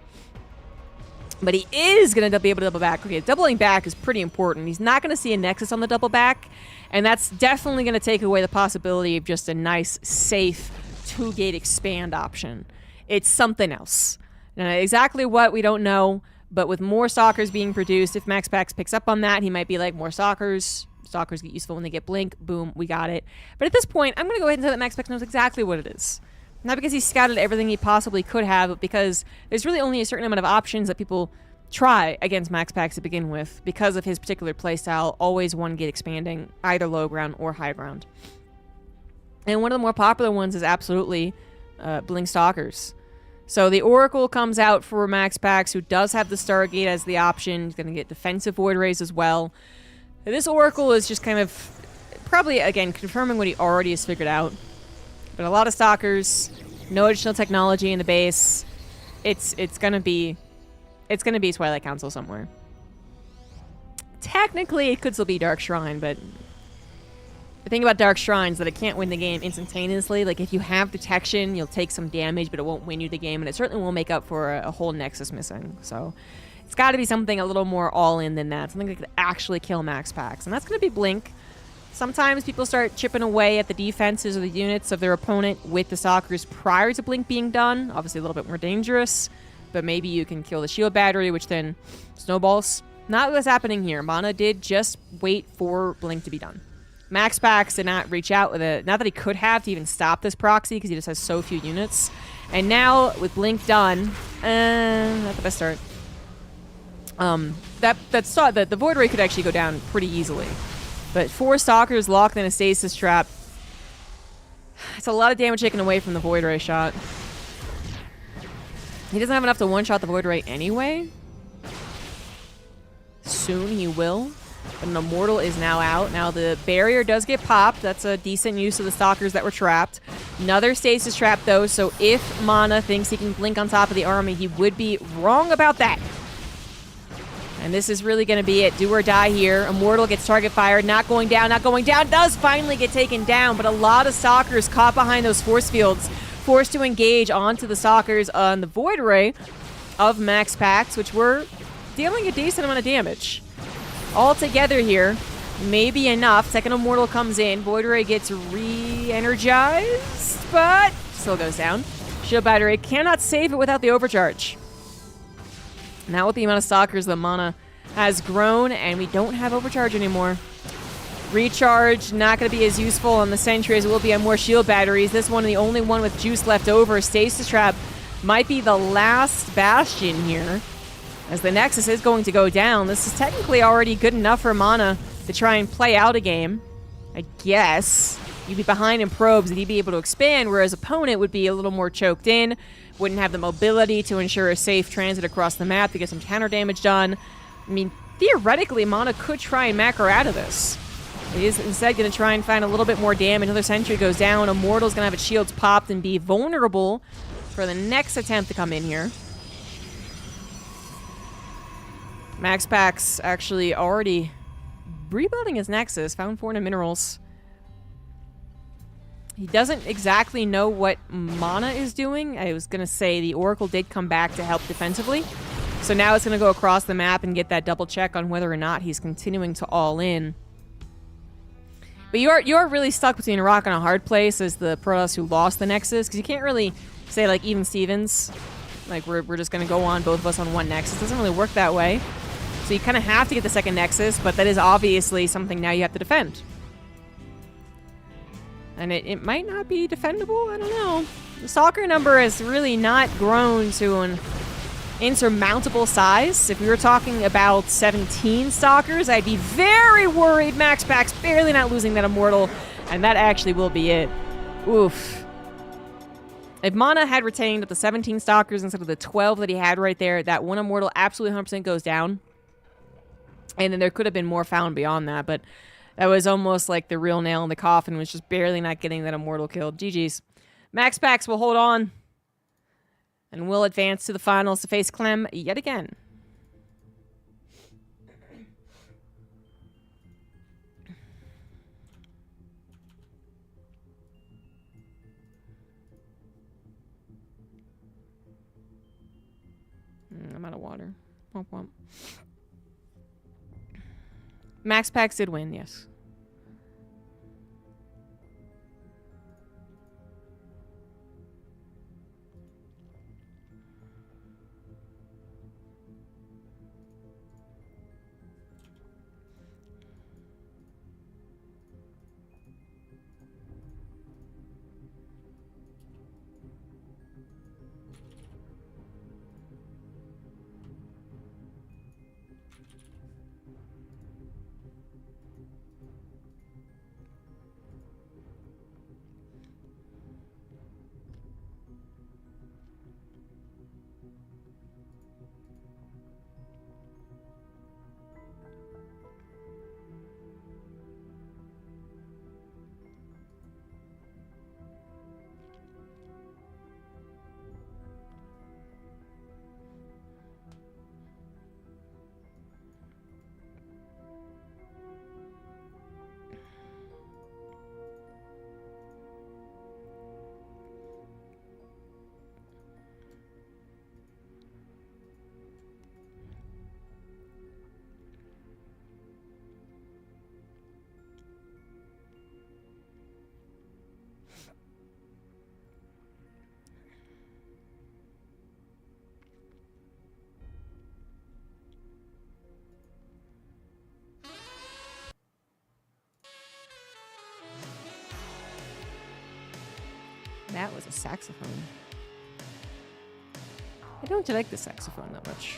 But he is going to be able to double back. Okay, doubling back is pretty important. He's not going to see a Nexus on the double back, and that's definitely going to take away the possibility of just a nice, safe 2-gate expand option. It's something else. Now, exactly what, we don't know. But with more stalkers being produced, if Max Pax picks up on that, he might be like, more stalkers. Stalkers get useful when they get blink. Boom, we got it. But at this point, I'm going to go ahead and say that Max Pax knows exactly what it is. Not because he scouted everything he possibly could have, but because there's really only a certain amount of options that people try against Max Pax to begin with because of his particular playstyle, always 1-gate expanding, either low ground or high ground. And one of the more popular ones is absolutely blink stalkers. So the Oracle comes out for Max Pax, who does have the Stargate as the option. He's going to get defensive Void Rays as well. And this Oracle is just kind of probably, again, confirming what he already has figured out. But a lot of stalkers, no additional technology in the base. It's going to be Twilight Council somewhere. Technically, it could still be Dark Shrine, but the thing about Dark Shrine is that it can't win the game instantaneously. Like, if you have detection, you'll take some damage, but it won't win you the game, and it certainly won't make up for a whole Nexus missing. So it's got to be something a little more all-in than that, something that could actually kill Max Pax, and that's going to be Blink. Sometimes people start chipping away at the defenses or the units of their opponent with the Stalkers prior to Blink being done. Obviously a little bit more dangerous, but maybe you can kill the shield battery, which then snowballs. Not what's happening here. Mana did just wait for Blink to be done. Max Pax did not reach out with it. Not that he could have to even stop this proxy because he just has so few units. And now with Blink done, not the best start. The Void Ray could actually go down pretty easily. But 4 Stalkers locked in a stasis trap. It's a lot of damage taken away from the Void Ray shot. He doesn't have enough to one-shot the Void Ray anyway. Soon he will. But an Immortal is now out. Now the barrier does get popped. That's a decent use of the Stalkers that were trapped. Another stasis trap though, so if Mana thinks he can blink on top of the army, he would be wrong about that. And this is really going to be it. Do or die here. Immortal gets target fired. Not going down, not going down. Does finally get taken down, but a lot of Stalkers caught behind those force fields. Forced to engage onto the Stalkers on the Void Ray of Max Pax, which were dealing a decent amount of damage. All together here, maybe enough. Second Immortal comes in. Void Ray gets re-energized, but still goes down. Shield Battery cannot save it without the overcharge. Now with the amount of Stalkers, the mana has grown, and we don't have overcharge anymore. Recharge, not going to be as useful on the Sentry as it will be on more shield batteries. This one, the only one with juice left over. Stasis Trap might be the last bastion here, as the Nexus is going to go down. This is technically already good enough for Mana to try and play out a game. I guess. You'd be behind in probes and he'd be able to expand, whereas opponent would be a little more choked in, wouldn't have the mobility to ensure a safe transit across the map to get some counter damage done. I mean, theoretically, Mana could try and macro out of this. It is instead going to try and find a little bit more damage. Another Sentry goes down. Immortal's going to have its shields popped and be vulnerable for the next attempt to come in here. Max Pax actually already rebuilding his Nexus, found 400 minerals. He doesn't exactly know what Mana is doing. I was going to say the Oracle did come back to help defensively. So now it's going to go across the map and get that double check on whether or not he's continuing to all in. But you're really stuck between a rock and a hard place as the Protoss who lost the Nexus, because you can't really say like even Stevens, like we're just going to go on both of us on one Nexus. It doesn't really work that way. So you kind of have to get the second Nexus, but that is obviously something now you have to defend. And it might not be defendable, I don't know. The Stalker number has really not grown to an insurmountable size. If we were talking about 17 Stalkers, I'd be very worried. Max Pax barely not losing that Immortal, and that actually will be it. Oof. If Mana had retained the 17 Stalkers instead of the 12 that he had right there, that one Immortal absolutely 100% goes down. And then there could have been more found beyond that, but that was almost like the real nail in the coffin, was just barely not getting that Immortal killed. GG's. Max Pax will hold on and will advance to the finals to face Clem yet again. I'm out of water. Womp womp. Max Pax did win, yes. was a saxophone. I don't like the saxophone that much.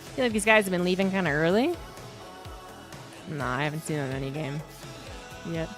I feel like these guys have been leaving kind of early. Nah, I haven't seen them in any game yet.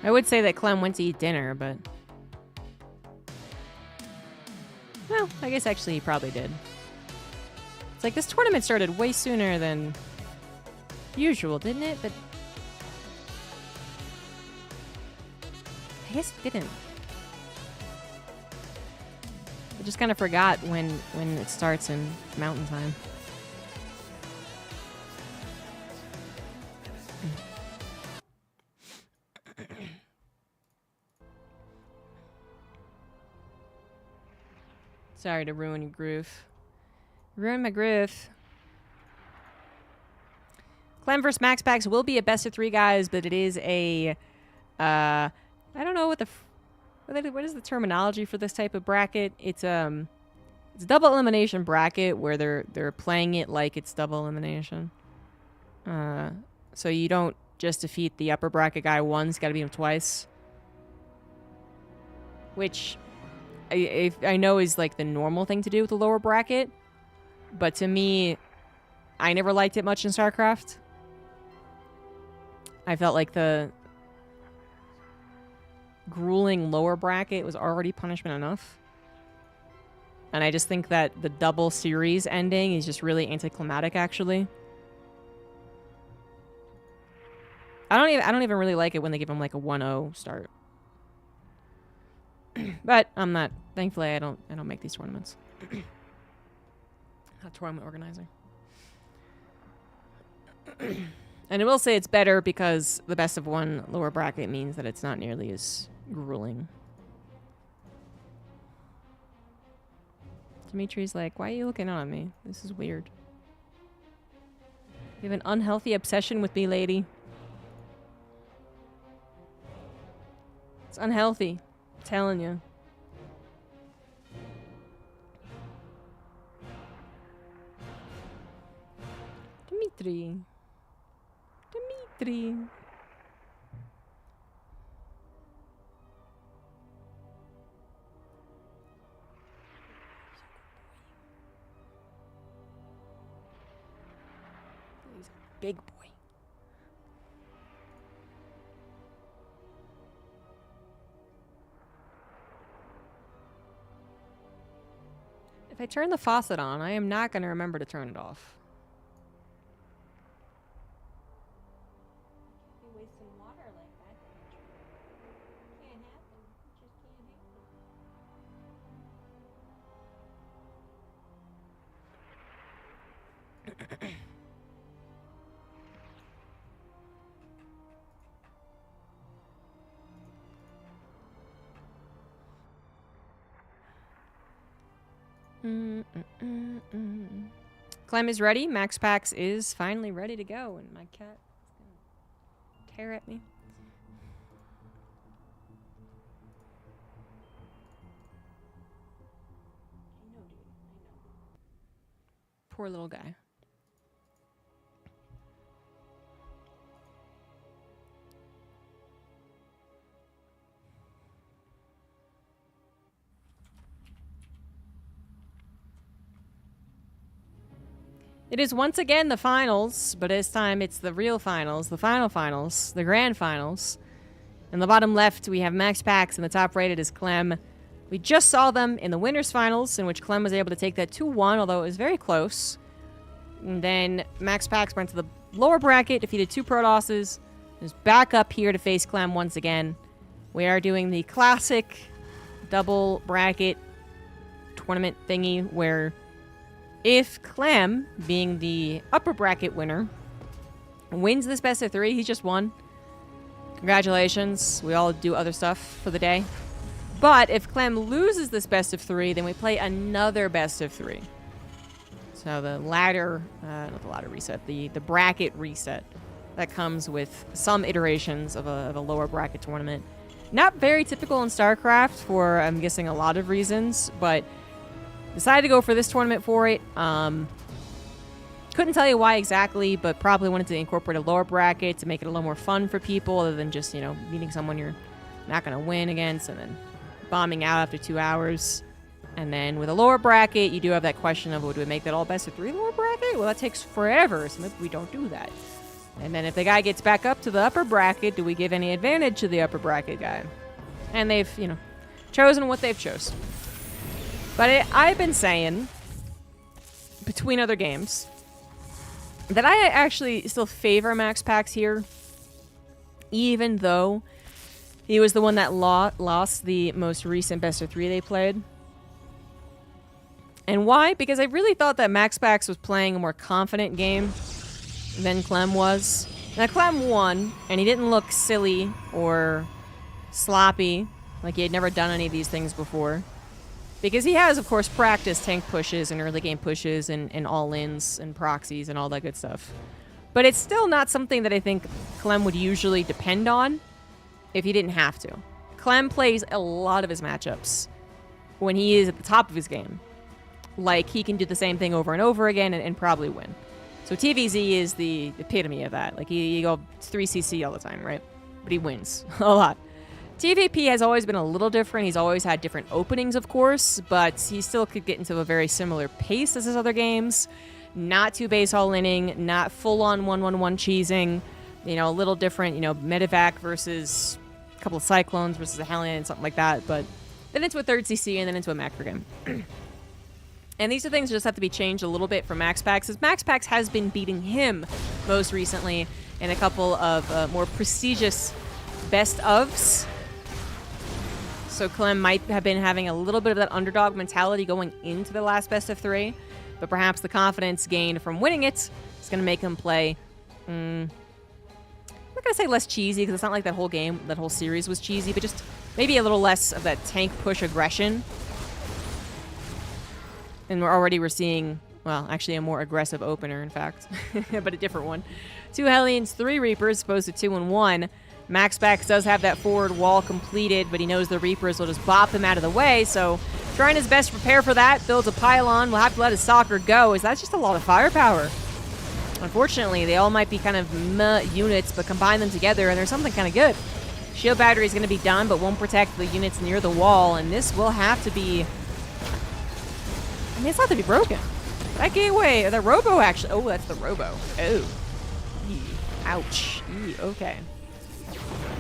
I would say that Clem went to eat dinner, but... Well, I guess actually he probably did. It's like this tournament started way sooner than usual, didn't it? But... I guess it didn't. I just kind of forgot when it starts in Mountain Time. Sorry to ruin your groove. Ruin my groove. Clem vs. Max Packs will be a best of 3 guys, but it is a... I don't know what what is the terminology for this type of bracket. It's a double elimination bracket where they're playing it like it's double elimination. So you don't just defeat the upper bracket guy once, gotta beat him twice. Which... I know is like the normal thing to do with the lower bracket, but to me, I never liked it much in StarCraft. I felt like the grueling lower bracket was already punishment enough. And I just think that the double series ending is just really anticlimactic, actually. I don't even really like it when they give them like a 1-0 start. But I'm not. Thankfully, I don't make these tournaments. Not tournament organizer. And I will say it's better because the best of 1 lower bracket means that it's not nearly as grueling. Dimitri's like, why are you looking at me? This is weird. You have an unhealthy obsession with me, lady. It's unhealthy. Telling you. Dimitri. He's a big boy. If I turn the faucet on, I am not going to remember to turn it off. You wasting water? Clem is ready. Max Pax is finally ready to go, and my cat is gonna tear at me. I know, dude. I know. Poor little guy. It is once again the finals, but this time it's the real finals, the final finals, the grand finals. In the bottom left, we have Max Pax, and the top rated is Clem. We just saw them in the winners finals, in which Clem was able to take that 2-1, although it was very close. And then Max Pax went to the lower bracket, defeated 2 Protosses, is back up here to face Clem once again. We are doing the classic double bracket tournament thingy where if Clem, being the upper bracket winner, wins this best of 3, he's just won. Congratulations. We all do other stuff for the day. But if Clem loses this best of 3, then we play another best of 3. So the ladder, not the ladder reset, the bracket reset that comes with some iterations of a lower bracket tournament. Not very typical in StarCraft for, I'm guessing, a lot of reasons, but decided to go for this tournament for it. Couldn't tell you why exactly, but probably wanted to incorporate a lower bracket to make it a little more fun for people other than just, you know, meeting someone you're not going to win against and then bombing out after 2 hours. And then with a lower bracket, you do have that question of, would we make that all best of 3 lower bracket? Well, that takes forever, so maybe we don't do that. And then if the guy gets back up to the upper bracket, do we give any advantage to the upper bracket guy? And they've, you know, chosen what they've chosen. But I've been saying, between other games, that I actually still favor Max Pax here, even though he was the one that lost the most recent best of 3 they played. And why? Because I really thought that Max Pax was playing a more confident game than Clem was. Now, Clem won, and he didn't look silly or sloppy, like he had never done any of these things before. Because he has, of course, practiced tank pushes and early game pushes and all-ins and proxies and all that good stuff. But it's still not something that I think Clem would usually depend on if he didn't have to. Clem plays a lot of his matchups when he is at the top of his game. Like, he can do the same thing over and over again and probably win. So TVZ is the epitome of that. Like, he go 3CC all the time, right? But he wins a lot. TVP has always been a little different. He's always had different openings, of course, but he still could get into a very similar pace as his other games. Not too base all-inning, not full-on 1-1-1 cheesing. You know, a little different, you know, Medivac versus a couple of Cyclones versus a Hellion and something like that. But then into a third CC and then into a macro game. And these are things that just have to be changed a little bit for Max Pax, as Max Pax has been beating him most recently in a couple of more prestigious best-ofs. So Clem might have been having a little bit of that underdog mentality going into the last best of 3, but perhaps the confidence gained from winning it is going to make him play, I'm not going to say less cheesy, because it's not like that whole game, that whole series was cheesy, but just maybe a little less of that tank push aggression. And we're seeing, well, actually a more aggressive opener, in fact, but a different one. 2 Hellions, 3 Reapers, opposed to 2 and 1. Max Pax does have that forward wall completed, but he knows the Reapers will just bop him out of the way, so trying his best to prepare for that, builds a pylon, will have to let his soccer go, as that's just a lot of firepower. Unfortunately, they all might be kind of meh units, but combine them together and there's something kind of good. Shield battery is going to be done, but won't protect the units near the wall, and this will have to be... I mean, it's not to be broken. That gateway, the Robo actually... Oh, that's the Robo. Oh. Eee. Ouch. Eee. Okay.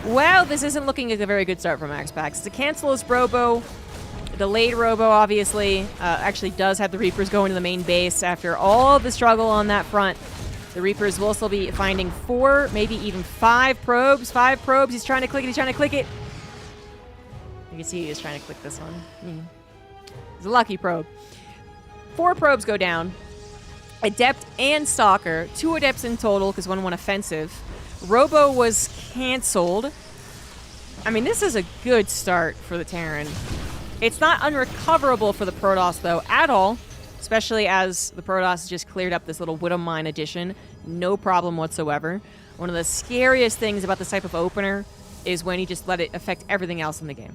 Well, this isn't looking like a very good start for Max Pax. It's a cancelous Robo. Delayed Robo, obviously. Actually does have the Reapers going to the main base after all the struggle on that front. The Reapers will still be finding 4, maybe even 5 probes. 5 probes. He's trying to click it. He's trying to click it. You can see he's trying to click this one. It's a lucky probe. 4 probes go down. Adept and Stalker. 2 Adepts in total, because one went offensive. Robo was canceled. I mean, this is a good start for the Terran. It's not unrecoverable for the Protoss, though, at all. Especially as the Protoss just cleared up this little Widow Mine addition. No problem whatsoever. One of the scariest things about this type of opener is when you just let it affect everything else in the game.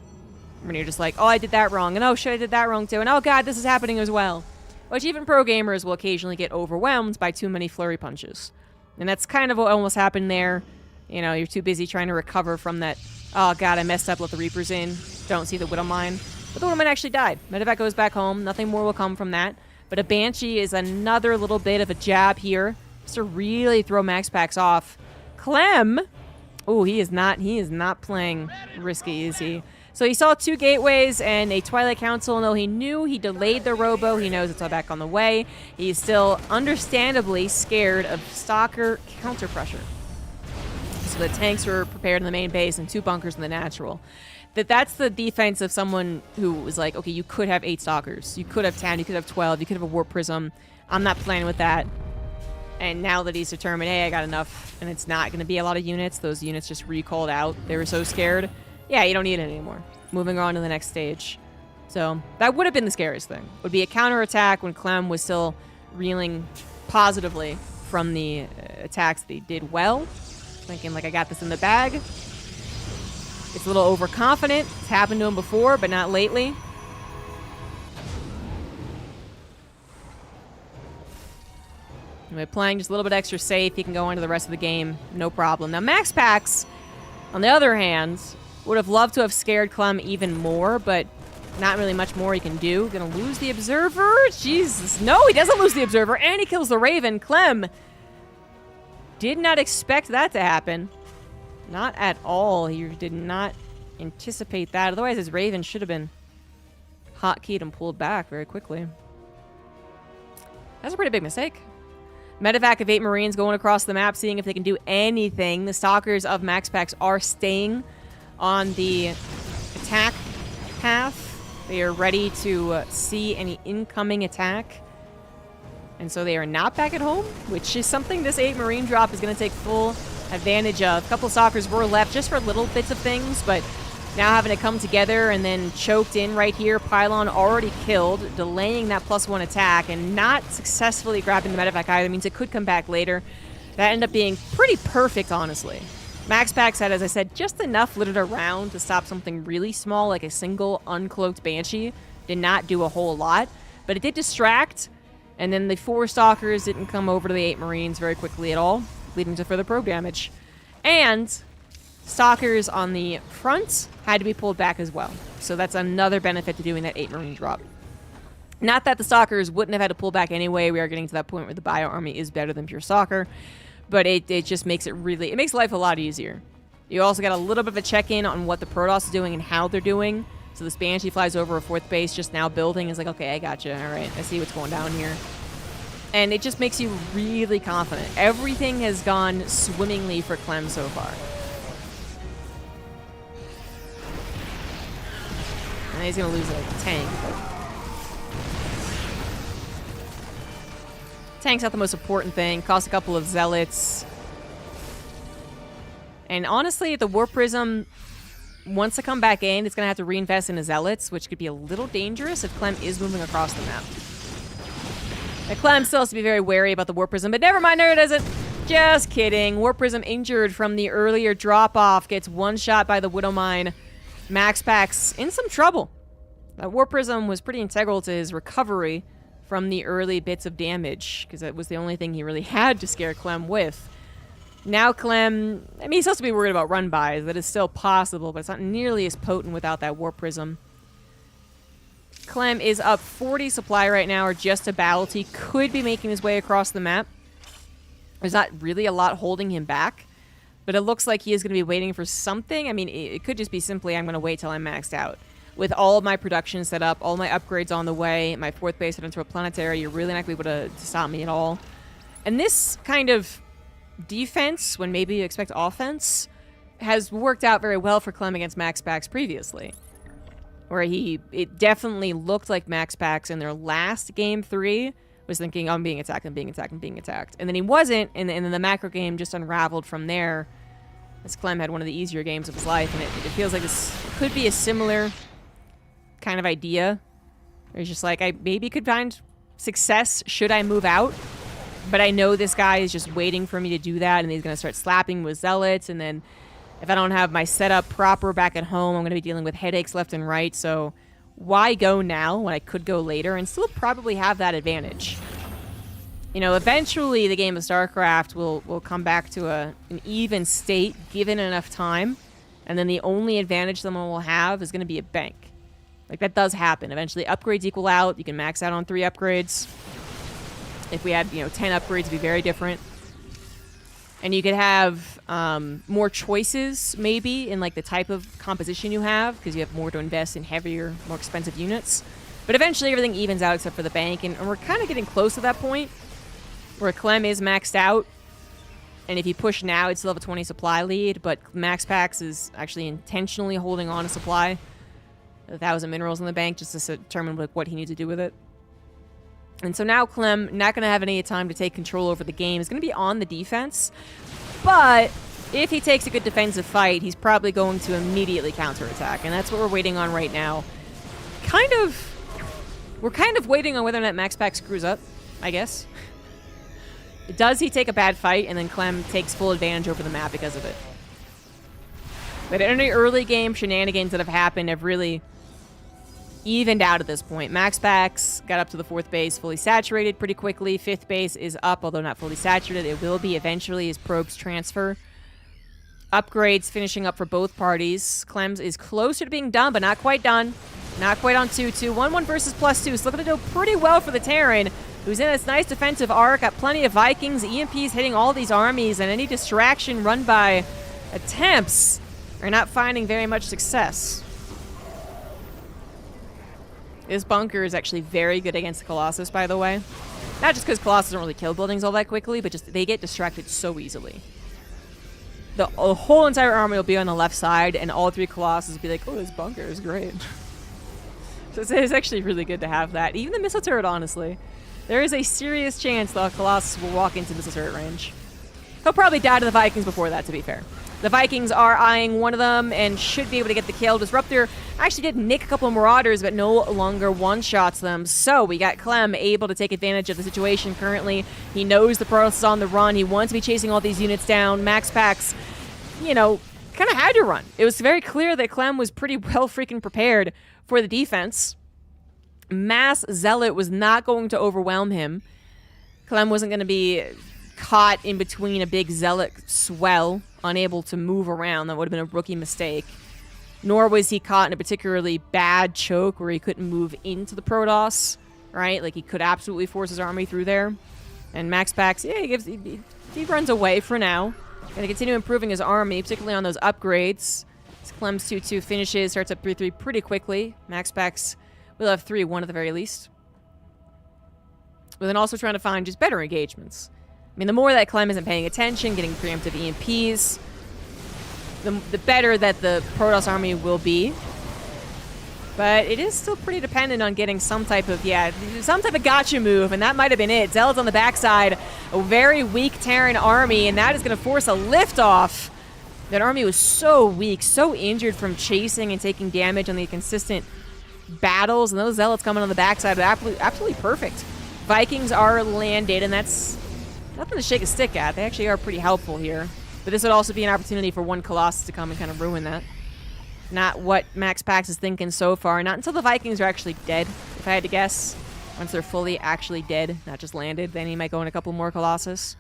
When you're just like, oh, I did that wrong, and oh, shit, I did that wrong, too, and oh, God, this is happening as well. Which even pro gamers will occasionally get overwhelmed by too many flurry punches. And that's kind of what almost happened there. You know, you're too busy trying to recover from that, oh, God, I messed up, let the Reapers in, don't see the Widow Mine. But the Widow Mine actually died. Medevac goes back home, nothing more will come from that. But a Banshee is another little bit of a jab here, just to really throw Max Packs off. Clem, oh, he is not playing risky, is he? So he saw 2 gateways and a Twilight Council. No, he knew he delayed the Robo. He knows it's all back on the way. He's still understandably scared of Stalker counter pressure. So the tanks were prepared in the main base and 2 bunkers in the natural. That's the defense of someone who was like, okay, you could have 8 Stalkers. You could have 10. You could have 12. You could have a Warp Prism. I'm not playing with that. And now that he's determined, hey, I got enough, and it's not going to be a lot of units, those units just recalled out. They were so scared. Yeah, you don't need it anymore. Moving on to the next stage. So that would have been the scariest thing. Would be a counterattack when Clem was still reeling positively from the attacks that he did well. Thinking like, I got this in the bag. It's a little overconfident. It's happened to him before, but not lately. By playing just a little bit extra safe, he can go into the rest of the game, no problem. Now, Max Packs, on the other hand, would have loved to have scared Clem even more, but not really much more he can do. Gonna lose the Observer? Jesus. No, he doesn't lose the Observer, and he kills the Raven. Clem did not expect that to happen. Not at all. He did not anticipate that. Otherwise, his Raven should have been hotkeyed and pulled back very quickly. That's a pretty big mistake. Medevac of 8 Marines going across the map, seeing if they can do anything. The Stalkers of Max Packs are staying on the attack path. They are ready to see any incoming attack. And so they are not back at home, which is something this 8 Marine drop is going to take full advantage of. A couple of Stalkers were left just for little bits of things, but now having to come together and then choked in right here. Pylon already killed, delaying that +1 attack and not successfully grabbing the medevac either. Means it could come back later. That ended up being pretty perfect, honestly. Max Packs had, as I said, just enough littered around to stop something really small, like a single uncloaked Banshee. Did not do a whole lot, but it did distract, and then the 4 Stalkers didn't come over to the 8 Marines very quickly at all, leading to further probe damage. And Stalkers on the front had to be pulled back as well. So that's another benefit to doing that 8 Marine drop. Not that the Stalkers wouldn't have had to pull back anyway. We are getting to that point where the Bio Army is better than pure Stalker. But it just makes it really... It makes life a lot easier. You also got a little bit of a check-in on what the Protoss is doing and how they're doing. So this Banshee flies over a 4th base just now building. Is like, okay, I gotcha. All right, I see what's going down here. And it just makes you really confident. Everything has gone swimmingly for Clem so far. And he's going to lose a tank. Tank's not the most important thing. Cost a couple of Zealots. And honestly, if the Warp Prism wants to come back in, it's going to have to reinvest into Zealots, which could be a little dangerous if Clem is moving across the map. Now, Clem still has to be very wary about the Warp Prism, but never mind, there it isn't. Just kidding. Warp Prism injured from the earlier drop-off. Gets one shot by the Widow Mine. Max Packs in some trouble. That Warp Prism was pretty integral to his recovery from the early bits of damage, because it was the only thing he really had to scare Clem with. Now Clem, I mean, he's supposed to be worried about run-bys. That is still possible, but it's not nearly as potent without that Warp Prism. Clem is up 40 supply right now, or just about. He could be making his way across the map. There's not really a lot holding him back, but it looks like he is going to be waiting for something. I mean, it could just be simply, I'm going to wait till I'm maxed out. With all of my production set up, all my upgrades on the way, my 4th base into a planetary, you're really not going to be able to stop me at all. And this kind of defense, when maybe you expect offense, has worked out very well for Clem against Max Packs previously. Where it definitely looked like Max Packs in their last game 3 was thinking, oh, I'm being attacked, I'm being attacked, I'm being attacked. And then he wasn't, and then the macro game just unraveled from there. As Clem had one of the easier games of his life, and it feels like this could be a similar kind of idea. Where he's just like, I maybe could find success should I move out, but I know this guy is just waiting for me to do that, and he's going to start slapping with zealots, and then if I don't have my setup proper back at home, I'm going to be dealing with headaches left and right, so why go now when I could go later and still probably have that advantage? You know, eventually the game of StarCraft will come back to an even state given enough time, and then the only advantage someone will have is going to be a bank. Like, that does happen. Eventually, upgrades equal out. You can max out on 3 upgrades. If we had, 10 upgrades, it'd be very different. And you could have more choices, maybe, in, like, the type of composition you have, because you have more to invest in heavier, more expensive units. But eventually, everything evens out except for the bank, and we're kind of getting close to that point, where Clem is maxed out. And if you push now, it's still have a 20 supply lead, but MaxPax is actually intentionally holding on to supply. 1,000 minerals in the bank just to determine what he needs to do with it. And so now Clem, not going to have any time to take control over the game. He's going to be on the defense. But if he takes a good defensive fight, he's probably going to immediately counterattack. And that's what we're waiting on right now. We're kind of waiting on whether or not MaxPax screws up, I guess. Does he take a bad fight, and then Clem takes full advantage over the map because of it? But any early game shenanigans that have happened have really evened out at this point. MaxPax got up to the 4th base fully saturated pretty quickly. 5th base is up, although not fully saturated. It will be eventually as probes transfer. Upgrades finishing up for both parties. Clem's is closer to being done, but not quite done. Not quite on 2-2. 1-1 versus +2. So looking to do pretty well for the Terran, who's in this nice defensive arc. Got plenty of Vikings. EMPs hitting all these armies, and any distraction run by attempts are not finding very much success. This bunker is actually very good against the Colossus, by the way. Not just because Colossus don't really kill buildings all that quickly, but just they get distracted so easily. The whole entire army will be on the left side, and all 3 Colossus will be like, oh, this bunker is great. So it's actually really good to have that. Even the missile turret, honestly. There is a serious chance the Colossus will walk into missile turret range. He'll probably die to the Vikings before that, to be fair. The Vikings are eyeing one of them and should be able to get the kill. Disruptor actually did nick a couple of Marauders, but no longer one-shots them. So we got Clem able to take advantage of the situation currently. He knows the Protoss is on the run. He wants to be chasing all these units down. MaxPax, kind of had to run. It was very clear that Clem was pretty well freaking prepared for the defense. Mass Zealot was not going to overwhelm him. Clem wasn't going to be caught in between a big Zealot swell, unable to move around. That would have been a rookie mistake. Nor was he caught in a particularly bad choke where he couldn't move into the Protoss, right? Like, he could absolutely force his army through there. And MaxPax, yeah, he runs away for now. Gonna continue improving his army, particularly on those upgrades. As Clem's 2-2 finishes, starts up 3-3 pretty quickly. MaxPax will have 3-1 at the very least. But then also trying to find just better engagements. I mean, the more that Clem isn't paying attention, getting preemptive EMPs, the better that the Protoss army will be. But it is still pretty dependent on getting some type of gotcha move, and that might have been it. Zealot's on the backside, a very weak Terran army, and that is going to force a liftoff. That army was so weak, so injured from chasing and taking damage on the consistent battles, and those Zealots coming on the backside are absolutely perfect. Vikings are landed, and that's nothing to shake a stick at. They actually are pretty helpful here. But this would also be an opportunity for one Colossus to come and kind of ruin that. Not what MaxPax is thinking so far. Not until the Vikings are actually dead, if I had to guess. Once they're fully actually dead, not just landed, then he might go in a couple more Colossus.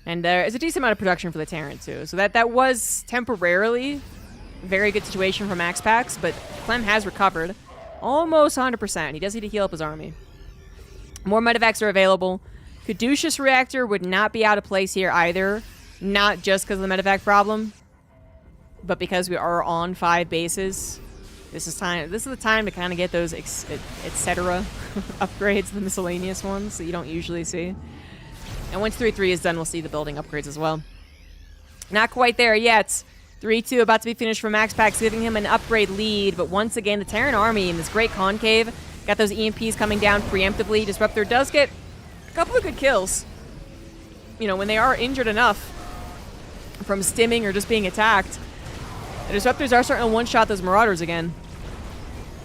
And there's a decent amount of production for the Terran, too. So that was temporarily a very good situation for MaxPax, but Clem has recovered. Almost 100%. He does need to heal up his army. More medevacs are available. Caduceus Reactor would not be out of place here either. Not just because of the medevac problem, but because we are on 5 bases. This is the time to kind of get those etc. upgrades, the miscellaneous ones that you don't usually see. And once 3-3 is done, we'll see the building upgrades as well. Not quite there yet. 3-2 about to be finished for MaxPax, giving him an upgrade lead. But once again, the Terran army in this great concave Got those EMPs coming down preemptively. Disruptor does get a couple of good kills. You know, when they are injured enough from stimming or just being attacked, the Disruptors are starting to one-shot those Marauders again.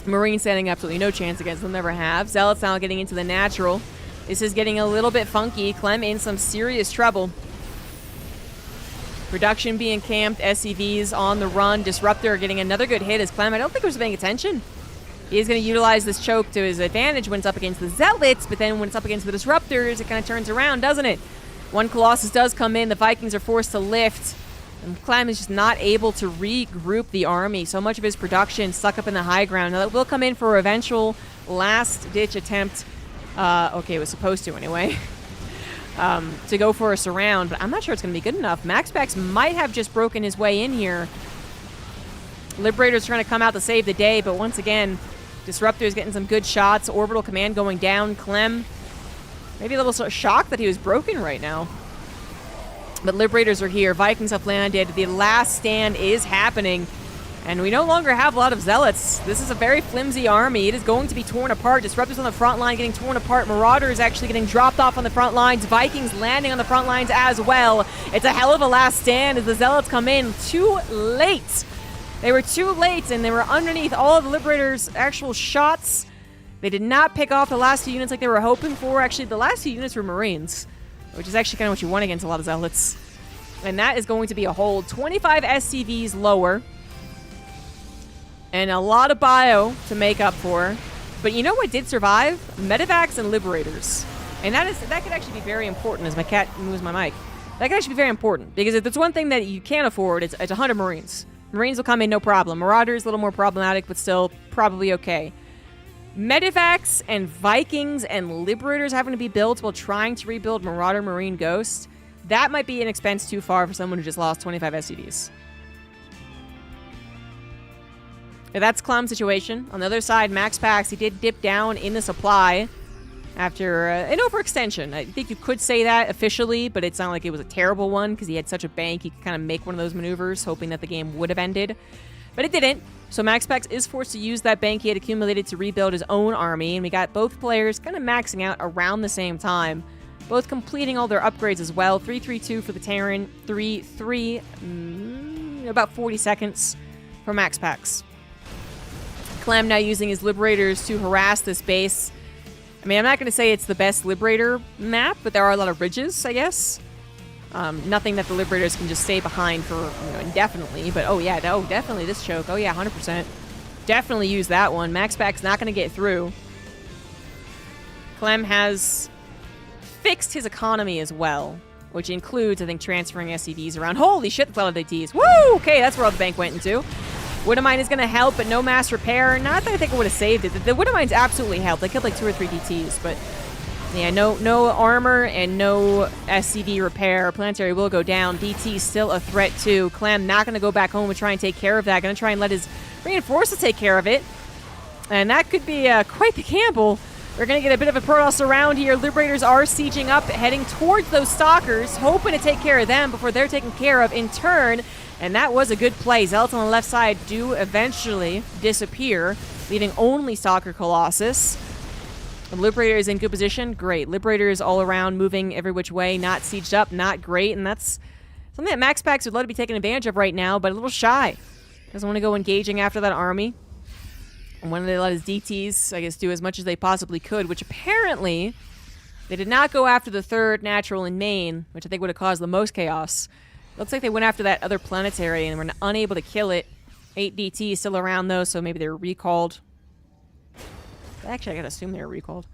Marine standing absolutely no chance against them, never have. Zealots now getting into the natural. This is getting a little bit funky. Clem in some serious trouble. Production being camped, SCVs on the run. Disruptor getting another good hit as Clem, I don't think was paying attention. He is going to utilize this choke to his advantage when it's up against the Zealots, but then when it's up against the Disruptors, it kind of turns around, doesn't it? One Colossus does come in. The Vikings are forced to lift. And Clem is just not able to regroup the army. So much of his production stuck up in the high ground. Now that will come in for eventual last-ditch attempt. Okay, it was supposed to anyway. To go for a surround, but I'm not sure it's going to be good enough. MaxPax might have just broken his way in here. Liberator's trying to come out to save the day, but once again, Disruptor's getting some good shots. Orbital command going down. Clem, maybe a little sort of shocked that he was broken right now. But Liberators are here. Vikings have landed. The last stand is happening. And we no longer have a lot of Zealots. This is a very flimsy army. It is going to be torn apart. Disruptors on the front line getting torn apart. Marauders actually getting dropped off on the front lines. Vikings landing on the front lines as well. It's a hell of a last stand as the Zealots come in too late. They were too late, and they were underneath all of the Liberators' actual shots. They did not pick off the last few units like they were hoping for. Actually, the last few units were Marines, which is actually kind of what you want against a lot of Zealots. And that is going to be a hold. 25 SCVs lower. And a lot of bio to make up for. But you know what did survive? Medivacs and Liberators. And that could actually be very important as my cat moves my mic. That could actually be very important. Because if there's one thing that you can't afford, it's 100 Marines. Marines will come in no problem. Marauders, a little more problematic, but still probably okay. Medivacs and Vikings and Liberators having to be built while trying to rebuild Marauder Marine Ghost. That might be an expense too far for someone who just lost 25 SCVs. But that's Clem's situation. On the other side, MaxPax, he did dip down in the supply after an overextension. I think you could say that officially, but it's not like it was a terrible one because he had such a bank. He could kind of make one of those maneuvers, hoping that the game would have ended. But it didn't. So MaxPax is forced to use that bank he had accumulated to rebuild his own army. And we got both players kind of maxing out around the same time. Both completing all their upgrades as well. 3-3-2 for the Terran. 3-3, about 40 seconds for MaxPax. Clem now using his Liberators to harass this base. I mean, I'm not going to say it's the best Liberator map, but there are a lot of ridges, I guess. Nothing that the Liberators can just stay behind for indefinitely. But oh yeah, definitely this choke. Oh yeah, 100%. Definitely use that one. MaxPax's not going to get through. Clem has fixed his economy as well, which includes, I think, transferring SCVs around. Holy shit, the lot of DTs. Woo! Okay, that's where all the bank went into. Widowmine is going to help, but no mass repair. Not that I think it would have saved it. The Widowmines absolutely helped. They killed like 2 or 3 DTs, but yeah, no armor and no SCV repair. Planetary will go down. DT still a threat too. Clem not going to go back home and try and take care of that. Going to try and let his reinforcements take care of it. And that could be quite the gamble. We're going to get a bit of a Protoss around here. Liberators are sieging up, heading towards those Stalkers, hoping to take care of them before they're taken care of in turn. And that was a good play. Zealots on the left side do eventually disappear, leaving only Stalker Colossus. The Liberator is in good position. Great. Liberators all around, moving every which way, not sieged up, not great. And that's something that MaxPax would love to be taken advantage of right now, but a little shy. Doesn't want to go engaging after that army. And when they let his DTs, I guess, do as much as they possibly could, which apparently they did not go after the third natural in main, which I think would have caused the most chaos. Looks like they went after that other planetary and were unable to kill it. 8 DTs still around, though, so maybe they were recalled. Actually, I gotta assume they were recalled.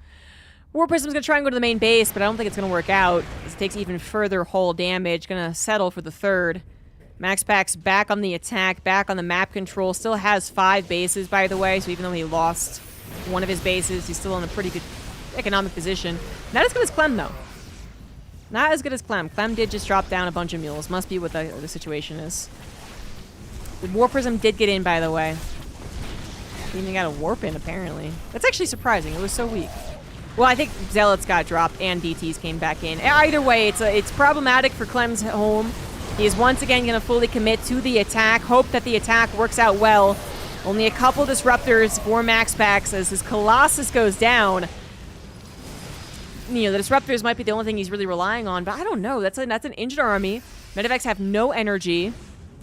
War Prism's gonna try and go to the main base, but I don't think it's gonna work out. This takes even further hull damage. Gonna settle for the third. MaxPax back on the attack, back on the map control. Still has 5 bases, by the way, so even though he lost one of his bases, he's still in a pretty good economic position. Not as good as Clem, though. Not as good as Clem. Clem did just drop down a bunch of mules. Must be what the situation is. The War Prism did get in, by the way. He even got a warp in, apparently. That's actually surprising. It was so weak. Well, I think Zealots got dropped and DTs came back in. Either way, it's problematic for Clem's home. He is once again going to fully commit to the attack. Hope that the attack works out well. Only a couple disruptors for MaxPax as his Colossus goes down. You know, the disruptors might be the only thing he's really relying on, but I don't know. That's an injured army. Medivacs have no energy,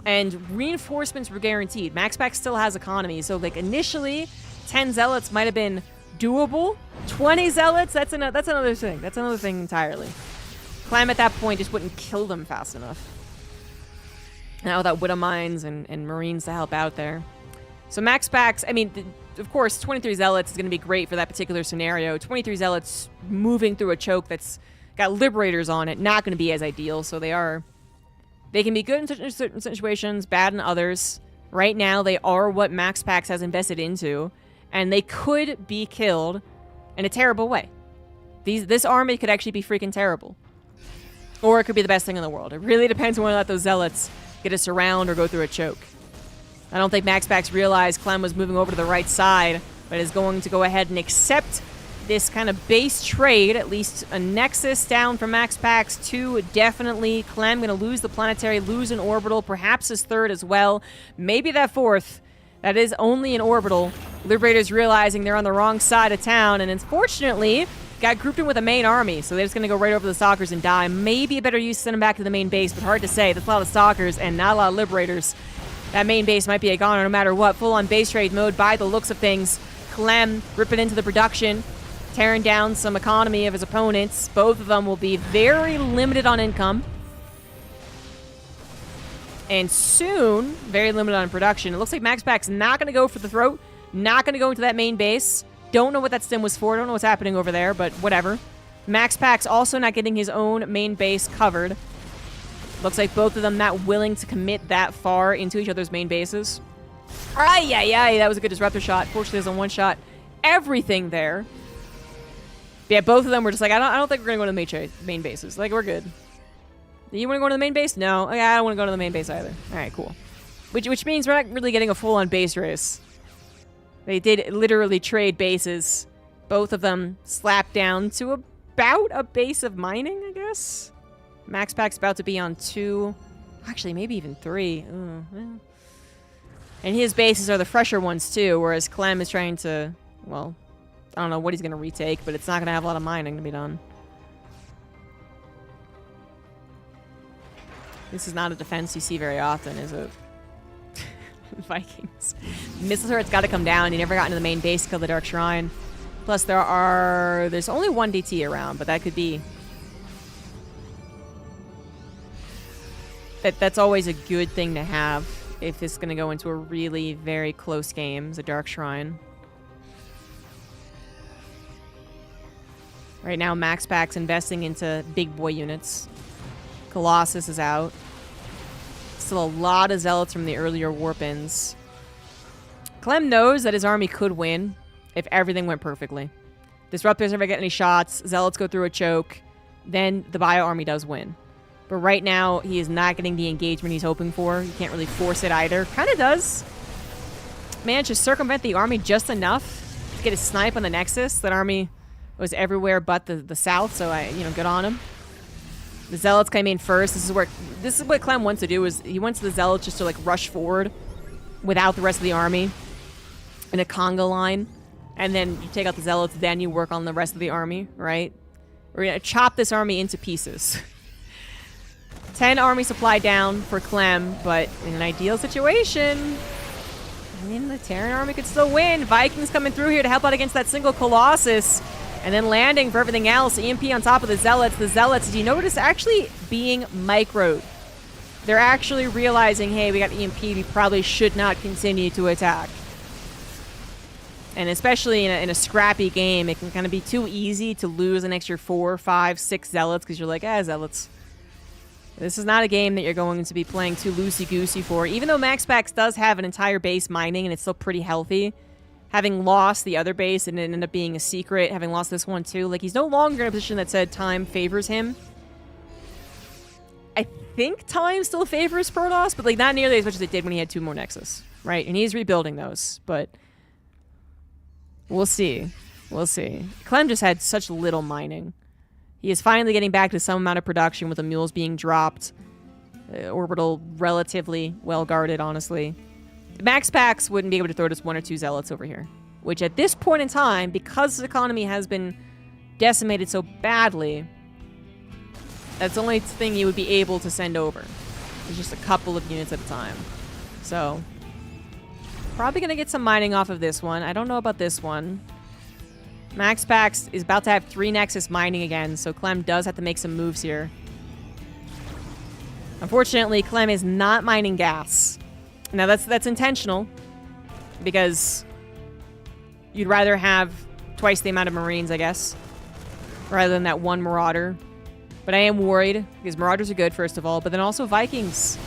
and reinforcements were guaranteed. MaxPax still has economy, so like initially, 10 zealots might have been doable. 20 zealots, that's another thing. That's another thing entirely. Clem at that point just wouldn't kill them fast enough. Now without Widow Mines and Marines to help out there. So MaxPax, I mean, of course, 23 Zealots is going to be great for that particular scenario. 23 Zealots moving through a choke that's got Liberators on it, not going to be as ideal. So they can be good in certain situations, bad in others. Right now, they are what MaxPax has invested into, and they could be killed in a terrible way. This army could actually be freaking terrible. Or it could be the best thing in the world. It really depends on whether or not those Zealots get a surround or go through a choke. I don't think MaxPax realized Clem was moving over to the right side, but is going to go ahead and accept this kind of base trade. At least a Nexus down from MaxPax, 2 definitely. Clem going to lose the planetary, lose an orbital, perhaps his 3rd as well. Maybe that 4th. That is only an orbital. Liberators realizing they're on the wrong side of town, and unfortunately got grouped in with a main army, so they're just going to go right over the Stalkers and die. Maybe a better use to send them back to the main base, but hard to say. There's a lot of Stalkers and not a lot of Liberators. That main base might be a goner no matter what. Full-on base trade mode by the looks of things. Clem ripping into the production, tearing down some economy of his opponents. Both of them will be very limited on income. And soon, very limited on production. It looks like MaxPax's not going to go for the throat. Not going to go into that main base. Don't know what that stim was for. Don't know what's happening over there, but whatever. MaxPax also not getting his own main base covered. Looks like both of them not willing to commit that far into each other's main bases. Ay, ay, ay, that was a good disruptor shot. Fortunately, there's a one-shot everything there. Yeah, both of them were just like, I don't think we're going to go to the main bases. Like, we're good. You want to go to the main base? No. Okay, I don't want to go to the main base either. All right, cool. Which means we're not really getting a full-on base race. They did literally trade bases. Both of them slapped down to about a base of mining, I guess. MaxPax's about to be on 2. Actually, maybe even 3. Ooh, well. And his bases are the fresher ones, too, whereas Clem is trying to, well, I don't know what he's going to retake, but it's not going to have a lot of mining to be done. This is not a defense you see very often, is it? Vikings. Missile turret's got to come down. He never got into the main base to kill the Dark Shrine. Plus, there's only 1 DT around, but that could be... That's always a good thing to have if it's going to go into a really very close game, the Dark Shrine. Right now, MaxPax's investing into big boy units. Colossus is out. Still a lot of Zealots from the earlier warp-ins. Clem knows that his army could win if everything went perfectly. Disruptors never get any shots. Zealots go through a choke. Then the Bio army does win. But right now, he is not getting the engagement he's hoping for. He can't really force it either. Kind of does. Managed to circumvent the army just enough to get a snipe on the Nexus. That army was everywhere but the south, so good on him. The Zealots came in first. This is what Clem wants to do, is he wants the Zealots just to like rush forward without the rest of the army in a conga line. And then you take out the Zealots, then you work on the rest of the army, right? We're going to chop this army into pieces. 10 army supply down for Clem, but in an ideal situation, I mean, the Terran army could still win. Vikings coming through here to help out against that single Colossus, and then landing for everything else. EMP on top of the Zealots. The Zealots, do you notice, actually being microed? They're actually realizing, hey, we got EMP, we probably should not continue to attack. And especially in a scrappy game, it can kind of be too easy to lose an extra 4, 5, 6 Zealots, because you're like, Zealots. This is not a game that you're going to be playing too loosey-goosey for. Even though MaxPax does have an entire base mining and it's still pretty healthy, having lost the other base and it ended up being a secret, having lost this one too, like, he's no longer in a position that said time favors him. I think time still favors Protoss, but like not nearly as much as it did when he had 2 more Nexus, right? And he's rebuilding those, but we'll see. We'll see. Clem just had such little mining. He is finally getting back to some amount of production with the mules being dropped. Orbital relatively well guarded, honestly. Max Packs wouldn't be able to throw just 1 or 2 zealots over here. Which at this point in time, because the economy has been decimated so badly, that's the only thing you would be able to send over. It's just a couple of units at a time. So, probably going to get some mining off of this one. I don't know about this one. Max Pax is about to have 3 Nexus mining again, so Clem does have to make some moves here. Unfortunately, Clem is not mining gas. Now, that's intentional, because you'd rather have twice the amount of Marines, I guess, rather than that 1 Marauder. But I am worried, because Marauders are good, first of all, but then also Vikings.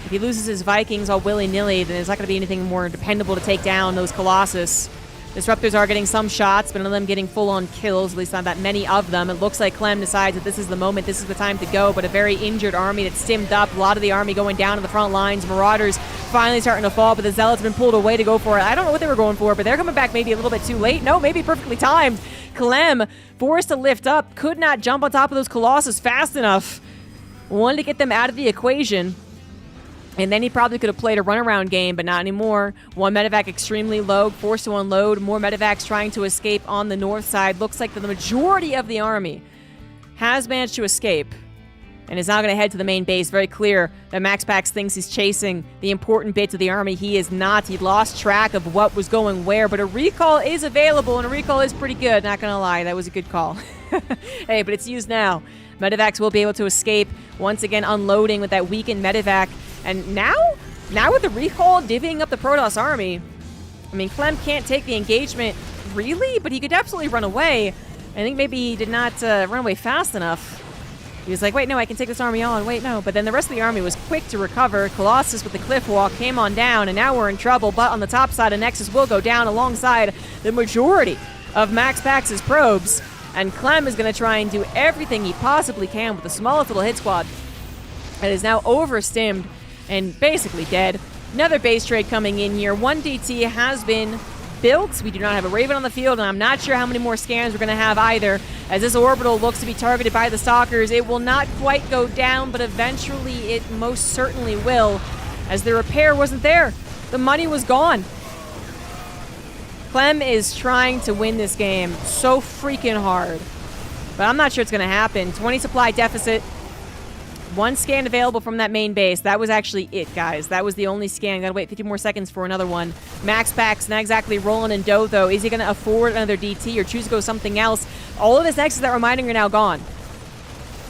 If he loses his Vikings all willy-nilly, then there's not going to be anything more dependable to take down those Colossus. Disruptors are getting some shots, but none of them getting full-on kills, at least not that many of them. It looks like Clem decides that this is the moment, this is the time to go, but a very injured army that's stimmed up, a lot of the army going down to the front lines. Marauders finally starting to fall, but the Zealots have been pulled away to go for it. I don't know what they were going for, but they're coming back maybe a little bit too late. No, maybe perfectly timed. Clem, forced to lift up, could not jump on top of those Colossus fast enough. Wanted to get them out of the equation. And then he probably could have played a runaround game, but not anymore. 1 medevac extremely low, forced to unload. More medevacs trying to escape on the north side. Looks like the majority of the army has managed to escape and is now going to head to the main base. Very clear that Max Pax thinks he's chasing the important bits of the army. He is not. He lost track of what was going where, but a recall is available, and a recall is pretty good. Not going to lie, that was a good call. Hey, but it's used now. Medevacs will be able to escape. Once again, unloading with that weakened medevac. And now with the recall divvying up the Protoss army, I mean, Clem can't take the engagement, really, but he could absolutely run away. I think maybe he did not run away fast enough. He was like, wait, no, I can take this army on. Wait, no. But then the rest of the army was quick to recover. Colossus with the cliff walk came on down, and now we're in trouble. But on the top side, a Nexus will go down alongside the majority of Max Pax's probes. And Clem is going to try and do everything he possibly can with the smallest little hit squad. It is now overstimmed and basically dead. Another base trade coming in here. 1 DT has been built. We do not have a Raven on the field, and I'm not sure how many more scans we're going to have either. As this orbital looks to be targeted by the Stalkers, it will not quite go down, but eventually it most certainly will, as the repair wasn't there. The money was gone. Clem is trying to win this game so freaking hard, but I'm not sure it's going to happen. 20 supply deficit. 1 scan available from that main base. That was actually it, guys. That was the only scan. Gotta wait 50 more seconds for another one. Max Pax not exactly rolling in dough, though. Is he gonna afford another DT or choose to go something else? All of his Nexus that were mining are now gone.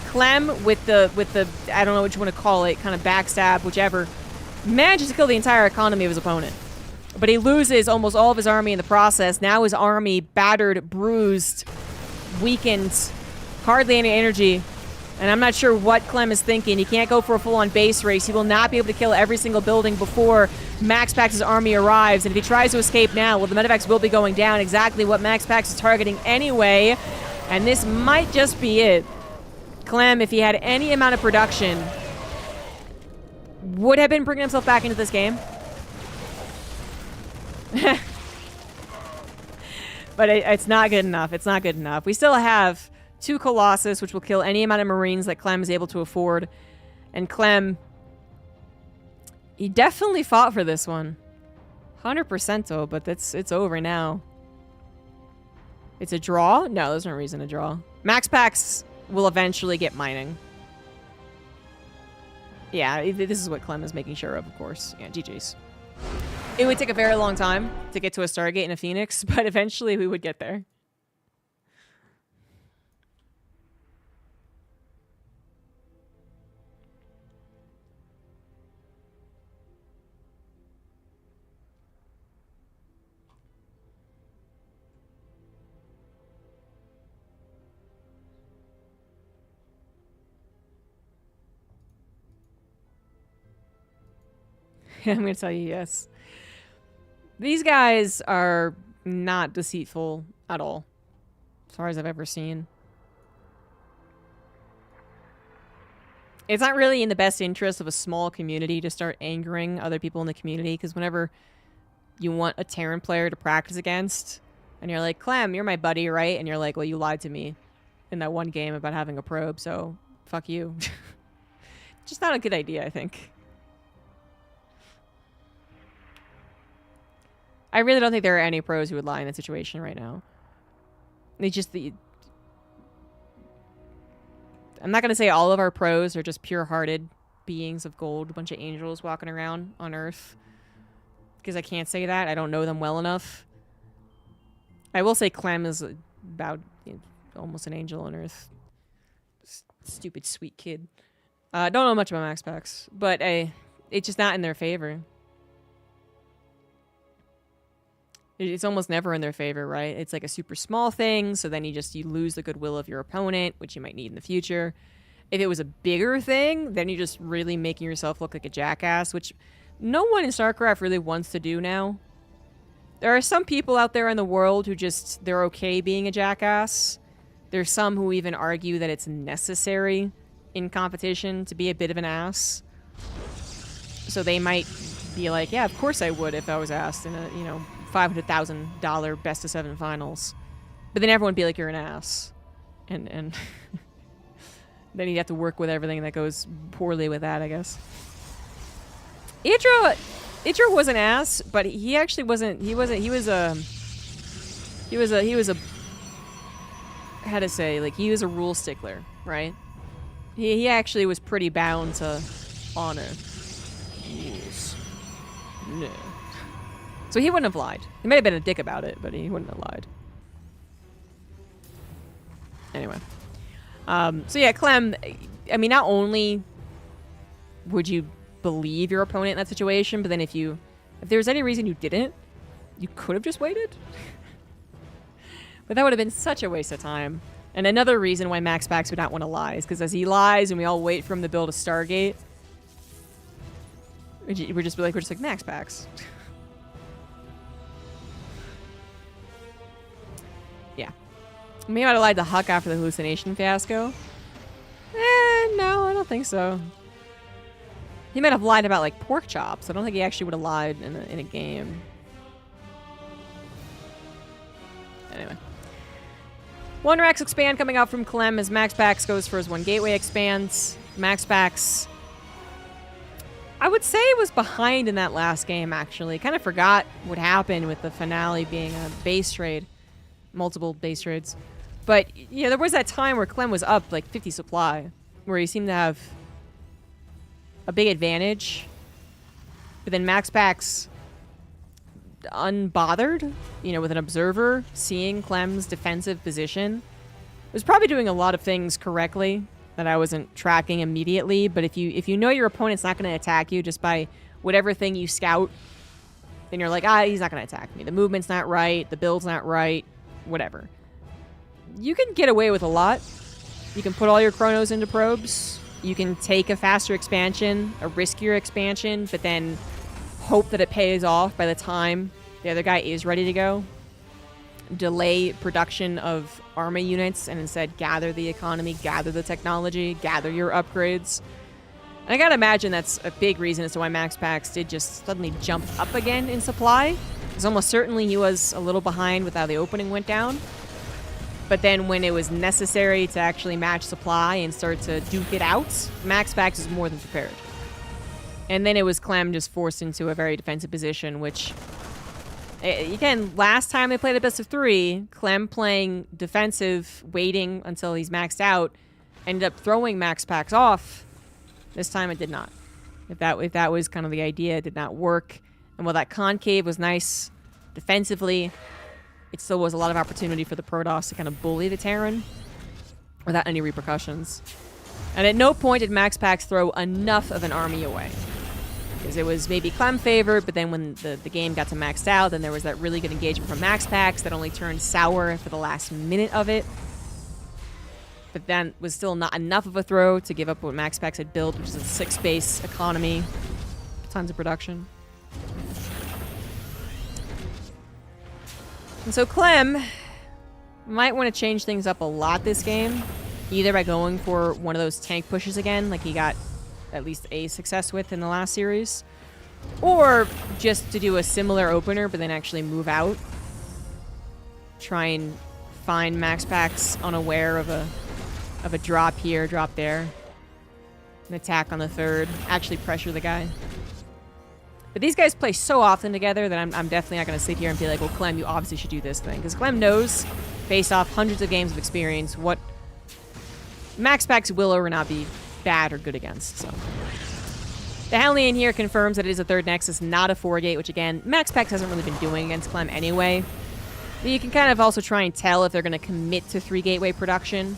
Clem with the I don't know what you want to call it, kind of backstab, whichever, manages to kill the entire economy of his opponent. But he loses almost all of his army in the process. Now his army battered, bruised, weakened, hardly any energy. And I'm not sure what Clem is thinking. He can't go for a full-on base race. He will not be able to kill every single building before Max Pax's army arrives. And if he tries to escape now, well, the medevacs will be going down. Exactly what Max Pax is targeting anyway. And this might just be it. Clem, if he had any amount of production, would have been bringing himself back into this game. But it's not good enough. It's not good enough. We still have 2 Colossus, which will kill any amount of Marines that Clem is able to afford. And Clem, he definitely fought for this one. 100% though, but it's over now. It's a draw? No, there's no reason to draw. Max Pax will eventually get mining. Yeah, this is what Clem is making sure of course. Yeah, GG's. It would take a very long time to get to a Stargate and a Phoenix, but eventually we would get there. I'm going to tell you yes. These guys are not deceitful at all, as far as I've ever seen. It's not really in the best interest of a small community to start angering other people in the community, because whenever you want a Terran player to practice against, and you're like, Clem, you're my buddy, right? And you're like, well, you lied to me in that one game about having a probe, so fuck you. Just not a good idea, I think. I really don't think there are any pros who would lie in that situation right now. They just... I'm not going to say all of our pros are just pure-hearted beings of gold, a bunch of angels walking around on Earth. Because I can't say that. I don't know them well enough. I will say Clem is about almost an angel on Earth. Stupid, sweet kid. Don't know much about max packs, but it's just not in their favor. It's almost never in their favor, right? It's like a super small thing, so then you lose the goodwill of your opponent, which you might need in the future. If it was a bigger thing, then you're just really making yourself look like a jackass, which no one in StarCraft really wants to do now. There are some people out there in the world who they're okay being a jackass. There's some who even argue that it's necessary in competition to be a bit of an ass. So they might be like, yeah, of course I would if I was asked in a, $500,000 best of 7 finals. But then everyone would be like, you're an ass. And then you'd have to work with everything that goes poorly with that, I guess. Idra was an ass, but he actually wasn't. He was a. How to say? Like, he was a rule stickler, right? He actually was pretty bound to honor rules. No. So he wouldn't have lied. He may have been a dick about it, but he wouldn't have lied. Anyway. So yeah, Clem, I mean, not only would you believe your opponent in that situation, but then if there was any reason you didn't, you could have just waited. But that would have been such a waste of time. And another reason why Max Pax would not want to lie is because as he lies and we all wait for him to build a Stargate, we're just like Max Pax. Yeah. Maybe I might have lied to Huck after the hallucination fiasco. No, I don't think so. He might have lied about, like, pork chops. I don't think he actually would have lied in a game. Anyway. 1 Rex expand coming out from Clem as Max Pax goes for his 1 Gateway expands. Max Pax, I would say, was behind in that last game, actually. Kind of forgot what happened with the finale being a base trade. Multiple base trades. But, yeah, there was that time where Clem was up, like, 50 supply. Where he seemed to have a big advantage. But then Max Pax, unbothered, with an observer, seeing Clem's defensive position, was probably doing a lot of things correctly that I wasn't tracking immediately. But if you know your opponent's not going to attack you just by whatever thing you scout, then you're like, he's not going to attack me. The movement's not right. The build's not right. Whatever. You can get away with a lot. You can put all your chronos into probes. You can take a faster expansion, a riskier expansion, but then hope that it pays off by the time the other guy is ready to go. Delay production of army units and instead gather the economy, gather the technology, gather your upgrades. And I gotta imagine that's a big reason as to why Max Pax did just suddenly jump up again in supply. Because almost certainly he was a little behind with how the opening went down. But then when it was necessary to actually match supply and start to duke it out, Max Pax is more than prepared. And then it was Clem just forced into a very defensive position, which, again, last time they played a best of 3, Clem playing defensive, waiting until he's maxed out, ended up throwing Max Pax off. This time it did not. If that was kind of the idea, it did not work. And while that concave was nice defensively, it still was a lot of opportunity for the Protoss to kind of bully the Terran without any repercussions. And at no point did Max Pax throw enough of an army away. Because it was maybe Clem favored, but then when the game got to maxed out, then there was that really good engagement from Max Pax that only turned sour for the last minute of it. But then was still not enough of a throw to give up what Max Pax had built, which is a 6-base economy. Tons of production. And so Clem might want to change things up a lot this game, either by going for one of those tank pushes again, like he got at least a success with in the last series, or just to do a similar opener, but then actually move out. Try and find Max Pax unaware of a drop here, drop there. An attack on the 3rd. Actually pressure the guy. But these guys play so often together that I'm definitely not going to sit here and be like, well, Clem, you obviously should do this thing. Because Clem knows, based off hundreds of games of experience, what Max Packs will or not be bad or good against. So the Hellion here confirms that it is a 3rd Nexus, not a 4-gate, which again, Max Packs hasn't really been doing against Clem anyway. But you can kind of also try and tell if they're going to commit to 3-gateway production.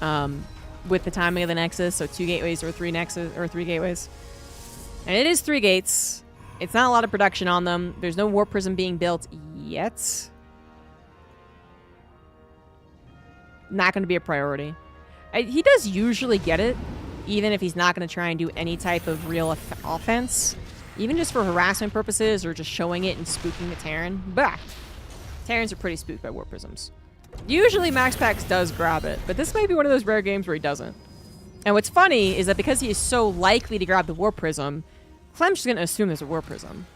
With the timing of the Nexus, so 2 gateways or 3 Nexus or 3 gateways. And it is 3 gates. It's not a lot of production on them. There's no Warp Prism being built yet. Not going to be a priority. He does usually get it, even if he's not going to try and do any type of real offense. Even just for harassment purposes or just showing it and spooking the Terran. Bah! Terrans are pretty spooked by Warp Prisms. Usually Max Packs does grab it, but this might be one of those rare games where he doesn't. And what's funny is that because he is so likely to grab the Warp Prism, Clem's just going to assume there's a Warp Prism.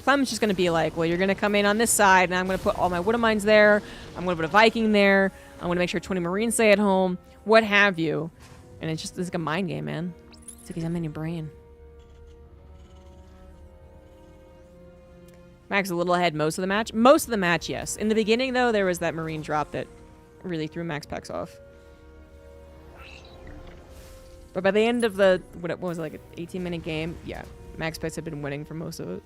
Clem's just going to be like, well, you're going to come in on this side, and I'm going to put all my Wood Mines there, I'm going to put a Viking there, I'm going to make sure 20 Marines stay at home, what have you. And it's like a mind game, man. It's like he's in your brain. Max is a little ahead most of the match. Most of the match, yes. In the beginning, though, there was that Marine drop that really threw Max Packs off. But by the end of the, what was it, like an 18-minute game? Yeah, Max Packs had been winning for most of it.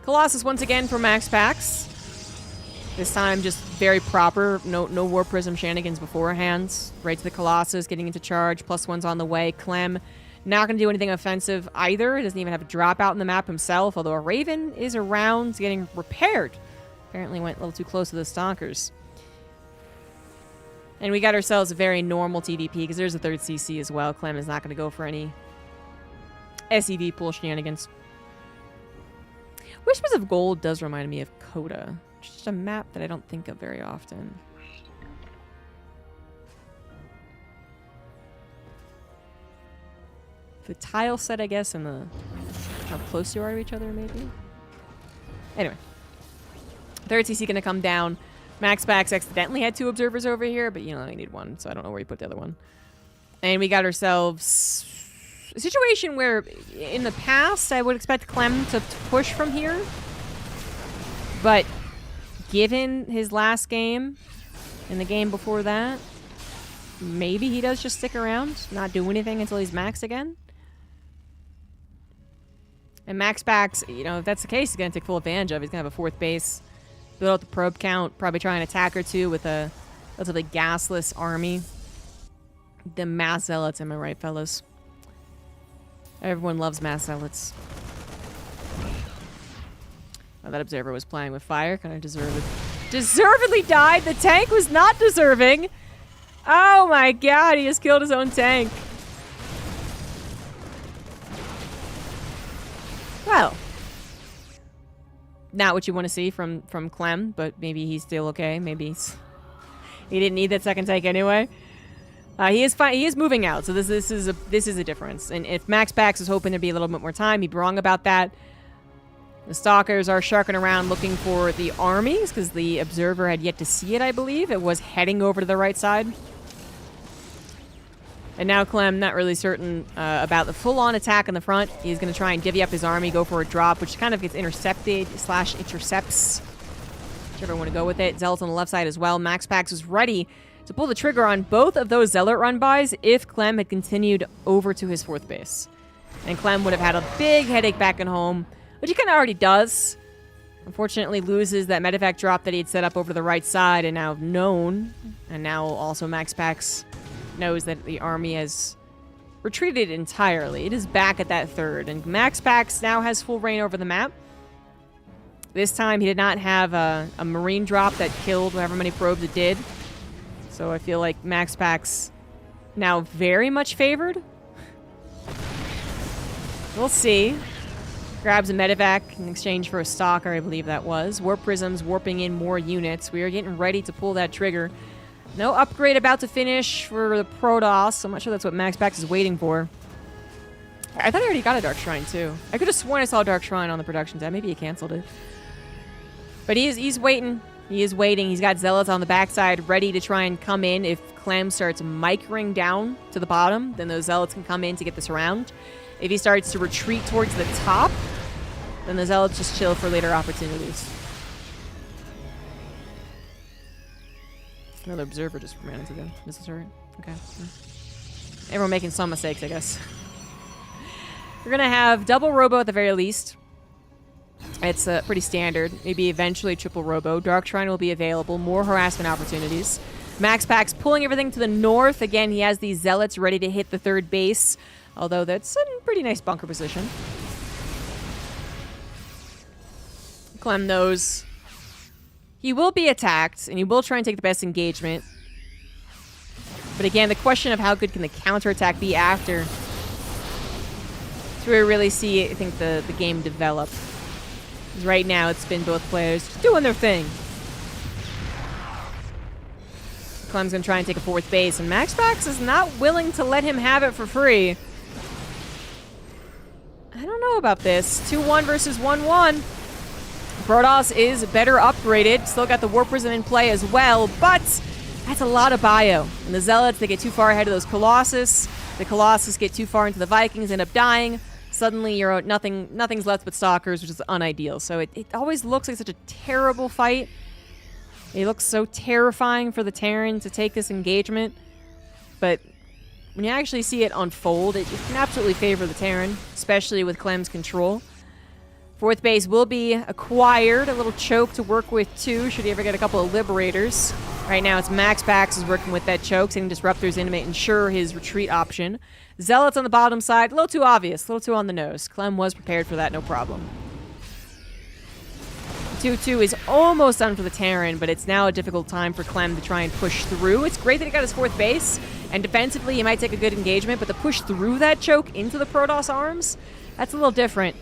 Colossus once again for Max Packs. This time just very proper. No Warp Prism shenanigans beforehand. Right to the Colossus, getting into charge. +1's on the way. Clem not going to do anything offensive either. He doesn't even have a drop out in the map himself, although a Raven is around getting repaired. Apparently went a little too close to the Stalkers. And we got ourselves a very normal TVP because there's a 3rd CC as well. Clem is not going to go for any SEV pool shenanigans. Whispers of Gold does remind me of Coda. Just a map that I don't think of very often. The tile set, I guess, and the how close you are to each other, maybe? Anyway. 3rd CC gonna come down. Max Packs accidentally had 2 observers over here, but you know, I need 1, so I don't know where you put the other one. And we got ourselves a situation where, in the past, I would expect Clem to push from here. But given his last game and the game before that, maybe he does just stick around, not do anything until he's maxed again. And Max Packs, you know, if that's the case, he's going to take full advantage of it. He's going to have a 4th base, build out the probe count, probably try an attack or 2 with a relatively gasless army. The mass zealots, am I right, fellas? Everyone loves mass zealots. Oh, that observer was playing with fire. Kind of deservedly died. The tank was not deserving. Oh my god, he just killed his own tank. Well, not what you want to see from Clem, but maybe he's still okay. Maybe he didn't need that 2nd tank anyway. He is fine. He is moving out, so this is a difference. And if Max Packs is hoping to be a little bit more time, he'd be wrong about that. The Stalkers are sharking around looking for the armies because the observer had yet to see it. I believe it was heading over to the right side. And now Clem, not really certain about the full-on attack in the front. He's going to try and divvy up his army, go for a drop, which kind of gets intercepted / intercepts. Whichever you want to go with it. Zealots on the left side as well. Max Packs was ready to pull the trigger on both of those Zealot run-bys if Clem had continued over to his 4th base. And Clem would have had a big headache back at home, which he kind of already does. Unfortunately, loses that medevac drop that he had set up over to the right side and now known. And now also Max Packs knows that the army has retreated entirely. It is back at that 3rd, and Max Packs now has full reign over the map. This time he did not have a Marine drop that killed however many probes it did. So I feel like Max Packs now very much favored. We'll see. Grabs a medevac in exchange for a stalker, I believe that was. Warp Prisms warping in more units. We are getting ready to pull that trigger. No upgrade about to finish for the Protoss. I'm not sure that's what Max Packs is waiting for. I thought I already got a Dark Shrine, too. I could have sworn I saw a Dark Shrine on the production tab. Maybe he canceled it. But he's waiting. He is waiting. He's got Zealots on the backside ready to try and come in. If Clem starts micring down to the bottom, then those Zealots can come in to get this round. If he starts to retreat towards the top, then the Zealots just chill for later opportunities. Another observer just ran into the missile turret. Okay. Everyone making some mistakes, I guess. We're going to have double robo at the very least. It's pretty standard. Maybe eventually triple robo. Dark Shrine will be available. More harassment opportunities. Max Pack's pulling everything to the north. Again, he has these Zealots ready to hit the third base. Although that's in pretty nice bunker position. Clem knows he will be attacked, and he will try and take the best engagement. But again, the question of how good can the counterattack be after. That's where we really see, I think, the game develop. Because right now, it's been both players just doing their thing. Clem's going to try and take a fourth base, and Max Pax is not willing to let him have it for free. I don't know about this. 2-1 versus 1-1. Protoss is better upgraded. Still got the Warp Prism in play as well, but that's a lot of bio. And the Zealots, they get too far ahead of those Colossus. The Colossus get too far into the Vikings, end up dying. Suddenly, you're nothing's left but Stalkers, which is unideal. So it always looks like such a terrible fight. It looks so terrifying for the Terran to take this engagement. But when you actually see it unfold, it can absolutely favor the Terran, especially with Clem's control. Fourth base will be acquired. A little choke to work with, too, should he ever get a couple of Liberators. Right now, it's Max Pax is working with that choke, sending Disruptors in to ensure his retreat option. Zealots on the bottom side, a little too obvious, a little too on the nose. Clem was prepared for that, no problem. 2-2 is almost done for the Terran, but it's now a difficult time for Clem to try and push through. It's great that he got his fourth base, and defensively he might take a good engagement, but to push through that choke into the Protoss arms, that's a little different.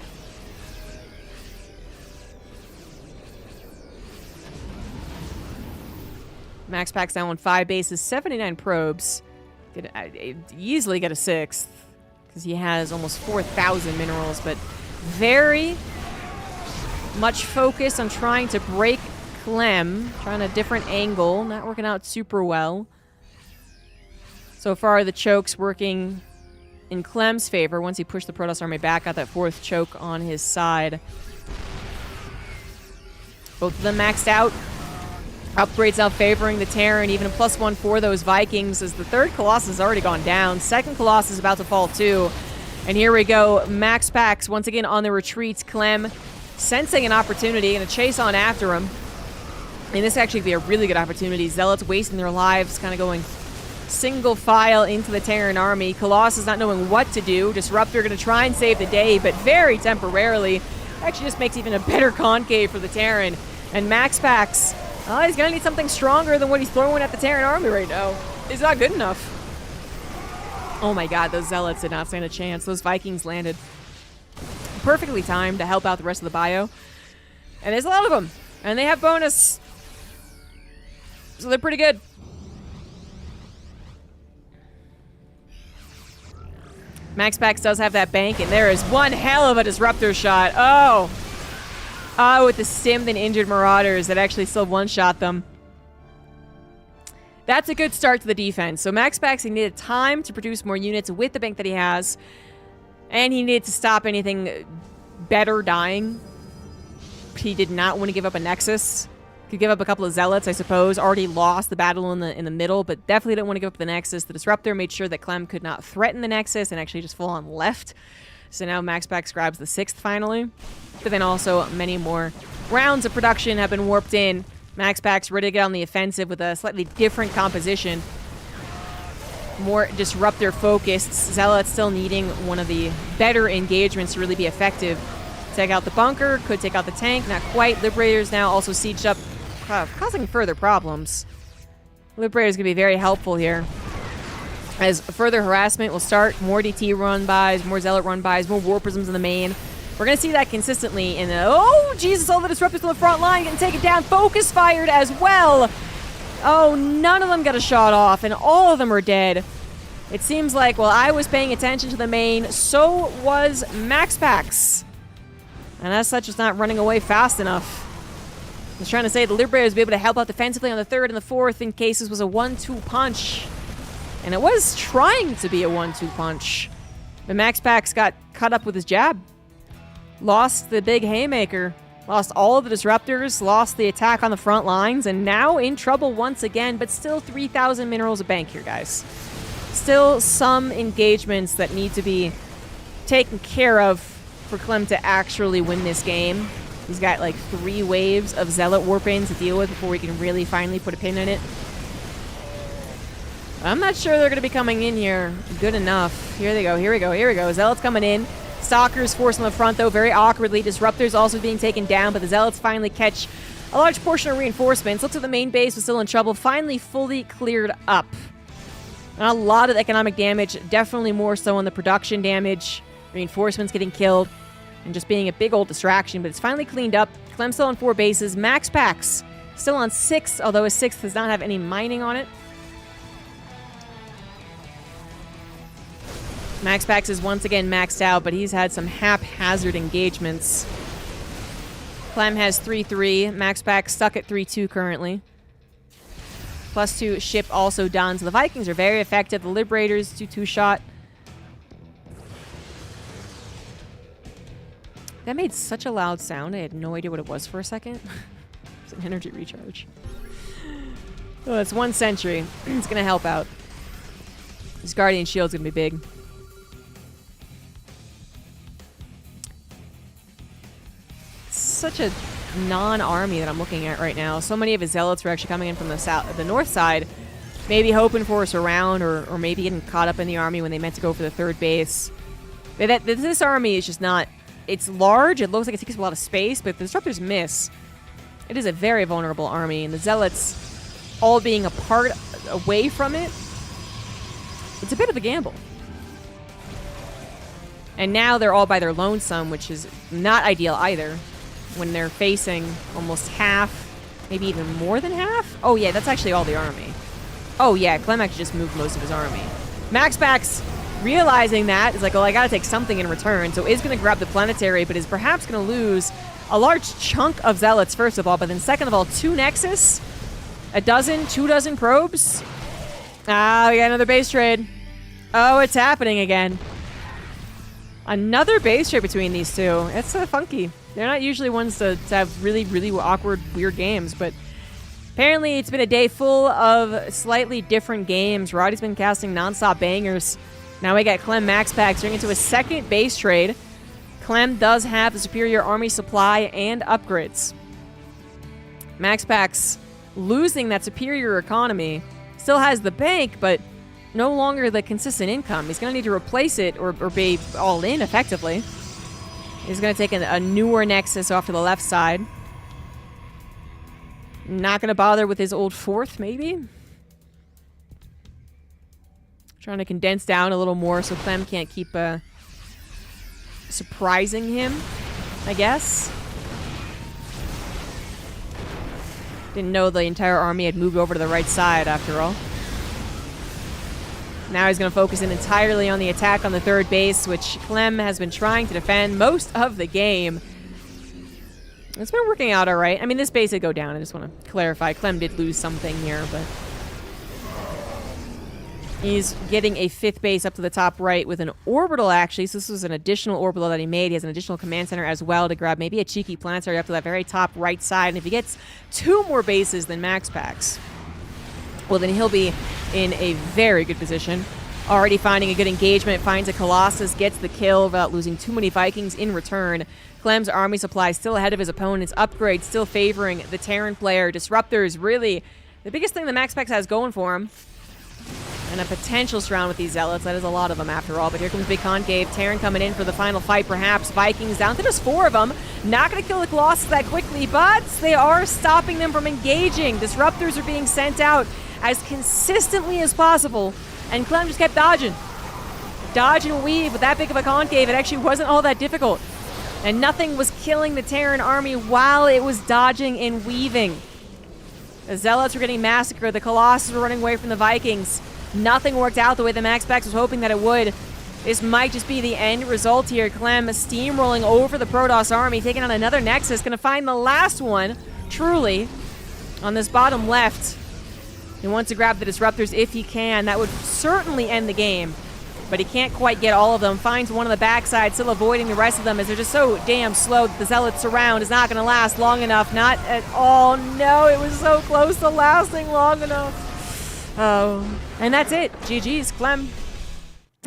Max Pack's down on 5 bases, 79 probes. Could easily get a 6th, because he has almost 4,000 minerals, but very much focused on trying to break Clem, trying a different angle, not working out super well. So far, the choke's working in Clem's favor. Once he pushed the Protoss army back, got that 4th choke on his side. Both of them maxed out. Upgrades now favoring the Terran, even a +1 for those Vikings, as the 3rd Colossus has already gone down. 2nd Colossus is about to fall too. And here we go, Max Pax once again on the retreat. Clem sensing an opportunity and a chase on after him. And this actually could be a really good opportunity. Zealots wasting their lives, kind of going single file into the Terran army. Colossus not knowing what to do. Disruptor going to try and save the day, but very temporarily. Actually just makes even a better concave for the Terran. And Max Pax, he's going to need something stronger than what he's throwing at the Terran army right now. It's not good enough. Oh my god, those Zealots did not stand a chance. Those Vikings landed perfectly timed to help out the rest of the bio. And there's a lot of them. And they have bonus. So they're pretty good. Max Pax does have that bank, and there is one hell of a Disruptor shot. Oh, with the stimmed and injured Marauders that actually still one-shot them. That's a good start to the defense. So Max Pax, he needed time to produce more units with the bank that he has. And he needed to stop anything better dying. He did not want to give up a Nexus. Could give up a couple of Zealots, I suppose. Already lost the battle in the middle, but definitely didn't want to give up the Nexus. The Disruptor made sure that Clem could not threaten the Nexus and actually just full on left. So now Max Pax grabs the 6th finally. But then also many more rounds of production have been warped in. Max Pax ready to get on the offensive with a slightly different composition. More Disruptor focused. Zealot still needing one of the better engagements to really be effective. Take out the bunker, could take out the tank, not quite. Liberators now also sieged up, causing further problems. Liberators gonna be very helpful here. As further harassment will start, more DT run-bys, more Zealot run-bys, more War Prisms in the main. We're going to see that consistently in the... Oh, Jesus, all the Disruptors on the front line getting taken down. Focus fired as well. Oh, none of them got a shot off, and all of them are dead. It seems like, while I was paying attention to the main, so was Max Pax. And as such, it's not running away fast enough. I was trying to say the Liberators would be able to help out defensively on the third and the fourth in case this was a 1-2 punch. And it was trying to be a 1-2 punch. But MaxPax got cut up with his jab. Lost the big haymaker. Lost all of the disruptors. Lost the attack on the front lines. And now in trouble once again. But still 3,000 minerals a bank here, guys. Still some engagements that need to be taken care of for Clem to actually win this game. He's got like 3 waves of Zealot Warp-ins to deal with before we can really finally put a pin in it. I'm not sure they're going to be coming in here good enough. Here they go, here we go, here we go. Zealots coming in. Stalkers forced on the front, though, very awkwardly. Disruptors also being taken down, but the Zealots finally catch a large portion of reinforcements. Looks like the main base was still in trouble. Finally fully cleared up. And a lot of economic damage, definitely more so on the production damage. Reinforcements getting killed. And just being a big old distraction, but it's finally cleaned up. Clem's still on 4 bases. MaxPax still on 6, although his 6th does not have any mining on it. MaxPax is once again maxed out, but he's had some haphazard engagements. Clem has 3-3. MaxPax stuck at 3-2 currently. +2 ship also done, so the Vikings are very effective. The Liberators do 2-shot. That made such a loud sound. I had no idea what it was for a second. It's an energy recharge. Oh, it's 1 sentry. It's going to help out. This Guardian Shield's going to be big. Such a non-army that I'm looking at right now. So many of his Zealots are actually coming in from the north side. Maybe hoping for a surround or maybe getting caught up in the army when they meant to go for the 3rd base. But this army is just not... It's large, it looks like it takes a lot of space, but if the Disruptors miss, it is a very vulnerable army, and the Zealots all being apart away from it, it's a bit of a gamble. And now they're all by their lonesome, which is not ideal either, when they're facing almost half, maybe even more than half? Oh yeah, that's actually all the army. Oh yeah, Clem actually just moved most of his army. MaxPax, realizing that, is like, well, I gotta take something in return, so is gonna grab the planetary, but is perhaps gonna lose a large chunk of Zealots, first of all, but then second of all, 2 Nexus, 2 dozen probes. Ah, we got another base trade. Oh, it's happening again. Another base trade between these two. It's funky. They're not usually ones to have really, really awkward, weird games, but apparently it's been a day full of slightly different games. Roddy's been casting nonstop bangers. Now we got Clem MaxPax turning into a 2nd base trade. Clem does have the superior army supply and upgrades. MaxPax losing that superior economy. Still has the bank, but no longer the consistent income. He's going to need to replace it or be all in effectively. He's going to take a newer Nexus off to the left side. Not going to bother with his old 4th, maybe? Trying to condense down a little more so Clem can't keep surprising him, I guess. Didn't know the entire army had moved over to the right side, after all. Now he's going to focus in entirely on the attack on the 3rd base, which Clem has been trying to defend most of the game. It's been working out all right. I mean, this base did go down. I just want to clarify. Clem did lose something here, but... He's getting a 5th base up to the top right with an orbital, actually. So this was an additional orbital that he made. He has an additional command center as well to grab maybe a cheeky planetary up to that very top right side. And if he gets 2 more bases than MaxPax, well, then he'll be in a very good position. Already finding a good engagement. Finds a Colossus, gets the kill without losing too many Vikings in return. Clem's army supply still ahead of his opponent's upgrade, still favoring the Terran player. Disruptors, really the biggest thing that MaxPax has going for him. And a potential surround with these Zealots. That is a lot of them after all. But here comes Big Concave. Terran coming in for the final fight, perhaps. Vikings down to just 4 of them. Not going to kill the Colossus that quickly, but they are stopping them from engaging. Disruptors are being sent out as consistently as possible. And Clem just kept dodging. Dodge and weave with that big of a concave. It actually wasn't all that difficult. And nothing was killing the Terran army while it was dodging and weaving. The Zealots were getting massacred. The Colossus were running away from the Vikings. Nothing worked out the way the MaxPax was hoping that it would. This might just be the end result here. Clem steamrolling over the Protoss army, taking on another Nexus. Going to find the last one. truly, on this bottom left, he wants to grab the disruptors if he can. That would certainly end the game. But he can't quite get all of them. Finds one on the backside, still avoiding the rest of them as they're just so damn slow that the Zealots surround is not going to last long enough. Not at all. No, it was so close to lasting long enough. Oh, and that's it. GG's, Clem.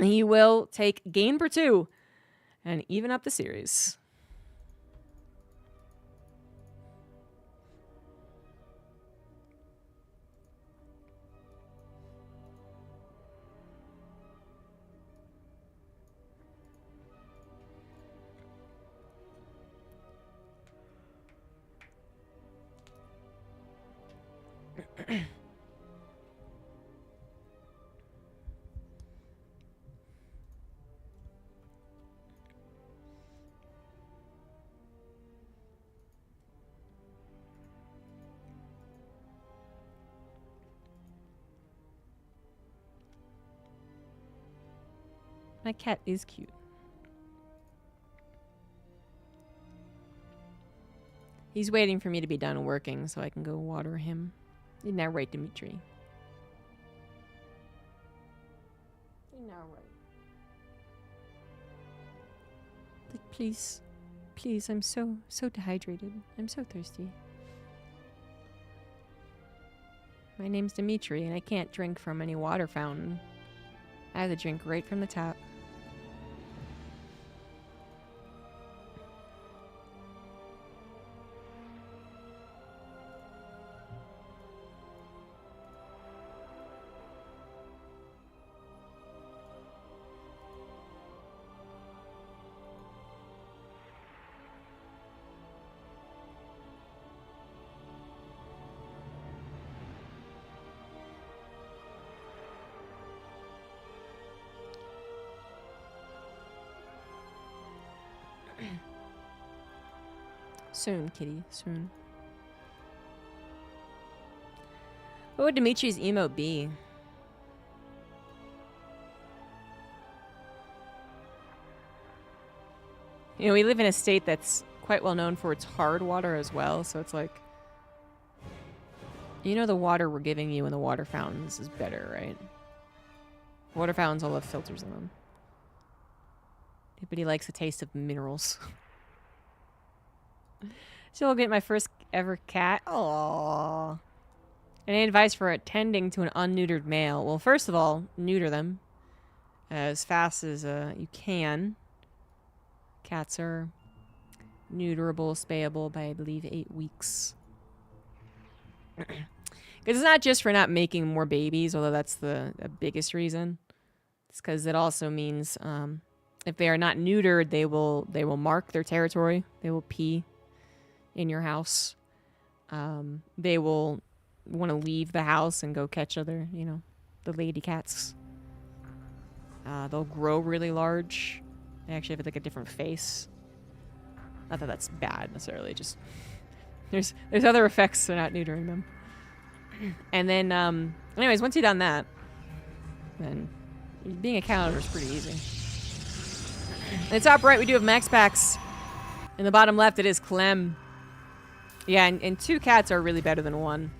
He will take game number 2 and even up the series. My cat is cute. He's waiting for me to be done working so I can go water him. Isn't that right, Dimitri? Isn't that right? Like, please. Please, I'm so dehydrated. I'm so thirsty. My name's Dimitri, and I can't drink from any water fountain. I have to drink right from the tap. Soon, kitty, soon. What would Dimitri's emote be? You know, we live in a state that's quite well known for its hard water as well, so it's like, you know, the water we're giving you in the water fountains is better, right? Water fountains all have filters in them. Nobody likes the taste of minerals. So I'll get my first ever cat. Aww. Any advice for attending to an unneutered male? Well, first of all, neuter them as fast as you can. Cats are neuterable, spayable by, I believe, 8 weeks. Because it's not just for not making more babies, although that's the biggest reason. It's because it also means if they are not neutered, they will mark their territory. They will pee in your house. They will want to leave the house and go catch other, you know, the lady cats. They'll grow really large. They actually have like a different face. Not that that's bad necessarily, just there's other effects to not neutering them. And then anyways, once you've done that, then being a cat owner is pretty easy. In the top right we do have max packs. In the bottom left it is Clem. Yeah, and 2 cats are really better than 1.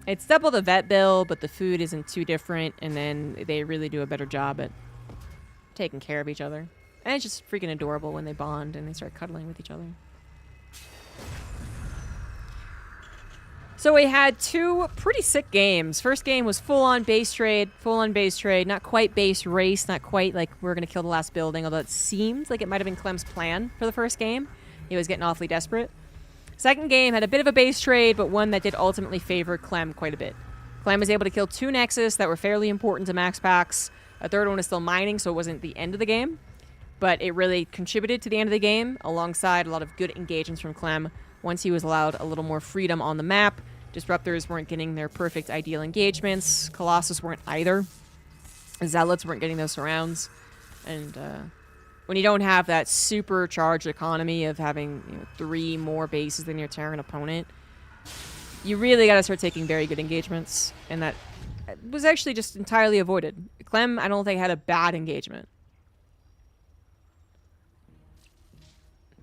It's double the vet bill, but the food isn't too different, and then they really do a better job at taking care of each other. And it's just freaking adorable when they bond and they start cuddling with each other. So we had 2 pretty sick games. First game was full-on base trade, not quite base race, not quite like we're going to kill the last building, although it seemed like it might have been Clem's plan for the first game. He was getting awfully desperate. Second game had a bit of a base trade, but one that did ultimately favor Clem quite a bit. Clem was able to kill 2 Nexus that were fairly important to max packs. A third one is still mining, so it wasn't the end of the game. But it really contributed to the end of the game, alongside a lot of good engagements from Clem. Once he was allowed a little more freedom on the map, Disruptors weren't getting their perfect ideal engagements. Colossus weren't either. Zealots weren't getting those surrounds. And when you don't have that supercharged economy of having 3 more bases than your Terran opponent, you really got to start taking very good engagements. And that was actually just entirely avoided. Clem, I don't think, had a bad engagement.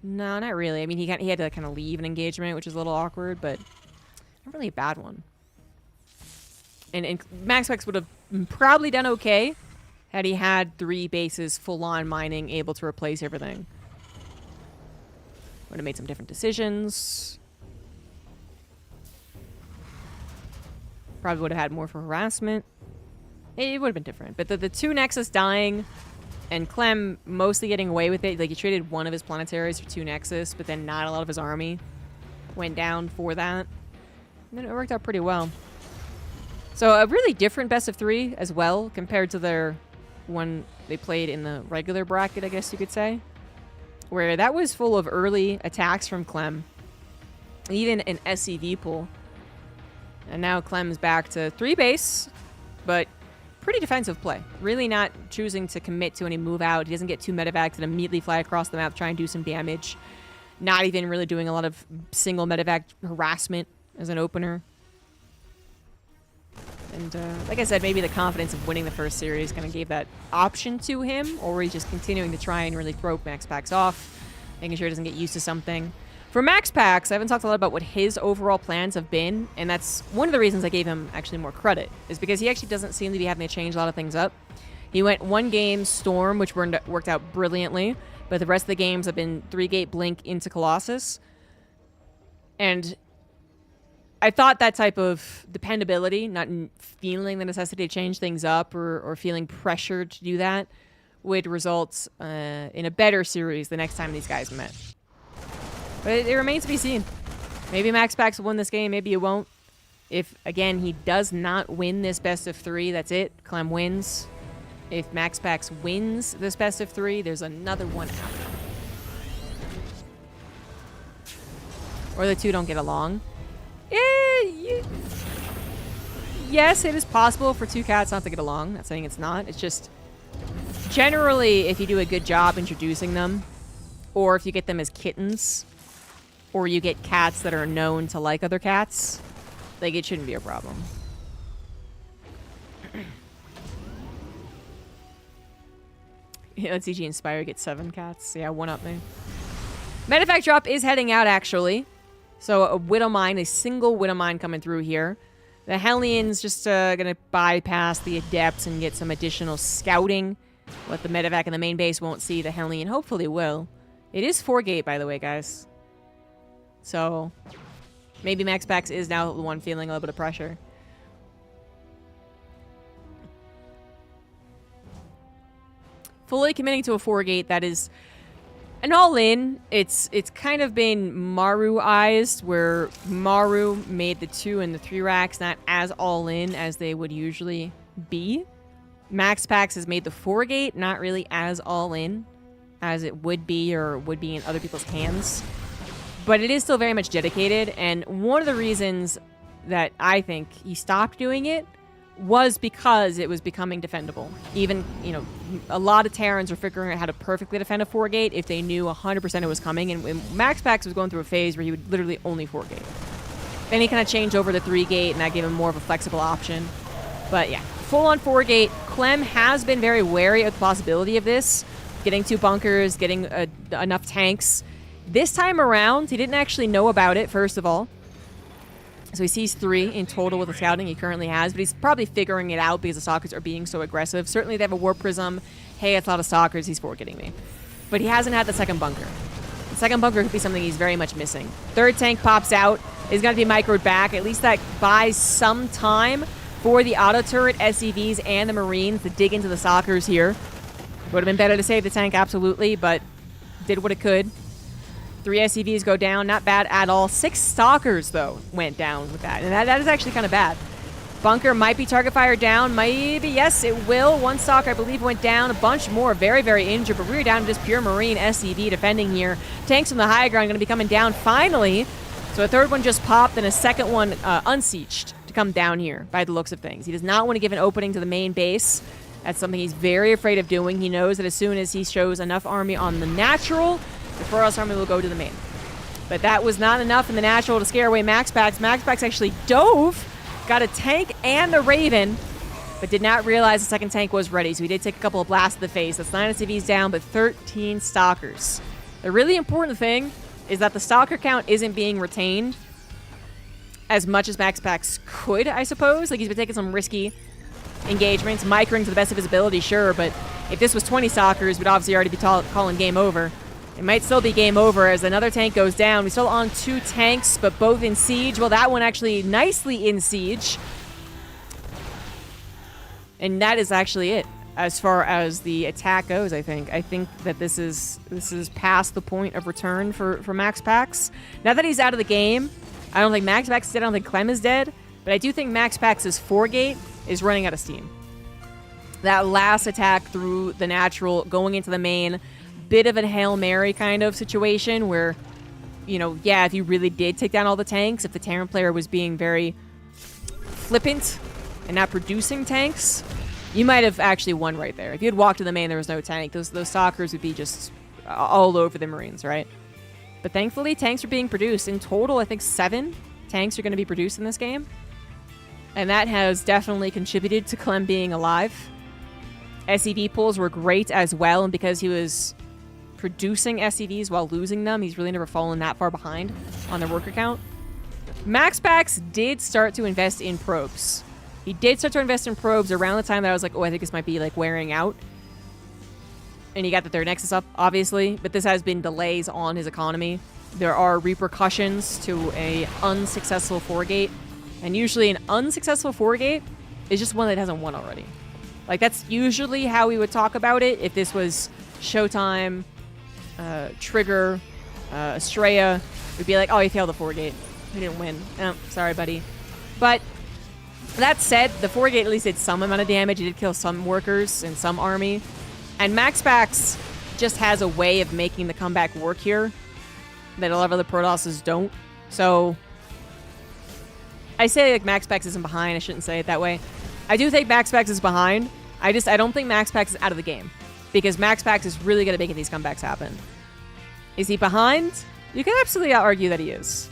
No, not really. I mean, he had to kind of leave an engagement, which is a little awkward, but not really a bad one. And MaxPax would have probably done okay had he had 3 bases full-on mining, able to replace everything. Would have made some different decisions. Probably would have had more for harassment. It would have been different. But the 2 Nexus dying and Clem mostly getting away with it. Like, he traded one of his planetaries for 2 Nexus, but then not a lot of his army went down for that. And then it worked out pretty well. So a really different best of 3 as well compared to their one they played in the regular bracket, I guess you could say. Where that was full of early attacks from Clem. Even an SCV pool. And now Clem's back to 3 base, but pretty defensive play. Really not choosing to commit to any move out. He doesn't get 2 medevacs and immediately fly across the map, try and do some damage. Not even really doing a lot of single medevac harassment as an opener. And like I said, maybe the confidence of winning the first series kind of gave that option to him, or he's just continuing to try and really throw MaxPax off, making sure he doesn't get used to something. For MaxPax, I haven't talked a lot about what his overall plans have been, and that's one of the reasons I gave him actually more credit, is because he actually doesn't seem to be having to change a lot of things up. He went 1 game Storm, which worked out brilliantly, but the rest of the games have been 3-gate Blink into Colossus. And I thought that type of dependability, not feeling the necessity to change things up or feeling pressured to do that, would result in a better series the next time these guys met. But it remains to be seen. Maybe MaxPax will win this game, maybe it won't. If, again, he does not win this best of 3, that's it. Clem wins. If MaxPax wins this best of 3, there's another one after. Or the 2 don't get along. Yes, it is possible for 2 cats not to get along. Not saying it's not. It's just generally if you do a good job introducing them, or if you get them as kittens, or you get cats that are known to like other cats, like, it shouldn't be a problem. Yeah, let's CG Inspire get 7 cats. Yeah, 1 up me. Medevac drop is heading out, actually. So a Widow Mine, a single Widow Mine coming through here. The Hellions just going to bypass the Adepts and get some additional scouting. What the Medevac in the main base won't see, the Hellion hopefully will. It is 4-gate, by the way, guys. So maybe MaxPax is now the one feeling a little bit of pressure. Fully committing to a 4-gate that is an all-in. It's kind of been Maru-ized, where Maru made the 2 and the 3 racks not as all-in as they would usually be. MaxPax has made the 4-gate not really as all-in as it would be or would be in other people's hands. But it is still very much dedicated, and one of the reasons that I think he stopped doing it was because it was becoming defendable. Even, you know, a lot of Terrans were figuring out how to perfectly defend a 4-gate if they knew 100% it was coming, and MaxPax was going through a phase where he would literally only 4-gate. Then he kind of changed over to 3-gate, and that gave him more of a flexible option. But yeah, full-on 4-gate. Clem has been very wary of the possibility of this, getting 2 bunkers, getting enough tanks. This time around, he didn't actually know about it, first of all. So he sees 3 in total with the scouting he currently has, but he's probably figuring it out because the stalkers are being so aggressive. Certainly they have a Warp Prism. Hey, it's a lot of stalkers, he's 4-getting me. But he hasn't had the second bunker. The second bunker could be something he's very much missing. 3rd tank pops out, is going to be microed back. At least that buys some time for the auto turret, SCVs, and the Marines to dig into the stalkers here. Would have been better to save the tank, absolutely, but did what it could. 3 SCVs go down, not bad at all. 6 stalkers, though, went down with that, and that is actually kind of bad. Bunker might be target fire down, maybe, yes, it will. 1 stalker, I believe, went down. A bunch more, very, very injured, but we're down to just pure Marine SCV defending here. Tanks from the high ground going to be coming down finally. So a 3rd one just popped, and a 2nd one unsieged to come down here by the looks of things. He does not want to give an opening to the main base. That's something he's very afraid of doing. He knows that as soon as he shows enough army on the natural, the Frost army will go to the main. But that was not enough in the natural to scare away MaxPax. MaxPax actually dove, got a tank and the Raven, but did not realize the 2nd tank was ready. So he did take a couple of blasts to the face. That's 9 SCVs down, but 13 stalkers. The really important thing is that the stalker count isn't being retained as much as MaxPax could, I suppose. Like, he's been taking some risky engagements, micring to the best of his ability, sure, but if this was 20 stalkers, we'd obviously already be calling game over. It might still be game over as another tank goes down. We're still on 2 tanks, but both in siege. Well, that one actually nicely in siege. And that is actually it as far as the attack goes, I think. I think that this is past the point of return for MaxPax. Now that he's out of the game, I don't think MaxPax is dead. I don't think Clem is dead. But I do think MaxPax's 4-gate is running out of steam. That last attack through the natural, going into the main, bit of a Hail Mary kind of situation where, you know, yeah, if you really did take down all the tanks, if the Terran player was being very flippant and not producing tanks, you might have actually won right there. If you had walked to the main, there was no tank. Those stalkers would be just all over the Marines, right? But thankfully, tanks are being produced. In total, I think 7 tanks are going to be produced in this game. And that has definitely contributed to Clem being alive. SCV pulls were great as well, and because he was producing SCVs while losing them, he's really never fallen that far behind on their worker count. MaxPax did start to invest in probes. He did start to invest in probes around the time that I was like, oh, I think this might be like wearing out. And he got the 3rd Nexus up, obviously, but this has been delays on his economy. There are repercussions to a unsuccessful 4-gate, and usually an unsuccessful 4-gate is just one that hasn't won already. Like, that's usually how we would talk about it if this was Showtime, Trigger, Estrella. We'd be like, oh, he failed the 4-gate. He didn't win. Oh, sorry, buddy. But that said, the 4-gate at least did some amount of damage. He did kill some workers and some army. And MaxPax just has a way of making the comeback work here that a lot of other Protosses don't. So I say like MaxPax isn't behind. I shouldn't say it that way. I do think MaxPax is behind. I don't think MaxPax is out of the game because MaxPax is really good at making these comebacks happen. Is he behind? You can absolutely argue that he is.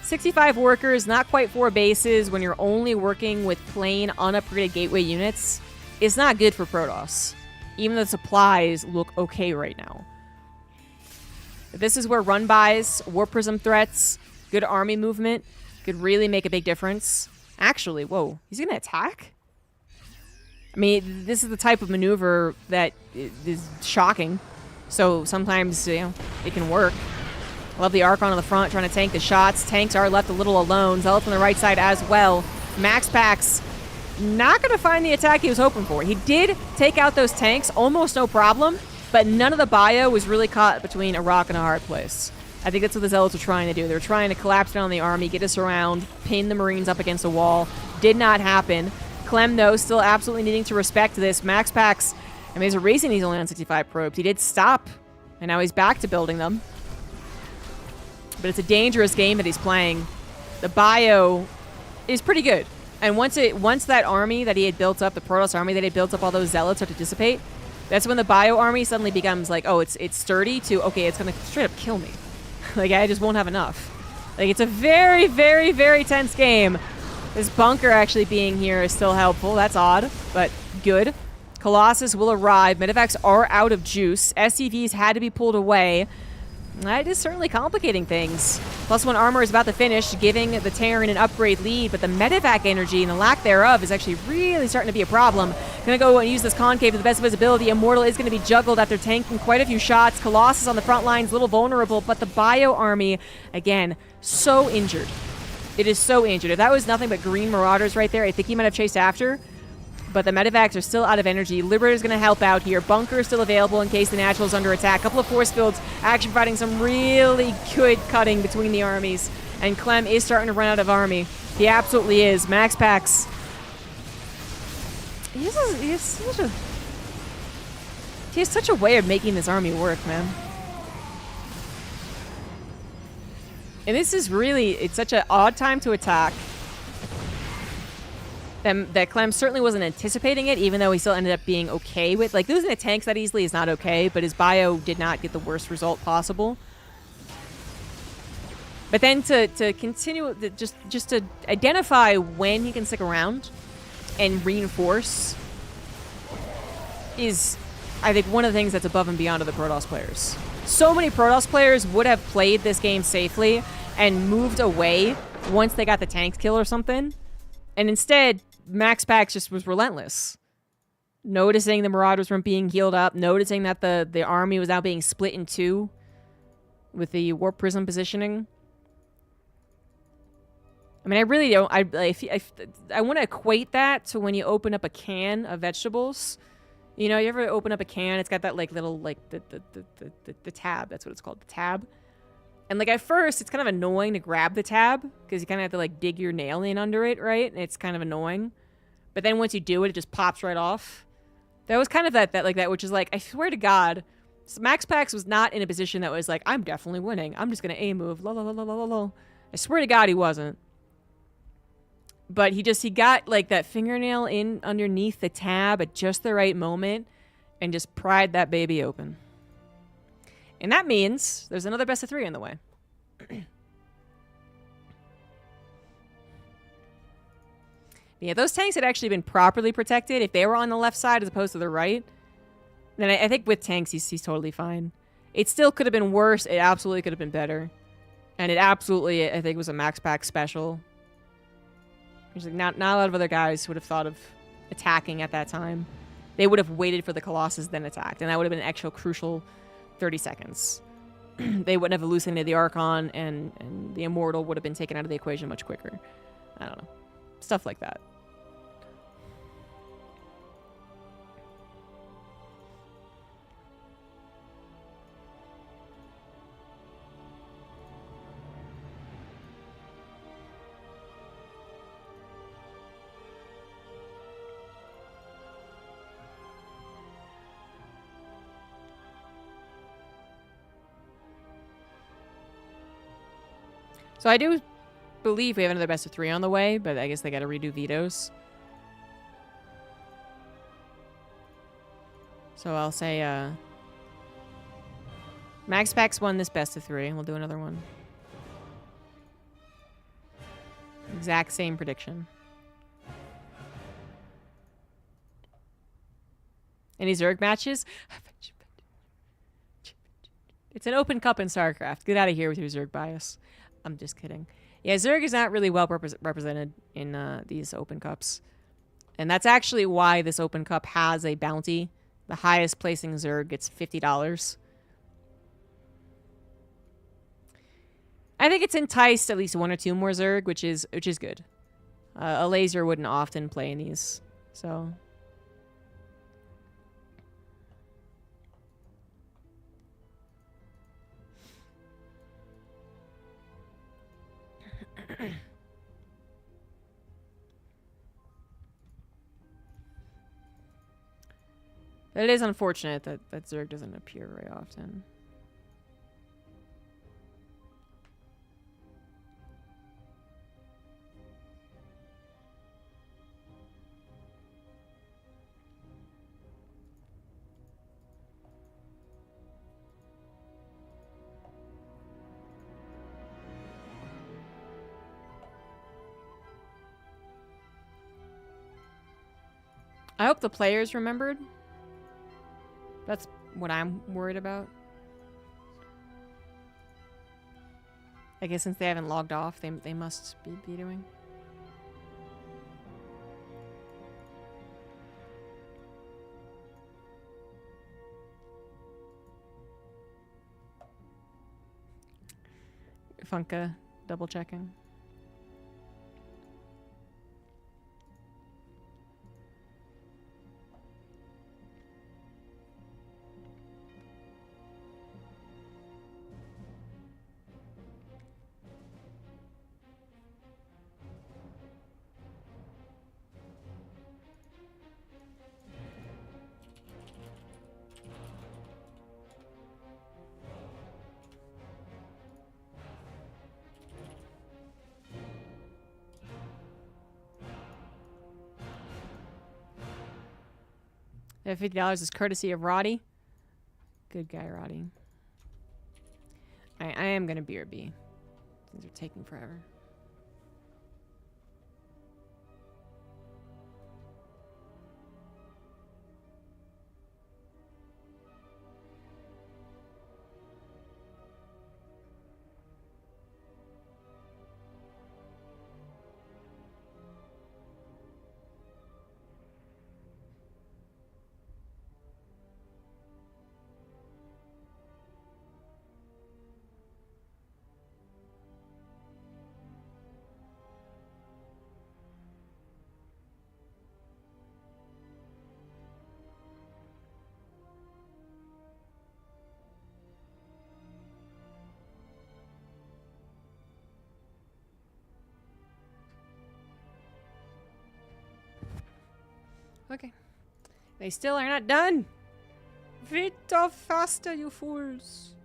65 workers, not quite 4 bases when you're only working with plain unupgraded gateway units is not good for Protoss. Even the supplies look okay right now. This is where run buys, War Prism threats, good army movement could really make a big difference. Actually, whoa, he's gonna attack? I mean, this is the type of maneuver that is shocking. So sometimes, you know, it can work. Love the Archon on the front trying to tank the shots. Tanks are left a little alone. Zealots on the right side as well. MaxPax not going to find the attack he was hoping for. He did take out those tanks, almost no problem, but none of the bio was really caught between a rock and a hard place. I think that's what the Zealots were trying to do. They were trying to collapse down the army, get us around, pin the Marines up against a wall. Did not happen. Clem, though, still absolutely needing to respect this. MaxPax, I mean, there's a reason he's only on 65 probes. He did stop, and now he's back to building them. But it's a dangerous game that he's playing. The bio is pretty good. And once that army that he had built up, the Protoss army that he had built up, all those Zealots start to dissipate, that's when the bio army suddenly becomes like, oh, it's sturdy to, okay, it's going to straight up kill me. Like, I just won't have enough. Like, it's a very, very, very tense game. This bunker actually being here is still helpful. That's odd, but good. Colossus will arrive. Medevacs are out of juice. SCVs had to be pulled away. That is certainly complicating things. +1 armor is about to finish, giving the Terran an upgrade lead, but the medevac energy and the lack thereof is actually really starting to be a problem. Gonna go and use this concave to the best of his ability. Immortal is gonna be juggled after tanking quite a few shots. Colossus on the front lines, a little vulnerable, but the bio army, again, so injured. It is so injured. If that was nothing but green marauders right there, I think he might have chased after. But the medevacs are still out of energy. Liberator's going to help out here. Bunker is still available in case the Natural is under attack. Couple of force fields actually providing some really good cutting between the armies. And Clem is starting to run out of army. He absolutely is. MaxPax. He has such a way of making this army work, man. And this is really, it's such an odd time to attack. That Clem certainly wasn't anticipating it, even though he still ended up being okay with. Like, losing the tanks that easily is not okay, but his bio did not get the worst result possible. But then to continue, just to identify when he can stick around and reinforce is, I think, one of the things that's above and beyond other Protoss players. So many Protoss players would have played this game safely and moved away once they got the tank kill or something. And instead, MaxPax just was relentless. Noticing the Marauders weren't being healed up, noticing that the army was now being split in two with the Warp Prism positioning. I mean, I really don't. I want to equate that to when you open up a can of vegetables. You know, you ever open up a can? It's got that like little like the tab. That's what it's called, the tab. And like at first, it's kind of annoying to grab the tab because you kind of have to like dig your nail in under it, right? And it's kind of annoying. But then once you do it, it just pops right off. That was kind of that, which is like, I swear to God, MaxPax was not in a position that was like, I'm definitely winning. I'm just gonna A move. La la la la la la. I swear to God, he wasn't. But he got like that fingernail in underneath the tab at just the right moment and just pried that baby open. And that means there's another best of 3 in the way. Yeah, those tanks had actually been properly protected. If they were on the left side as opposed to the right, then I think with tanks, he's totally fine. It still could have been worse. It absolutely could have been better. And it absolutely, I think, was a MaxPax special. There's like not a lot of other guys who would have thought of attacking at that time. They would have waited for the Colossus, then attacked. And that would have been an actual crucial 30 seconds. They wouldn't have hallucinated the Archon, and the Immortal would have been taken out of the equation much quicker. I don't know. Stuff like that. So I do believe we have another best of 3 on the way, but I guess they got to redo vetoes. So I'll say MaxPax won this best of 3. We'll do another one. Exact same prediction. Any Zerg matches? It's an open cup in StarCraft. Get out of here with your Zerg bias. I'm just kidding. Yeah, Zerg is not really well represented in these open cups. And that's actually why this open cup has a bounty. The highest placing Zerg gets $50. I think it's enticed at least 1 or 2 more Zerg, which is good. A laser wouldn't often play in these, so... It is unfortunate that Zerg doesn't appear very often. I hope the players remembered. That's what I'm worried about. I guess since they haven't logged off, they must be doing. Funka double checking. That $50 is courtesy of Roddy. Good guy, Roddy. I am gonna BRB. Things are taking forever. Okay. They still are not done. Vita faster, you fools.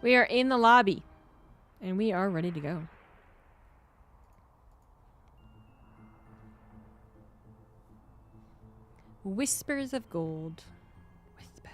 We are in the lobby, and we are ready to go. Whispers of gold. Whispers.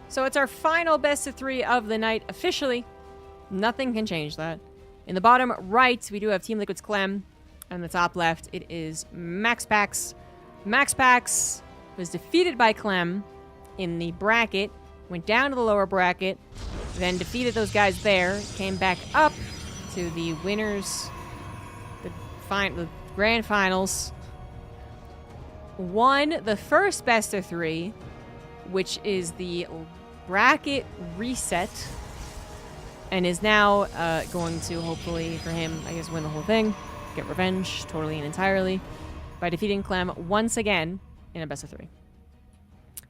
So it's our final best of 3 of the night officially. Nothing can change that. In the bottom right, we do have Team Liquid's Clem. And the top left, it is MaxPax. MaxPax was defeated by Clem in the bracket, went down to the lower bracket, then defeated those guys there, came back up to the winners, the grand finals, won the first best of 3, which is the bracket reset, and is now going to, hopefully for him, I guess, win the whole thing, get revenge totally and entirely by defeating Clem once again in a best of 3.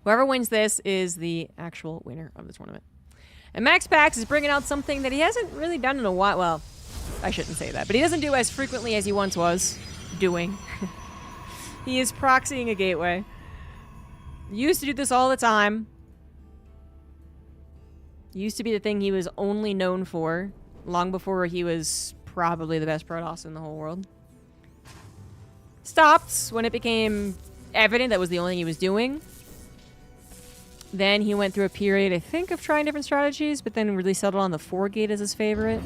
Whoever wins this is the actual winner of the tournament. And MaxPax is bringing out something that he hasn't really done in a while. Well, I shouldn't say that, but he doesn't do as frequently as he once was doing. He is proxying a gateway. He used to do this all the time. Used to be the thing he was only known for, long before he was probably the best Protoss in the whole world. Stopped when it became evident that was the only thing he was doing. Then he went through a period, I think, of trying different strategies, but then really settled on the 4-gate as his favorite.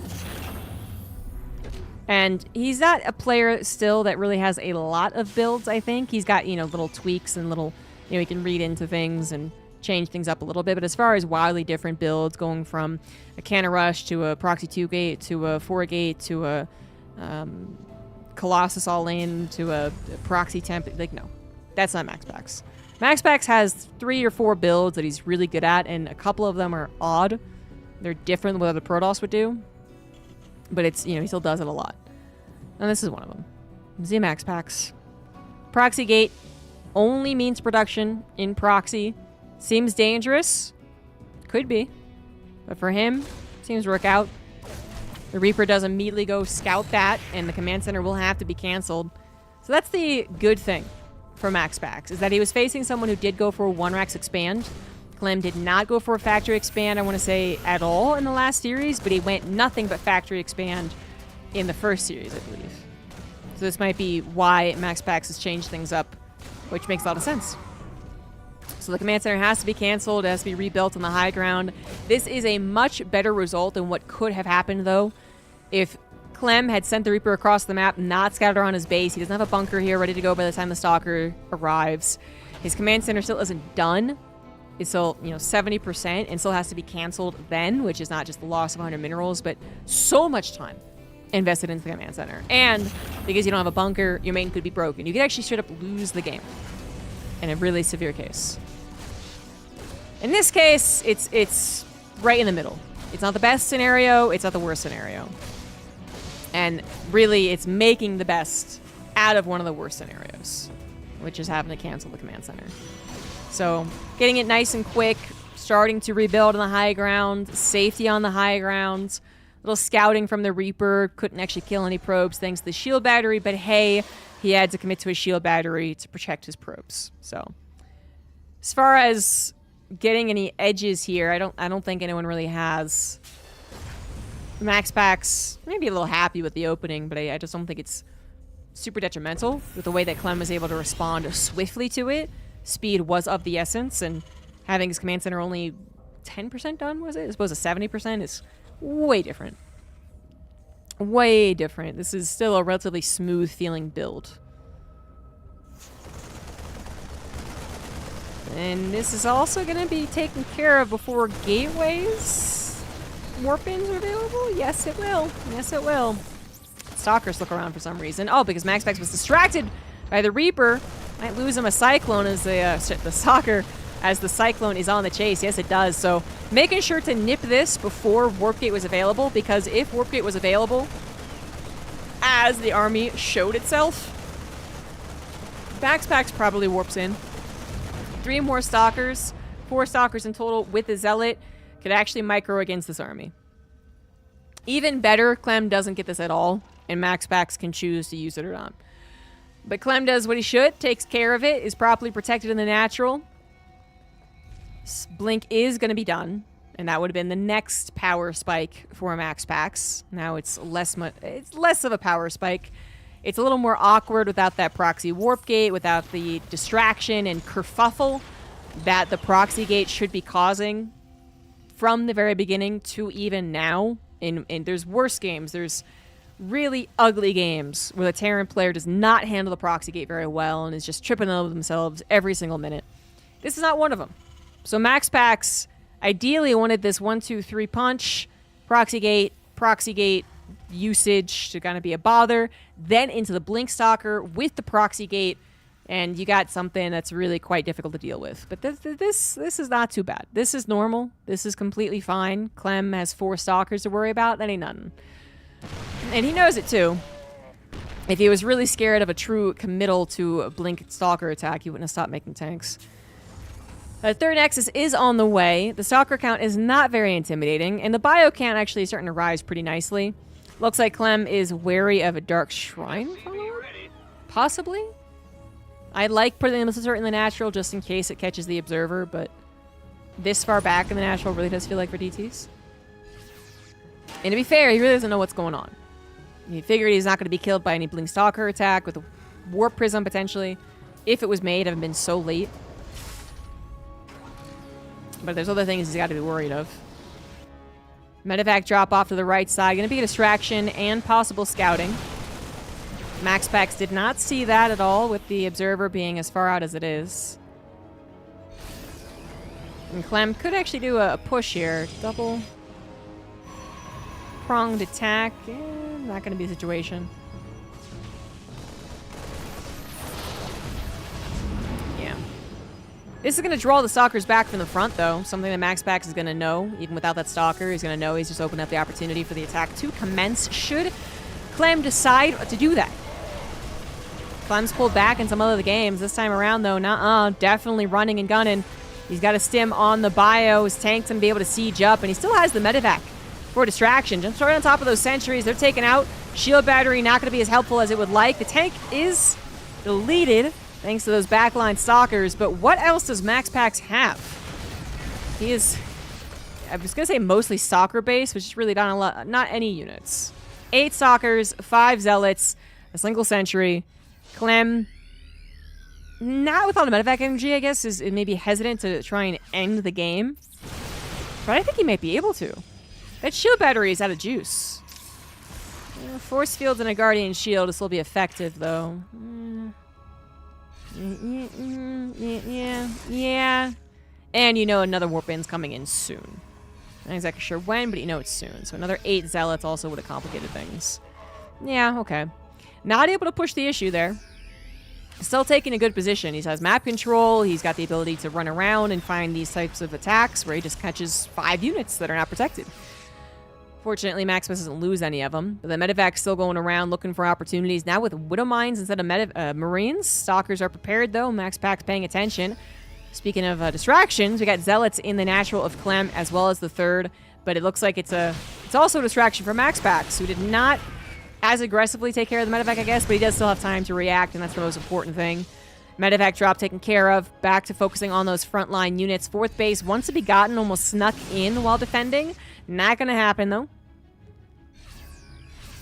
And he's not a player still that really has a lot of builds, I think. He's got, little tweaks and little, he can read into things and change things up a little bit. But as far as wildly different builds, going from a Cannon Rush to a Proxy 2-gate to a 4-gate to a Colossus all-in to a Proxy Temp, no. That's not MaxPax. MaxPax has 3 or 4 builds that he's really good at, and a couple of them are odd. They're different than what other Protoss would do. But it's, he still does it a lot. And this is one of them. Z MaxPax. Proxy Gate only means production in Proxy. Seems dangerous. Could be. But for him, seems to work out. The Reaper does immediately go scout that, and the command center will have to be canceled. So that's the good thing for MaxPax, is that he was facing someone who did go for a 1-Rax expand. Clem did not go for a factory expand, I want to say, at all in the last series, but he went nothing but factory expand in the first series, I believe. So this might be why MaxPax has changed things up, which makes a lot of sense. So the command center has to be canceled, it has to be rebuilt on the high ground. This is a much better result than what could have happened, though, if Clem had sent the Reaper across the map, not scattered around his base. He doesn't have a bunker here ready to go by the time the Stalker arrives. His command center still isn't done. It's still, 70% and still has to be canceled then, which is not just the loss of 100 minerals, but so much time invested into the command center. And because you don't have a bunker, your main could be broken. You could actually straight up lose the game in a really severe case. In this case, it's right in the middle. It's not the best scenario. It's not the worst scenario. And really, it's making the best out of one of the worst scenarios, which is having to cancel the command center. So, getting it nice and quick, starting to rebuild on the high ground, safety on the high ground, little scouting from the Reaper, couldn't actually kill any probes thanks to the shield battery, but hey, he had to commit to a shield battery to protect his probes. So, as far as getting any edges here, I don't think anyone really has Max Packs maybe a little happy with the opening, but I just don't think it's super detrimental with the way that Clem was able to respond swiftly to it. Speed was of the essence, and having his command center only 10% done, was it? I suppose a 70% is way different. Way different. This is still a relatively smooth feeling build. And this is also going to be taken care of before gateways warp-ins are available? Yes, it will. Yes, it will. Stalkers look around for some reason. Oh, because Max Pax was distracted by the Reaper. Might lose him a Cyclone as the Stalker, as the Cyclone is on the chase. Yes, it does. So making sure to nip this before Warp Gate was available, because if Warp Gate was available as the army showed itself, Max Pax probably warps in. 3 more Stalkers, 4 Stalkers in total with the Zealot could actually micro against this army. Even better, Clem doesn't get this at all, and Max Pax can choose to use it or not. But Clem does what he should, takes care of it, is properly protected in the natural. Blink is going to be done, and that would have been the next power spike for Max Pax. Now it's less of a power spike. It's a little more awkward without that proxy warp gate, without the distraction and kerfuffle that the proxy gate should be causing from the very beginning to even now. And there's worse games. There's really ugly games where the Terran player does not handle the proxy gate very well and is just tripping over themselves every single minute. This is not one of them. So Max Pax ideally wanted this 1-2-3 punch, proxy gate usage to kind of be a bother, then into the Blink Stalker with the proxy gate, and you got something that's really quite difficult to deal with. But this is not too bad. This is normal. This is completely fine. Clem has 4 Stalkers to worry about. That ain't nothing. And he knows it too. If he was really scared of a true committal to a Blink Stalker attack, he wouldn't have stopped making tanks. The third Nexus is on the way. The Stalker count is not very intimidating, and the bio count actually is starting to rise pretty nicely. Looks like Clem is wary of a Dark Shrine follower? Possibly? I like putting the Blizzard in the natural just in case it catches the Observer, but this far back in the natural really does feel like for DTs. And to be fair, he really doesn't know what's going on. He figured he's not going to be killed by any Blink Stalker attack with a Warp Prism potentially. If it was made, it would have been so late. But there's other things he's got to be worried of. Medevac drop off to the right side. Going to be a distraction and possible scouting. Max Pax did not see that at all with the Observer being as far out as it is. And Clem could actually do a push here. Double pronged attack. Not going to be a situation. Yeah. This is going to draw the Stalkers back from the front, though. Something that Max Pax is going to know. Even without that Stalker, he's going to know he's just opened up the opportunity for the attack to commence. Should Clem decide to do that? Clem's pulled back in some other games. This time around, though, definitely running and gunning. He's got a stim on the bio. His tank's going to be able to siege up, and he still has the medevac for distraction. Jumps right on top of those sentries. They're taken out. Shield battery not going to be as helpful as it would like. The tank is deleted thanks to those backline Stalkers, but what else does Max Pax have? He is, I was going to say mostly Stalker-based, which is really not any units. 8 Stalkers, 5 Zealots, a single sentry. Clem, not with all the medevac energy, I guess, is maybe hesitant to try and end the game. But I think he might be able to. That shield battery is out of juice. Force fields and a Guardian Shield will still be effective, though. Yeah. And you know another warp in's coming in soon. Not exactly sure when, but you know it's soon. So another 8 Zealots also would have complicated things. Yeah, okay. Not able to push the issue there. Still taking a good position. He has map control. He's got the ability to run around and find these types of attacks where he just catches 5 units that are not protected. Fortunately, Maximus doesn't lose any of them. But the medevac's still going around looking for opportunities. Now with Widow Mines instead of Marines. Stalkers are prepared, though. Max Pax paying attention. Speaking of distractions, we got Zealots in the natural of Clem as well as the third. But it looks like it's also a distraction for Max Pax, who did not as aggressively take care of the medevac, I guess, but he does still have time to react, and that's the most important thing. Medevac drop taken care of. Back to focusing on those frontline units. 4th base, once to be gotten, almost snuck in while defending. Not going to happen, though.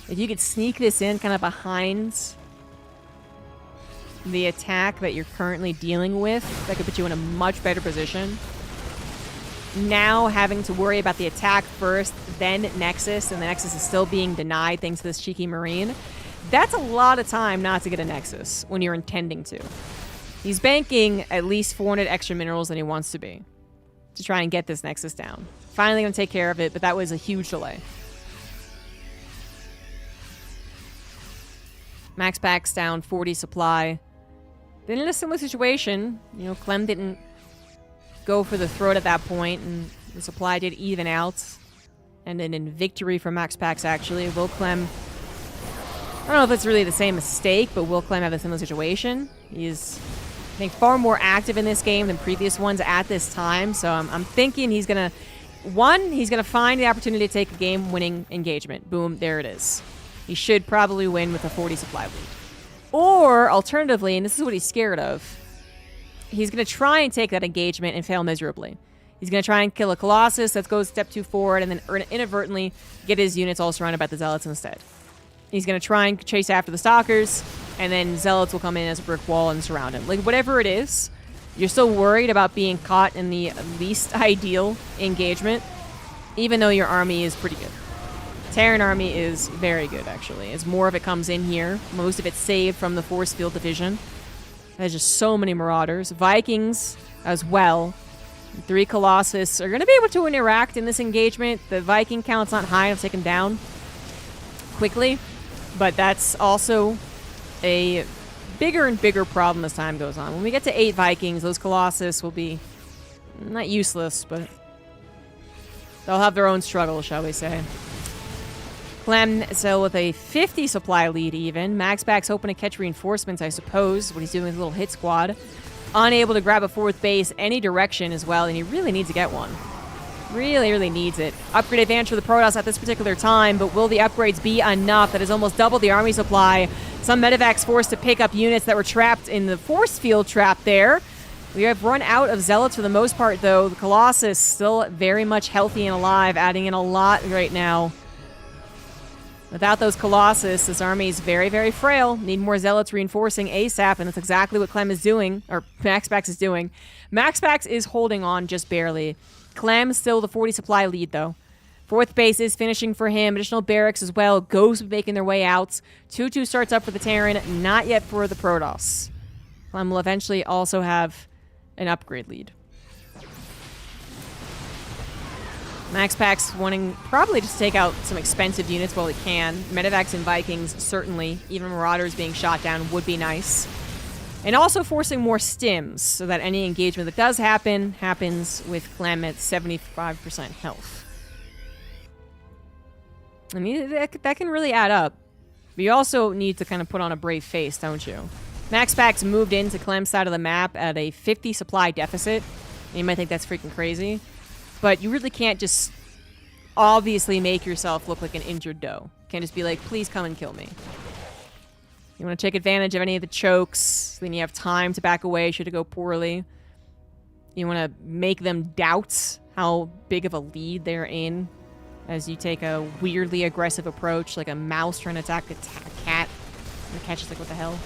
If you could sneak this in kind of behind the attack that you're currently dealing with, that could put you in a much better position. Now having to worry about the attack first, then Nexus, and the Nexus is still being denied thanks to this cheeky Marine. That's a lot of time not to get a Nexus when you're intending to. He's banking at least 400 extra minerals than he wants to be to try and get this Nexus down. Finally going to take care of it, but that was a huge delay. Max Pack's down 40 supply. Then in a similar situation, you know, Clem didn't go for the throat at that point, and the supply did even out. And then in victory for Max Pax, actually. Will Clem... I don't know if it's really the same mistake, but will Clem have a similar situation? He's, I think, far more active in this game than previous ones at this time. So I'm thinking he's going to... One, he's going to find the opportunity to take a game-winning engagement. Boom, there it is. He should probably win with a 40 supply lead. Or, alternatively, and this is what he's scared of, he's going to try and take that engagement and fail miserably. He's going to try and kill a Colossus that goes step 2 forward and then inadvertently get his units all surrounded by the Zealots instead. He's going to try and chase after the Stalkers, and then Zealots will come in as a brick wall and surround him. Like, whatever it is, you're still worried about being caught in the least ideal engagement, even though your army is pretty good. Terran army is very good, actually, as more of it comes in here. Most of it's saved from the Force Field Division. There's just so many Marauders. Vikings as well. 3 Colossus are going to be able to interact in this engagement. The Viking count's not high enough to take them down quickly, but that's also a bigger and bigger problem as time goes on. When we get to 8 Vikings, those Colossus will be not useless, but they'll have their own struggle, shall we say. Clem, so with a 50 supply lead even. Max Pack's hoping to catch reinforcements, I suppose, what he's doing with his little hit squad. Unable to grab a 4th base any direction as well, and he really needs to get one. Really, really needs it. Upgrade advantage for the Protoss at this particular time, but will the upgrades be enough? That has almost doubled the army supply. Some medevacs forced to pick up units that were trapped in the force field trap there. We have run out of Zealots for the most part, though. The Colossus still very much healthy and alive, adding in a lot right now. Without those Colossus, this army is very, very frail. Need more Zealots reinforcing ASAP, and that's exactly what Clem is doing, or Max Pax is doing. Max Pax is holding on just barely. Clem still the 40 supply lead, though. 4th base is finishing for him. Additional barracks as well. Ghosts making their way out. 2-2 starts up for the Terran, not yet for the Protoss. Clem will eventually also have an upgrade lead. Max Pack's wanting probably just to take out some expensive units while he can. Medevacs and Vikings, certainly. Even Marauders being shot down would be nice. And also forcing more stims, so that any engagement that does happen, happens with Clem at 75% health. I mean, that can really add up. But you also need to kind of put on a brave face, don't you? Max Pack's moved into Clem's side of the map at a 50 supply deficit. And you might think that's freaking crazy. But you really can't just obviously make yourself look like an injured doe. You can't just be like, please come and kill me. You want to take advantage of any of the chokes. Then you have time to back away should it go poorly. You want to make them doubt how big of a lead they're in as you take a weirdly aggressive approach, like a mouse trying to attack a cat. And the cat's just like, what the hell?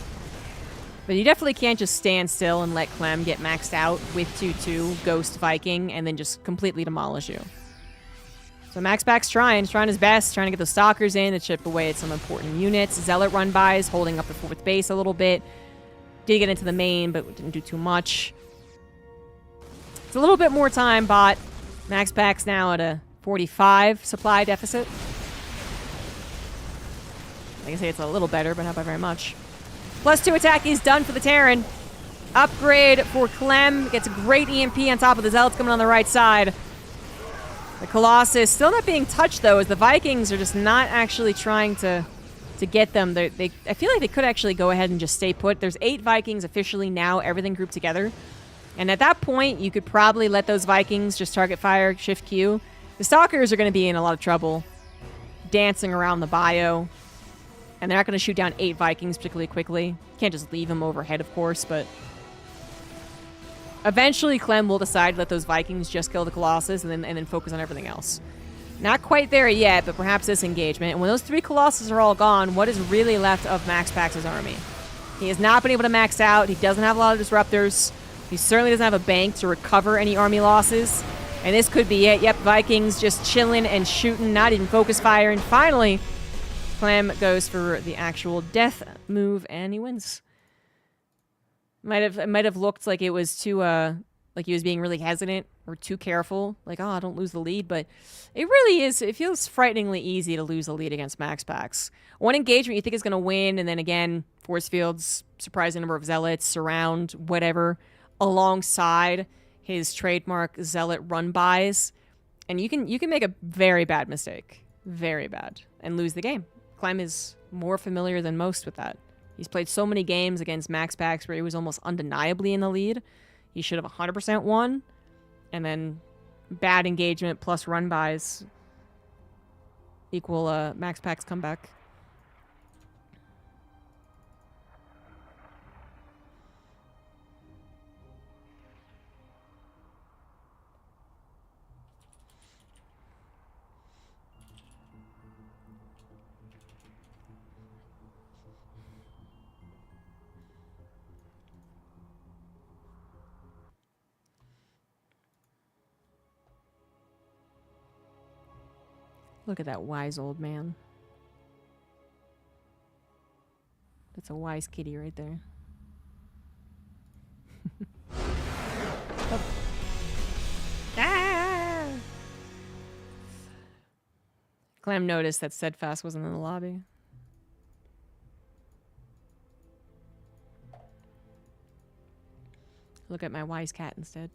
But you definitely can't just stand still and let Clem get maxed out with 2-2, Ghost Viking, and then just completely demolish you. So Max Pack's trying his best, trying to get the Stalkers in to chip away at some important units. Zealot run-bys, holding up the 4th base a little bit. Did get into the main, but didn't do too much. It's a little bit more time, bot. Max Pack's now at a 45 supply deficit. Like I say, it's a little better, but not by very much. +2 attack is done for the Terran. Upgrade for Clem. Gets a great EMP on top of the Zealots coming on the right side. The Colossus still not being touched, though, as the Vikings are just not actually trying to get them. I feel like they could actually go ahead and just stay put. There's 8 Vikings officially now, everything grouped together. And at that point, you could probably let those Vikings just target fire, shift Q. The Stalkers are going to be in a lot of trouble dancing around the bio. And they're not going to shoot down 8 Vikings particularly quickly. You can't just leave them overhead, of course, but eventually Clem will decide to let those Vikings just kill the Colossus and then focus on everything else. Not quite there yet, but perhaps this engagement. And when those 3 Colossus are all gone, what is really left of Max Pax's army? He has not been able to max out. He doesn't have a lot of disruptors. He certainly doesn't have a bank to recover any army losses. And this could be it. Yep, Vikings just chilling and shooting, not even focus fire. And finally, Clem goes for the actual death move, and he wins. It might have looked like it was too, like he was being really hesitant or too careful. Like, oh, don't lose the lead. But it really is. It feels frighteningly easy to lose the lead against Max Pax. One engagement you think is going to win, and then again, force fields, surprising number of zealots, surround, whatever, alongside his trademark zealot run-bys. And you can make a very bad mistake. Very bad. And lose the game. Clem is more familiar than most with that. He's played so many games against Max Pax where he was almost undeniably in the lead. He should have 100% won. And then bad engagement plus run-bys equal Max Pax comeback. Look at that wise old man. That's a wise kitty right there. Oh. Ah! Clem noticed that Steadfast wasn't in the lobby. Look at my wise cat instead.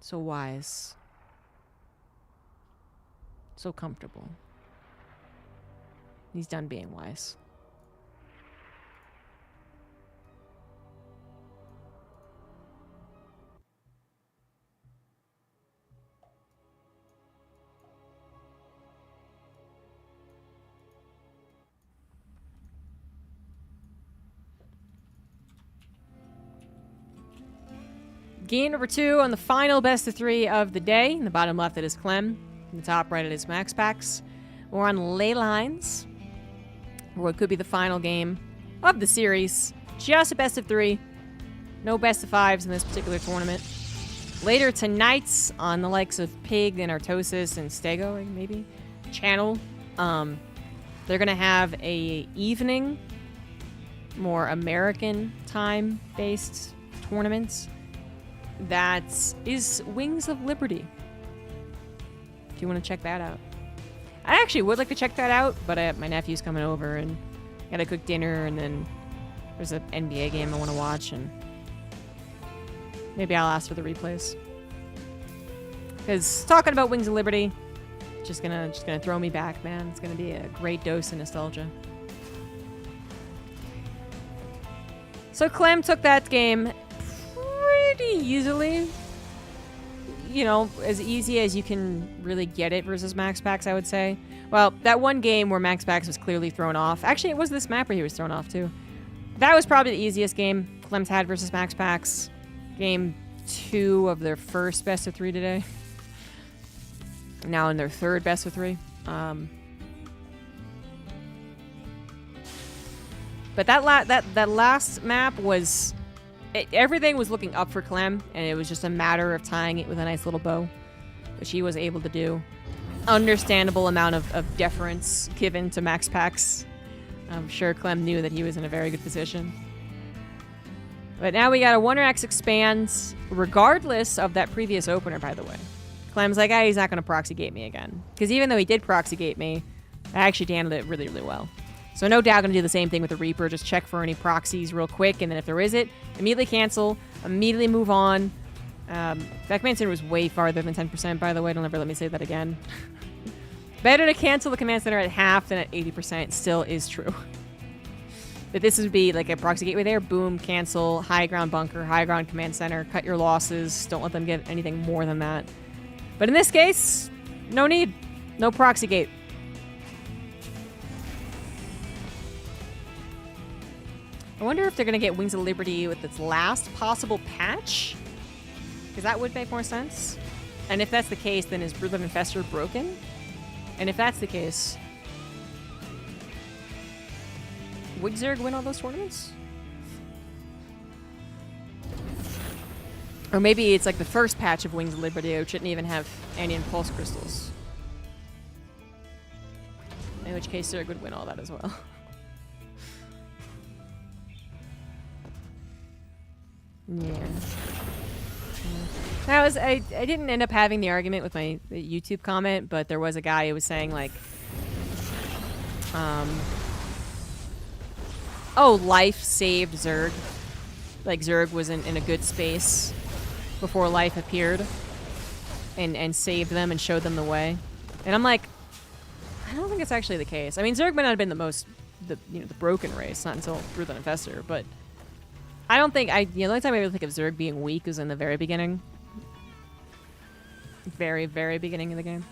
So wise. So comfortable. He's done being wise. Game number 2 on the final best of 3 of the day. In the bottom left, it is Clem. In the top right, it is Max Pax. We're on Ley Lines, or it could be the final game of the series. Just a best of 3. No best of 5s in this particular tournament. Later tonight, on the likes of Pig and Artosis and Stego, maybe, channel, they're going to have a evening, more American time-based tournament. That is Wings of Liberty. If you want to check that out. I actually would like to check that out, but my nephew's coming over and I gotta cook dinner, and then there's an NBA game I want to watch, and maybe I'll ask for the replays. Because talking about Wings of Liberty, just gonna throw me back, man. It's gonna be a great dose of nostalgia. So Clem took that game pretty easily. You know, as easy as you can really get it versus Max Pax, I would say. Well, that one game where Max Pax was clearly thrown off. Actually, it was this map where he was thrown off, too. That was probably the easiest game Clem's had versus Max Pax. Game 2 of their first best of 3 today. Now in their third best of 3. But that last map was... everything was looking up for Clem, and it was just a matter of tying it with a nice little bow, which he was able to do. Understandable amount of deference given to Max Pax. I'm sure Clem knew that he was in a very good position. But now we got a Wonder Axe expand, regardless of that previous opener, by the way. Clem's like, he's not going to proxy gate me again. Because even though he did proxy gate me, I actually handled it really, really well. So no doubt going to do the same thing with the Reaper. Just check for any proxies real quick, and then if there is it, immediately cancel, immediately move on. That command center was way farther than 10%, by the way. Don't ever let me say that again. Better to cancel the command center at half than at 80%. Still is true. But this would be like a proxy gateway there. Boom, cancel, high ground bunker, high ground command center. Cut your losses. Don't let them get anything more than that. But in this case, no need. No proxy gate. I wonder if they're going to get Wings of Liberty with its last possible patch? Because that would make more sense. And if that's the case, then is Broodlord Infestor broken? And if that's the case, would Zerg win all those tournaments? Or maybe it's like the first patch of Wings of Liberty, which shouldn't even have Andean Pulse Crystals. In which case Zerg would win all that as well. Yeah. I didn't end up having the argument with my YouTube comment, but there was a guy who was saying like, oh, life saved Zerg. Like Zerg was in a good space before life appeared and saved them and showed them the way. And I'm like, I don't think it's actually the case. I mean, Zerg might not have been the broken race, not until Broodlord Infestor, but I don't think the only time I really think of Zerg being weak was in the very beginning. Very, very beginning of the game.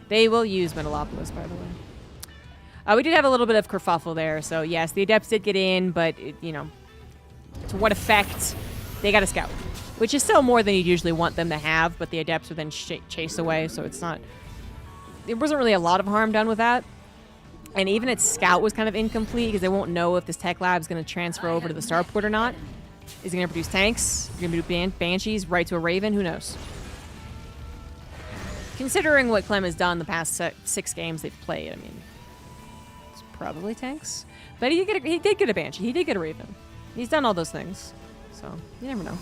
They will use Metalopolis, by the way. We did have a little bit of kerfuffle there, so yes, the Adepts did get in, but, to what effect? They got a scout, which is still more than you'd usually want them to have, but the Adepts were then chased away, so it's not... There wasn't really a lot of harm done with that. And even its scout was kind of incomplete because they won't know if this tech lab is going to transfer over to the starport or not. Is it going to produce tanks? Is it going to do banshees right to a raven? Who knows? Considering what Clem has done the past 6 games they've played, I mean, it's probably tanks. But he did get a banshee. He did get a raven. He's done all those things. So, you never know.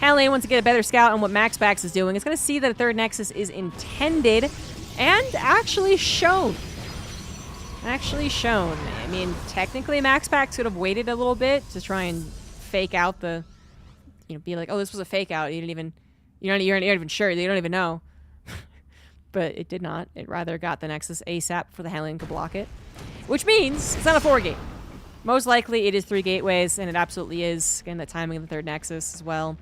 Hallian wants to get a better scout on what MaxPax is doing. It's going to see that a third Nexus is intended and actually shown. I mean, technically MaxPax could have waited a little bit to try and fake out the, be like, oh, this was a fake out. You're not even sure. You don't even know. But it did not. It rather got the Nexus ASAP for the Hallian to block it. Which means it's not a 4-gate. Most likely it is 3 gateways, and it absolutely is. Again, the timing of the third Nexus as well.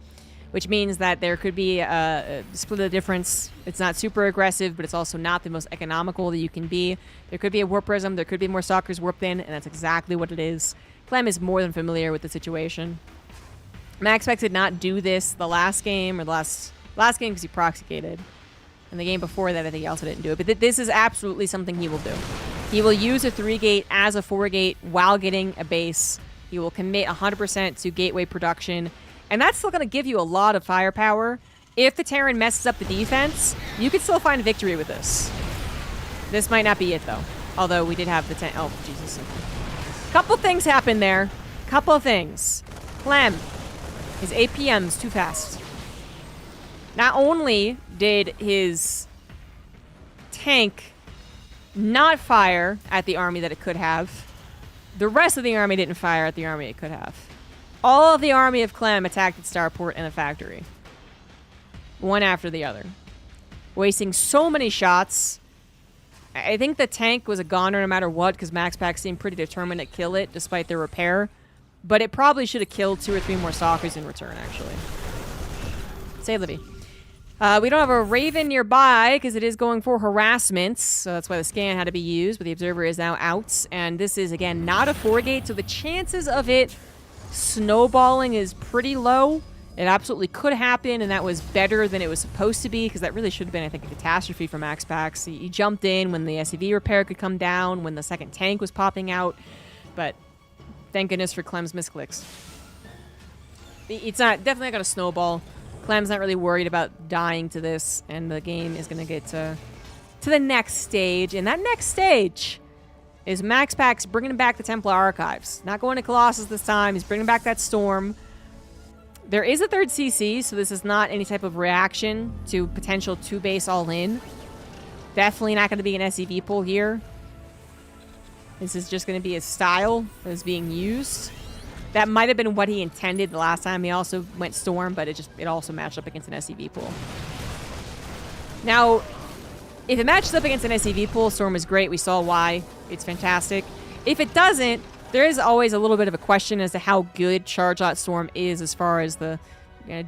Which means that there could be a split of the difference. It's not super aggressive, but it's also not the most economical that you can be. There could be a Warp Prism. There could be more Stalkers warped in, and that's exactly what it is. Clem is more than familiar with the situation. MaxPax did not do this the last game, or the last game because he proxy gated. And the game before that, I think he also didn't do it. But this is absolutely something he will do. He will use a 3-gate as a 4-gate while getting a base. He will commit 100% to gateway production. And that's still going to give you a lot of firepower. If the Terran messes up the defense, you could still find victory with this. This might not be it, though. Although we did have the... Oh, Jesus. Couple things happened there. Couple things. Clem. His APM's too fast. Not only did his tank not fire at the army that it could have, the rest of the army didn't fire at the army it could have. All of the army of Clem attacked the starport and the factory. One after the other. Wasting so many shots. I think the tank was a goner no matter what, because MaxPax seemed pretty determined to kill it despite their repair. But it probably should have killed 2 or 3 more Stalkers in return, actually. Say Libby. We don't have a Raven nearby because it is going for harassments, so that's why the scan had to be used, but the Observer is now out. And this is, again, not a 4-gate, so the chances of it snowballing is pretty low. It absolutely could happen, and that was better than it was supposed to be, because that really should have been, I think, a catastrophe for MaxPax. He jumped in when the SCV repair could come down, when the second tank was popping out, but thank goodness for Clem's misclicks. It's definitely not going to snowball. Clem's not really worried about dying to this, and the game is going to get to the next stage, and that next stage is MaxPax bringing back the Templar Archives. Not going to Colossus this time. He's bringing back that Storm. There is a third CC, so this is not any type of reaction to potential 2-base all-in. Definitely not going to be an SCV pull here. This is just going to be a style that is being used. That might have been what he intended the last time. He also went Storm, but it also matched up against an SCV pool. Now, if it matches up against an SCV pool, Storm is great. We saw why. It's fantastic. If it doesn't, there is always a little bit of a question as to how good Charge-Out Storm is as far as the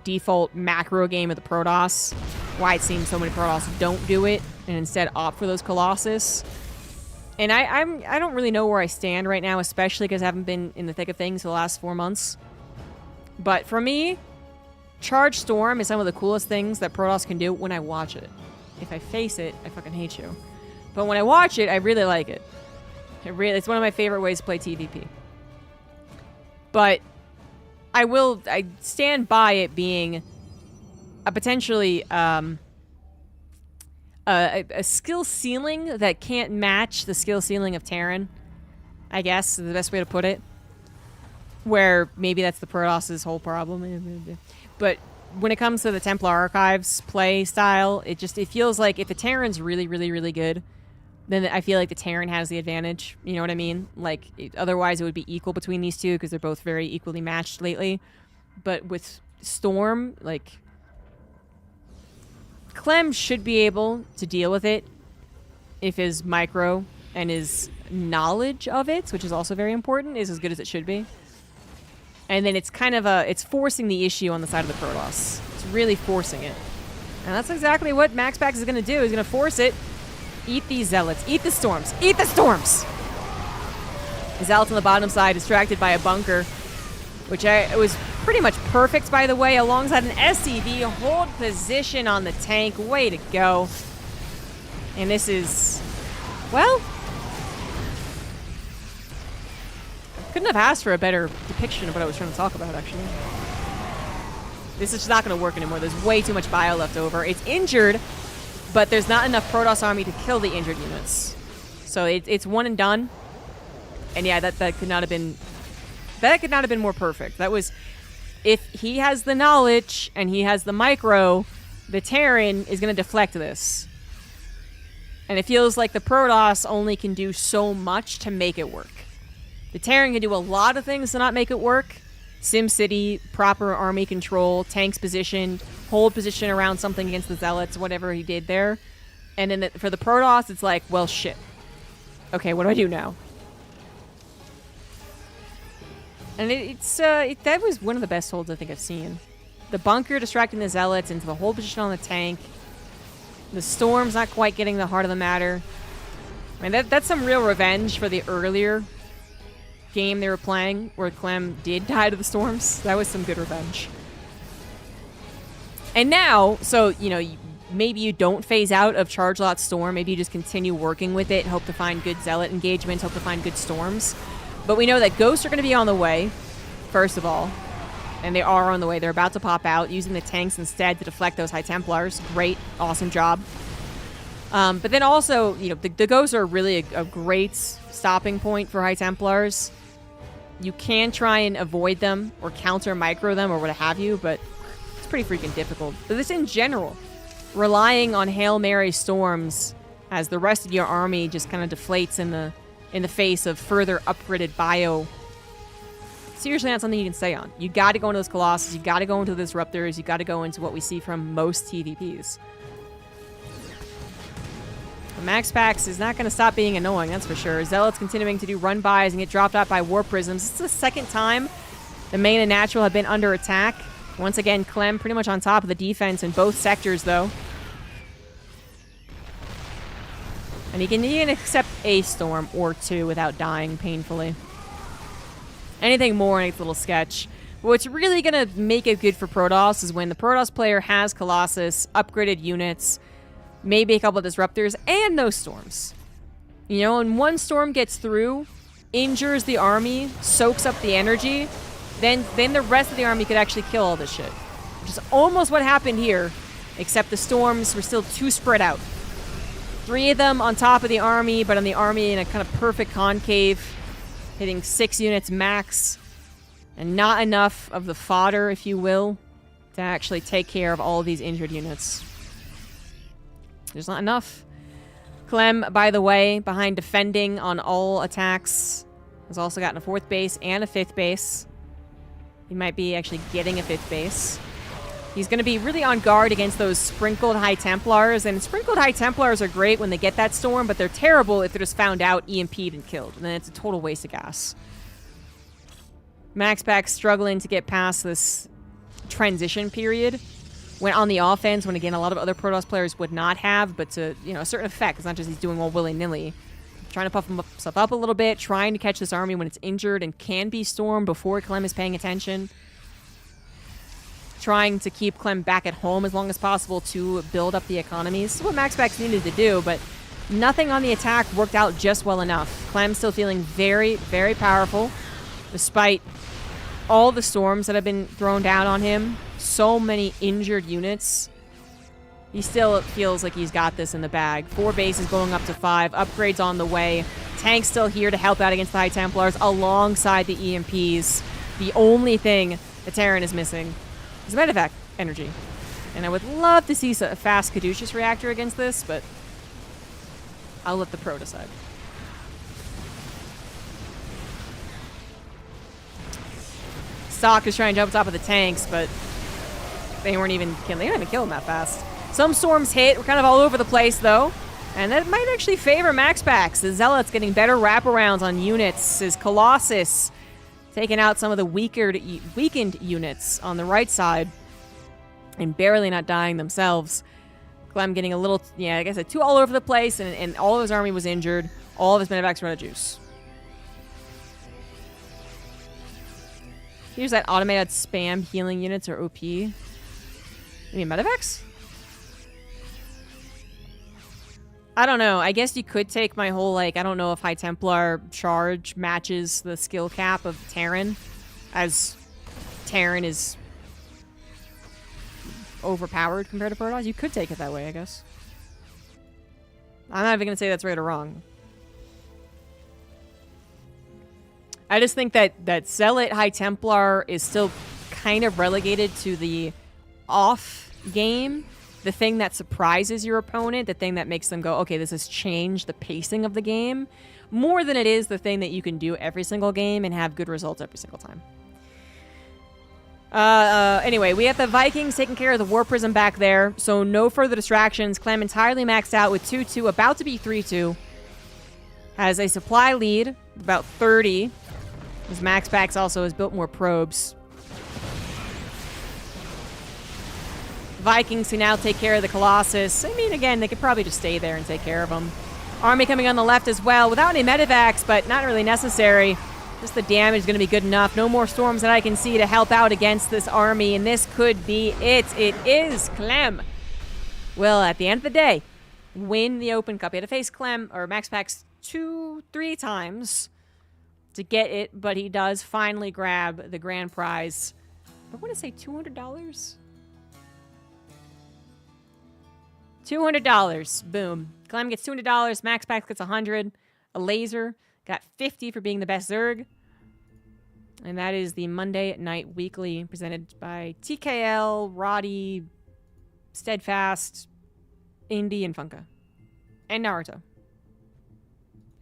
default macro game of the Protoss. Why it seems so many Protoss don't do it and instead opt for those Colossus. And I don't really know where I stand right now, especially because I haven't been in the thick of things for the last 4 months. But for me, Charge Storm is some of the coolest things that Protoss can do when I watch it. If I face it, I fucking hate you. But when I watch it, I really like it. It's one of my favorite ways to play TVP. But I stand by it being a potentially a skill ceiling that can't match the skill ceiling of Terran, I guess is the best way to put it. Where maybe that's the Protoss's whole problem. But when it comes to the Templar Archives play style, it feels like if the Terran's really, really, really good, then I feel like the Terran has the advantage. You know what I mean? Like, otherwise it would be equal between these two because they're both very equally matched lately. But with Storm, like, Clem should be able to deal with it if his micro and his knowledge of it, which is also very important, is as good as it should be. And then it's kind of it's forcing the issue on the side of the Protoss. It's really forcing it. And that's exactly what MaxPax is going to do. He's going to force it. Eat these Zealots. Eat the Storms. Eat the Storms! The Zealots on the bottom side distracted by a bunker, which it was pretty much perfect, by the way, alongside an SCV. Hold position on the tank. Way to go. And this is, well, couldn't have asked for a better depiction of what I was trying to talk about, actually. This is just not going to work anymore. There's way too much bio left over. It's injured, but there's not enough Protoss army to kill the injured units. So it's one and done. And yeah, that could not have been more perfect. That was, if he has the knowledge and he has the micro, the Terran is going to deflect this. And it feels like the Protoss only can do so much to make it work. The Terran can do a lot of things to not make it work. SimCity, proper army control, tanks position, hold position around something against the Zealots, whatever he did there. And then for the Protoss, it's like, well, shit. Okay, what do I do now? And that was one of the best holds I think I've seen. The bunker distracting the Zealots into the hold position on the tank. The Storm's not quite getting the heart of the matter. I mean, that's some real revenge for the earlier game they were playing where Clem did die to the Storms. That was some good revenge. And now, so, you know, maybe you don't phase out of Charge Lot Storm. Maybe you just continue working with it and hope to find good Zealot engagements, hope to find good Storms. But we know that Ghosts are going to be on the way, first of all. And they are on the way. They're about to pop out, using the tanks instead to deflect those High Templars. Great. Awesome job. But then also, you know, the Ghosts are really a great stopping point for High Templars. You can try and avoid them or counter micro them or what have you, but it's pretty freaking difficult. But this in general, relying on Hail Mary Storms as the rest of your army just kind of deflates in the face of further upgraded bio. Seriously, not something you can stay on. You got to go into those Colossus, you got to go into the Disruptors, you got to go into what we see from most TVPs. MaxPax is not going to stop being annoying, that's for sure. Zealots continuing to do run-bys and get dropped out by War Prisms. This is the second time the main and natural have been under attack. Once again, Clem pretty much on top of the defense in both sectors, though. And he can accept a Storm or two without dying painfully. Anything more, and it's a little sketch. But what's really going to make it good for Protoss is when the Protoss player has Colossus, upgraded units, maybe a couple of Disruptors, and no Storms. You know, and one Storm gets through, injures the army, soaks up the energy, then the rest of the army could actually kill all this shit. Which is almost what happened here, except the Storms were still too spread out. 3 of them on top of the army, but on the army in a kind of perfect concave, hitting 6 units max, and not enough of the fodder, if you will, to actually take care of all of these injured units. There's not enough. Clem, by the way, behind defending on all attacks, has also gotten a 4th base and a 5th base. He might be actually getting a 5th base. He's going to be really on guard against those sprinkled High Templars, and sprinkled High Templars are great when they get that Storm, but they're terrible if they're just found out, EMP'd, and killed, and then it's a total waste of gas. MaxPax struggling to get past this transition period. When on the offense, when again a lot of other Protoss players would not have, but to, you know, a certain effect. It's not just he's doing all willy-nilly. Trying to puff himself up a little bit, trying to catch this army when it's injured and can be stormed before Clem is paying attention. Trying to keep Clem back at home as long as possible to build up the economy. This is what MaxPax needed to do, but nothing on the attack worked out just well enough. Clem still feeling very, very powerful, despite all the storms that have been thrown down on him. So many injured units. He still feels like he's got this in the bag. 4 bases going up to 5. Upgrades on the way. Tanks still here to help out against the High Templars alongside the EMPs. The only thing the Terran is missing is medevac energy. And I would love to see a fast Caduceus reactor against this, but I'll let the pro decide. Stock is trying to jump on top of the tanks, but they weren't even killing. They didn't even kill them that fast. Some storms hit. We're kind of all over the place, though. And that might actually favor MaxPax. The Zealot's getting better wraparounds on units. His Colossus taking out some of the weakened units on the right side and barely not dying themselves. Clem getting a little, yeah, like I said, too all over the place, and all of his army was injured. All of his medevacs were out of juice. Here's that automated spam healing units or OP. You mean medevacs? I don't know. I guess you could take my whole, like, I don't know if High Templar charge matches the skill cap of Terran, as Terran is overpowered compared to Protoss. You could take it that way, I guess. I'm not even going to say that's right or wrong. I just think that Zealot High Templar is still kind of relegated to the off game. The thing that surprises your opponent, the thing that makes them go, okay, this has changed the pacing of the game, more than it is the thing that you can do every single game and have good results every single time. Anyway, we have the Vikings taking care of the War Prism back there, so no further distractions. Clem entirely maxed out with 2-2, about to be 3-2. Has a supply lead, about 30. His MaxPax also has built more probes. Vikings can now take care of the Colossus. I mean, again, they could probably just stay there and take care of them. Army coming on the left as well, without any medevacs, but not really necessary. Just the damage is going to be good enough. No more storms that I can see to help out against this army, and this could be it. It is Clem. Well, at the end of the day, win the Open Cup. He had to face Clem, or MaxPax 2-3 times to get it, but he does finally grab the grand prize. I want to say $200? $200. Boom. Clem gets $200. MaxPax gets 100. A laser. Got 50 for being the best Zerg. And that is the Monday Night Weekly presented by TKL, Roddy, Steadfast, Indy, and Funka. And Naruto.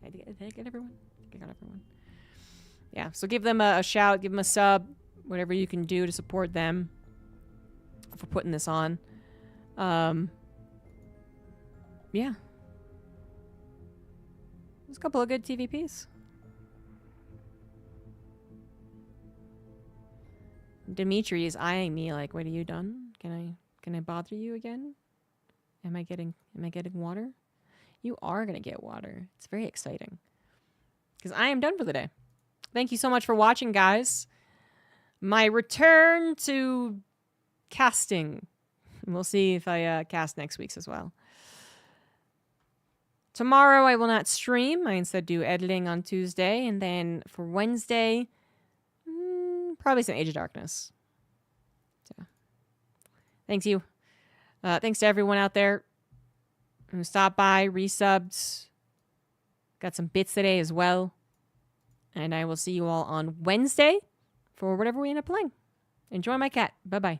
Did I get everyone? I think I got everyone. Yeah, so give them a shout. Give them a sub. Whatever you can do to support them for putting this on. Yeah. There's a couple of good TVPs. Dimitri is eyeing me like, wait, are you done? Can I bother you again? Am I getting water? You are gonna get water. It's very exciting. Because I am done for the day. Thank you so much for watching, guys. My return to casting. We'll see if I cast next week's as well. Tomorrow I will not stream. I instead do editing on Tuesday. And then for Wednesday, probably some Age of Darkness. So, thanks you. Thanks to everyone out there who stopped by, resubbed. Got some bits today as well. And I will see you all on Wednesday for whatever we end up playing. Enjoy my cat. Bye-bye.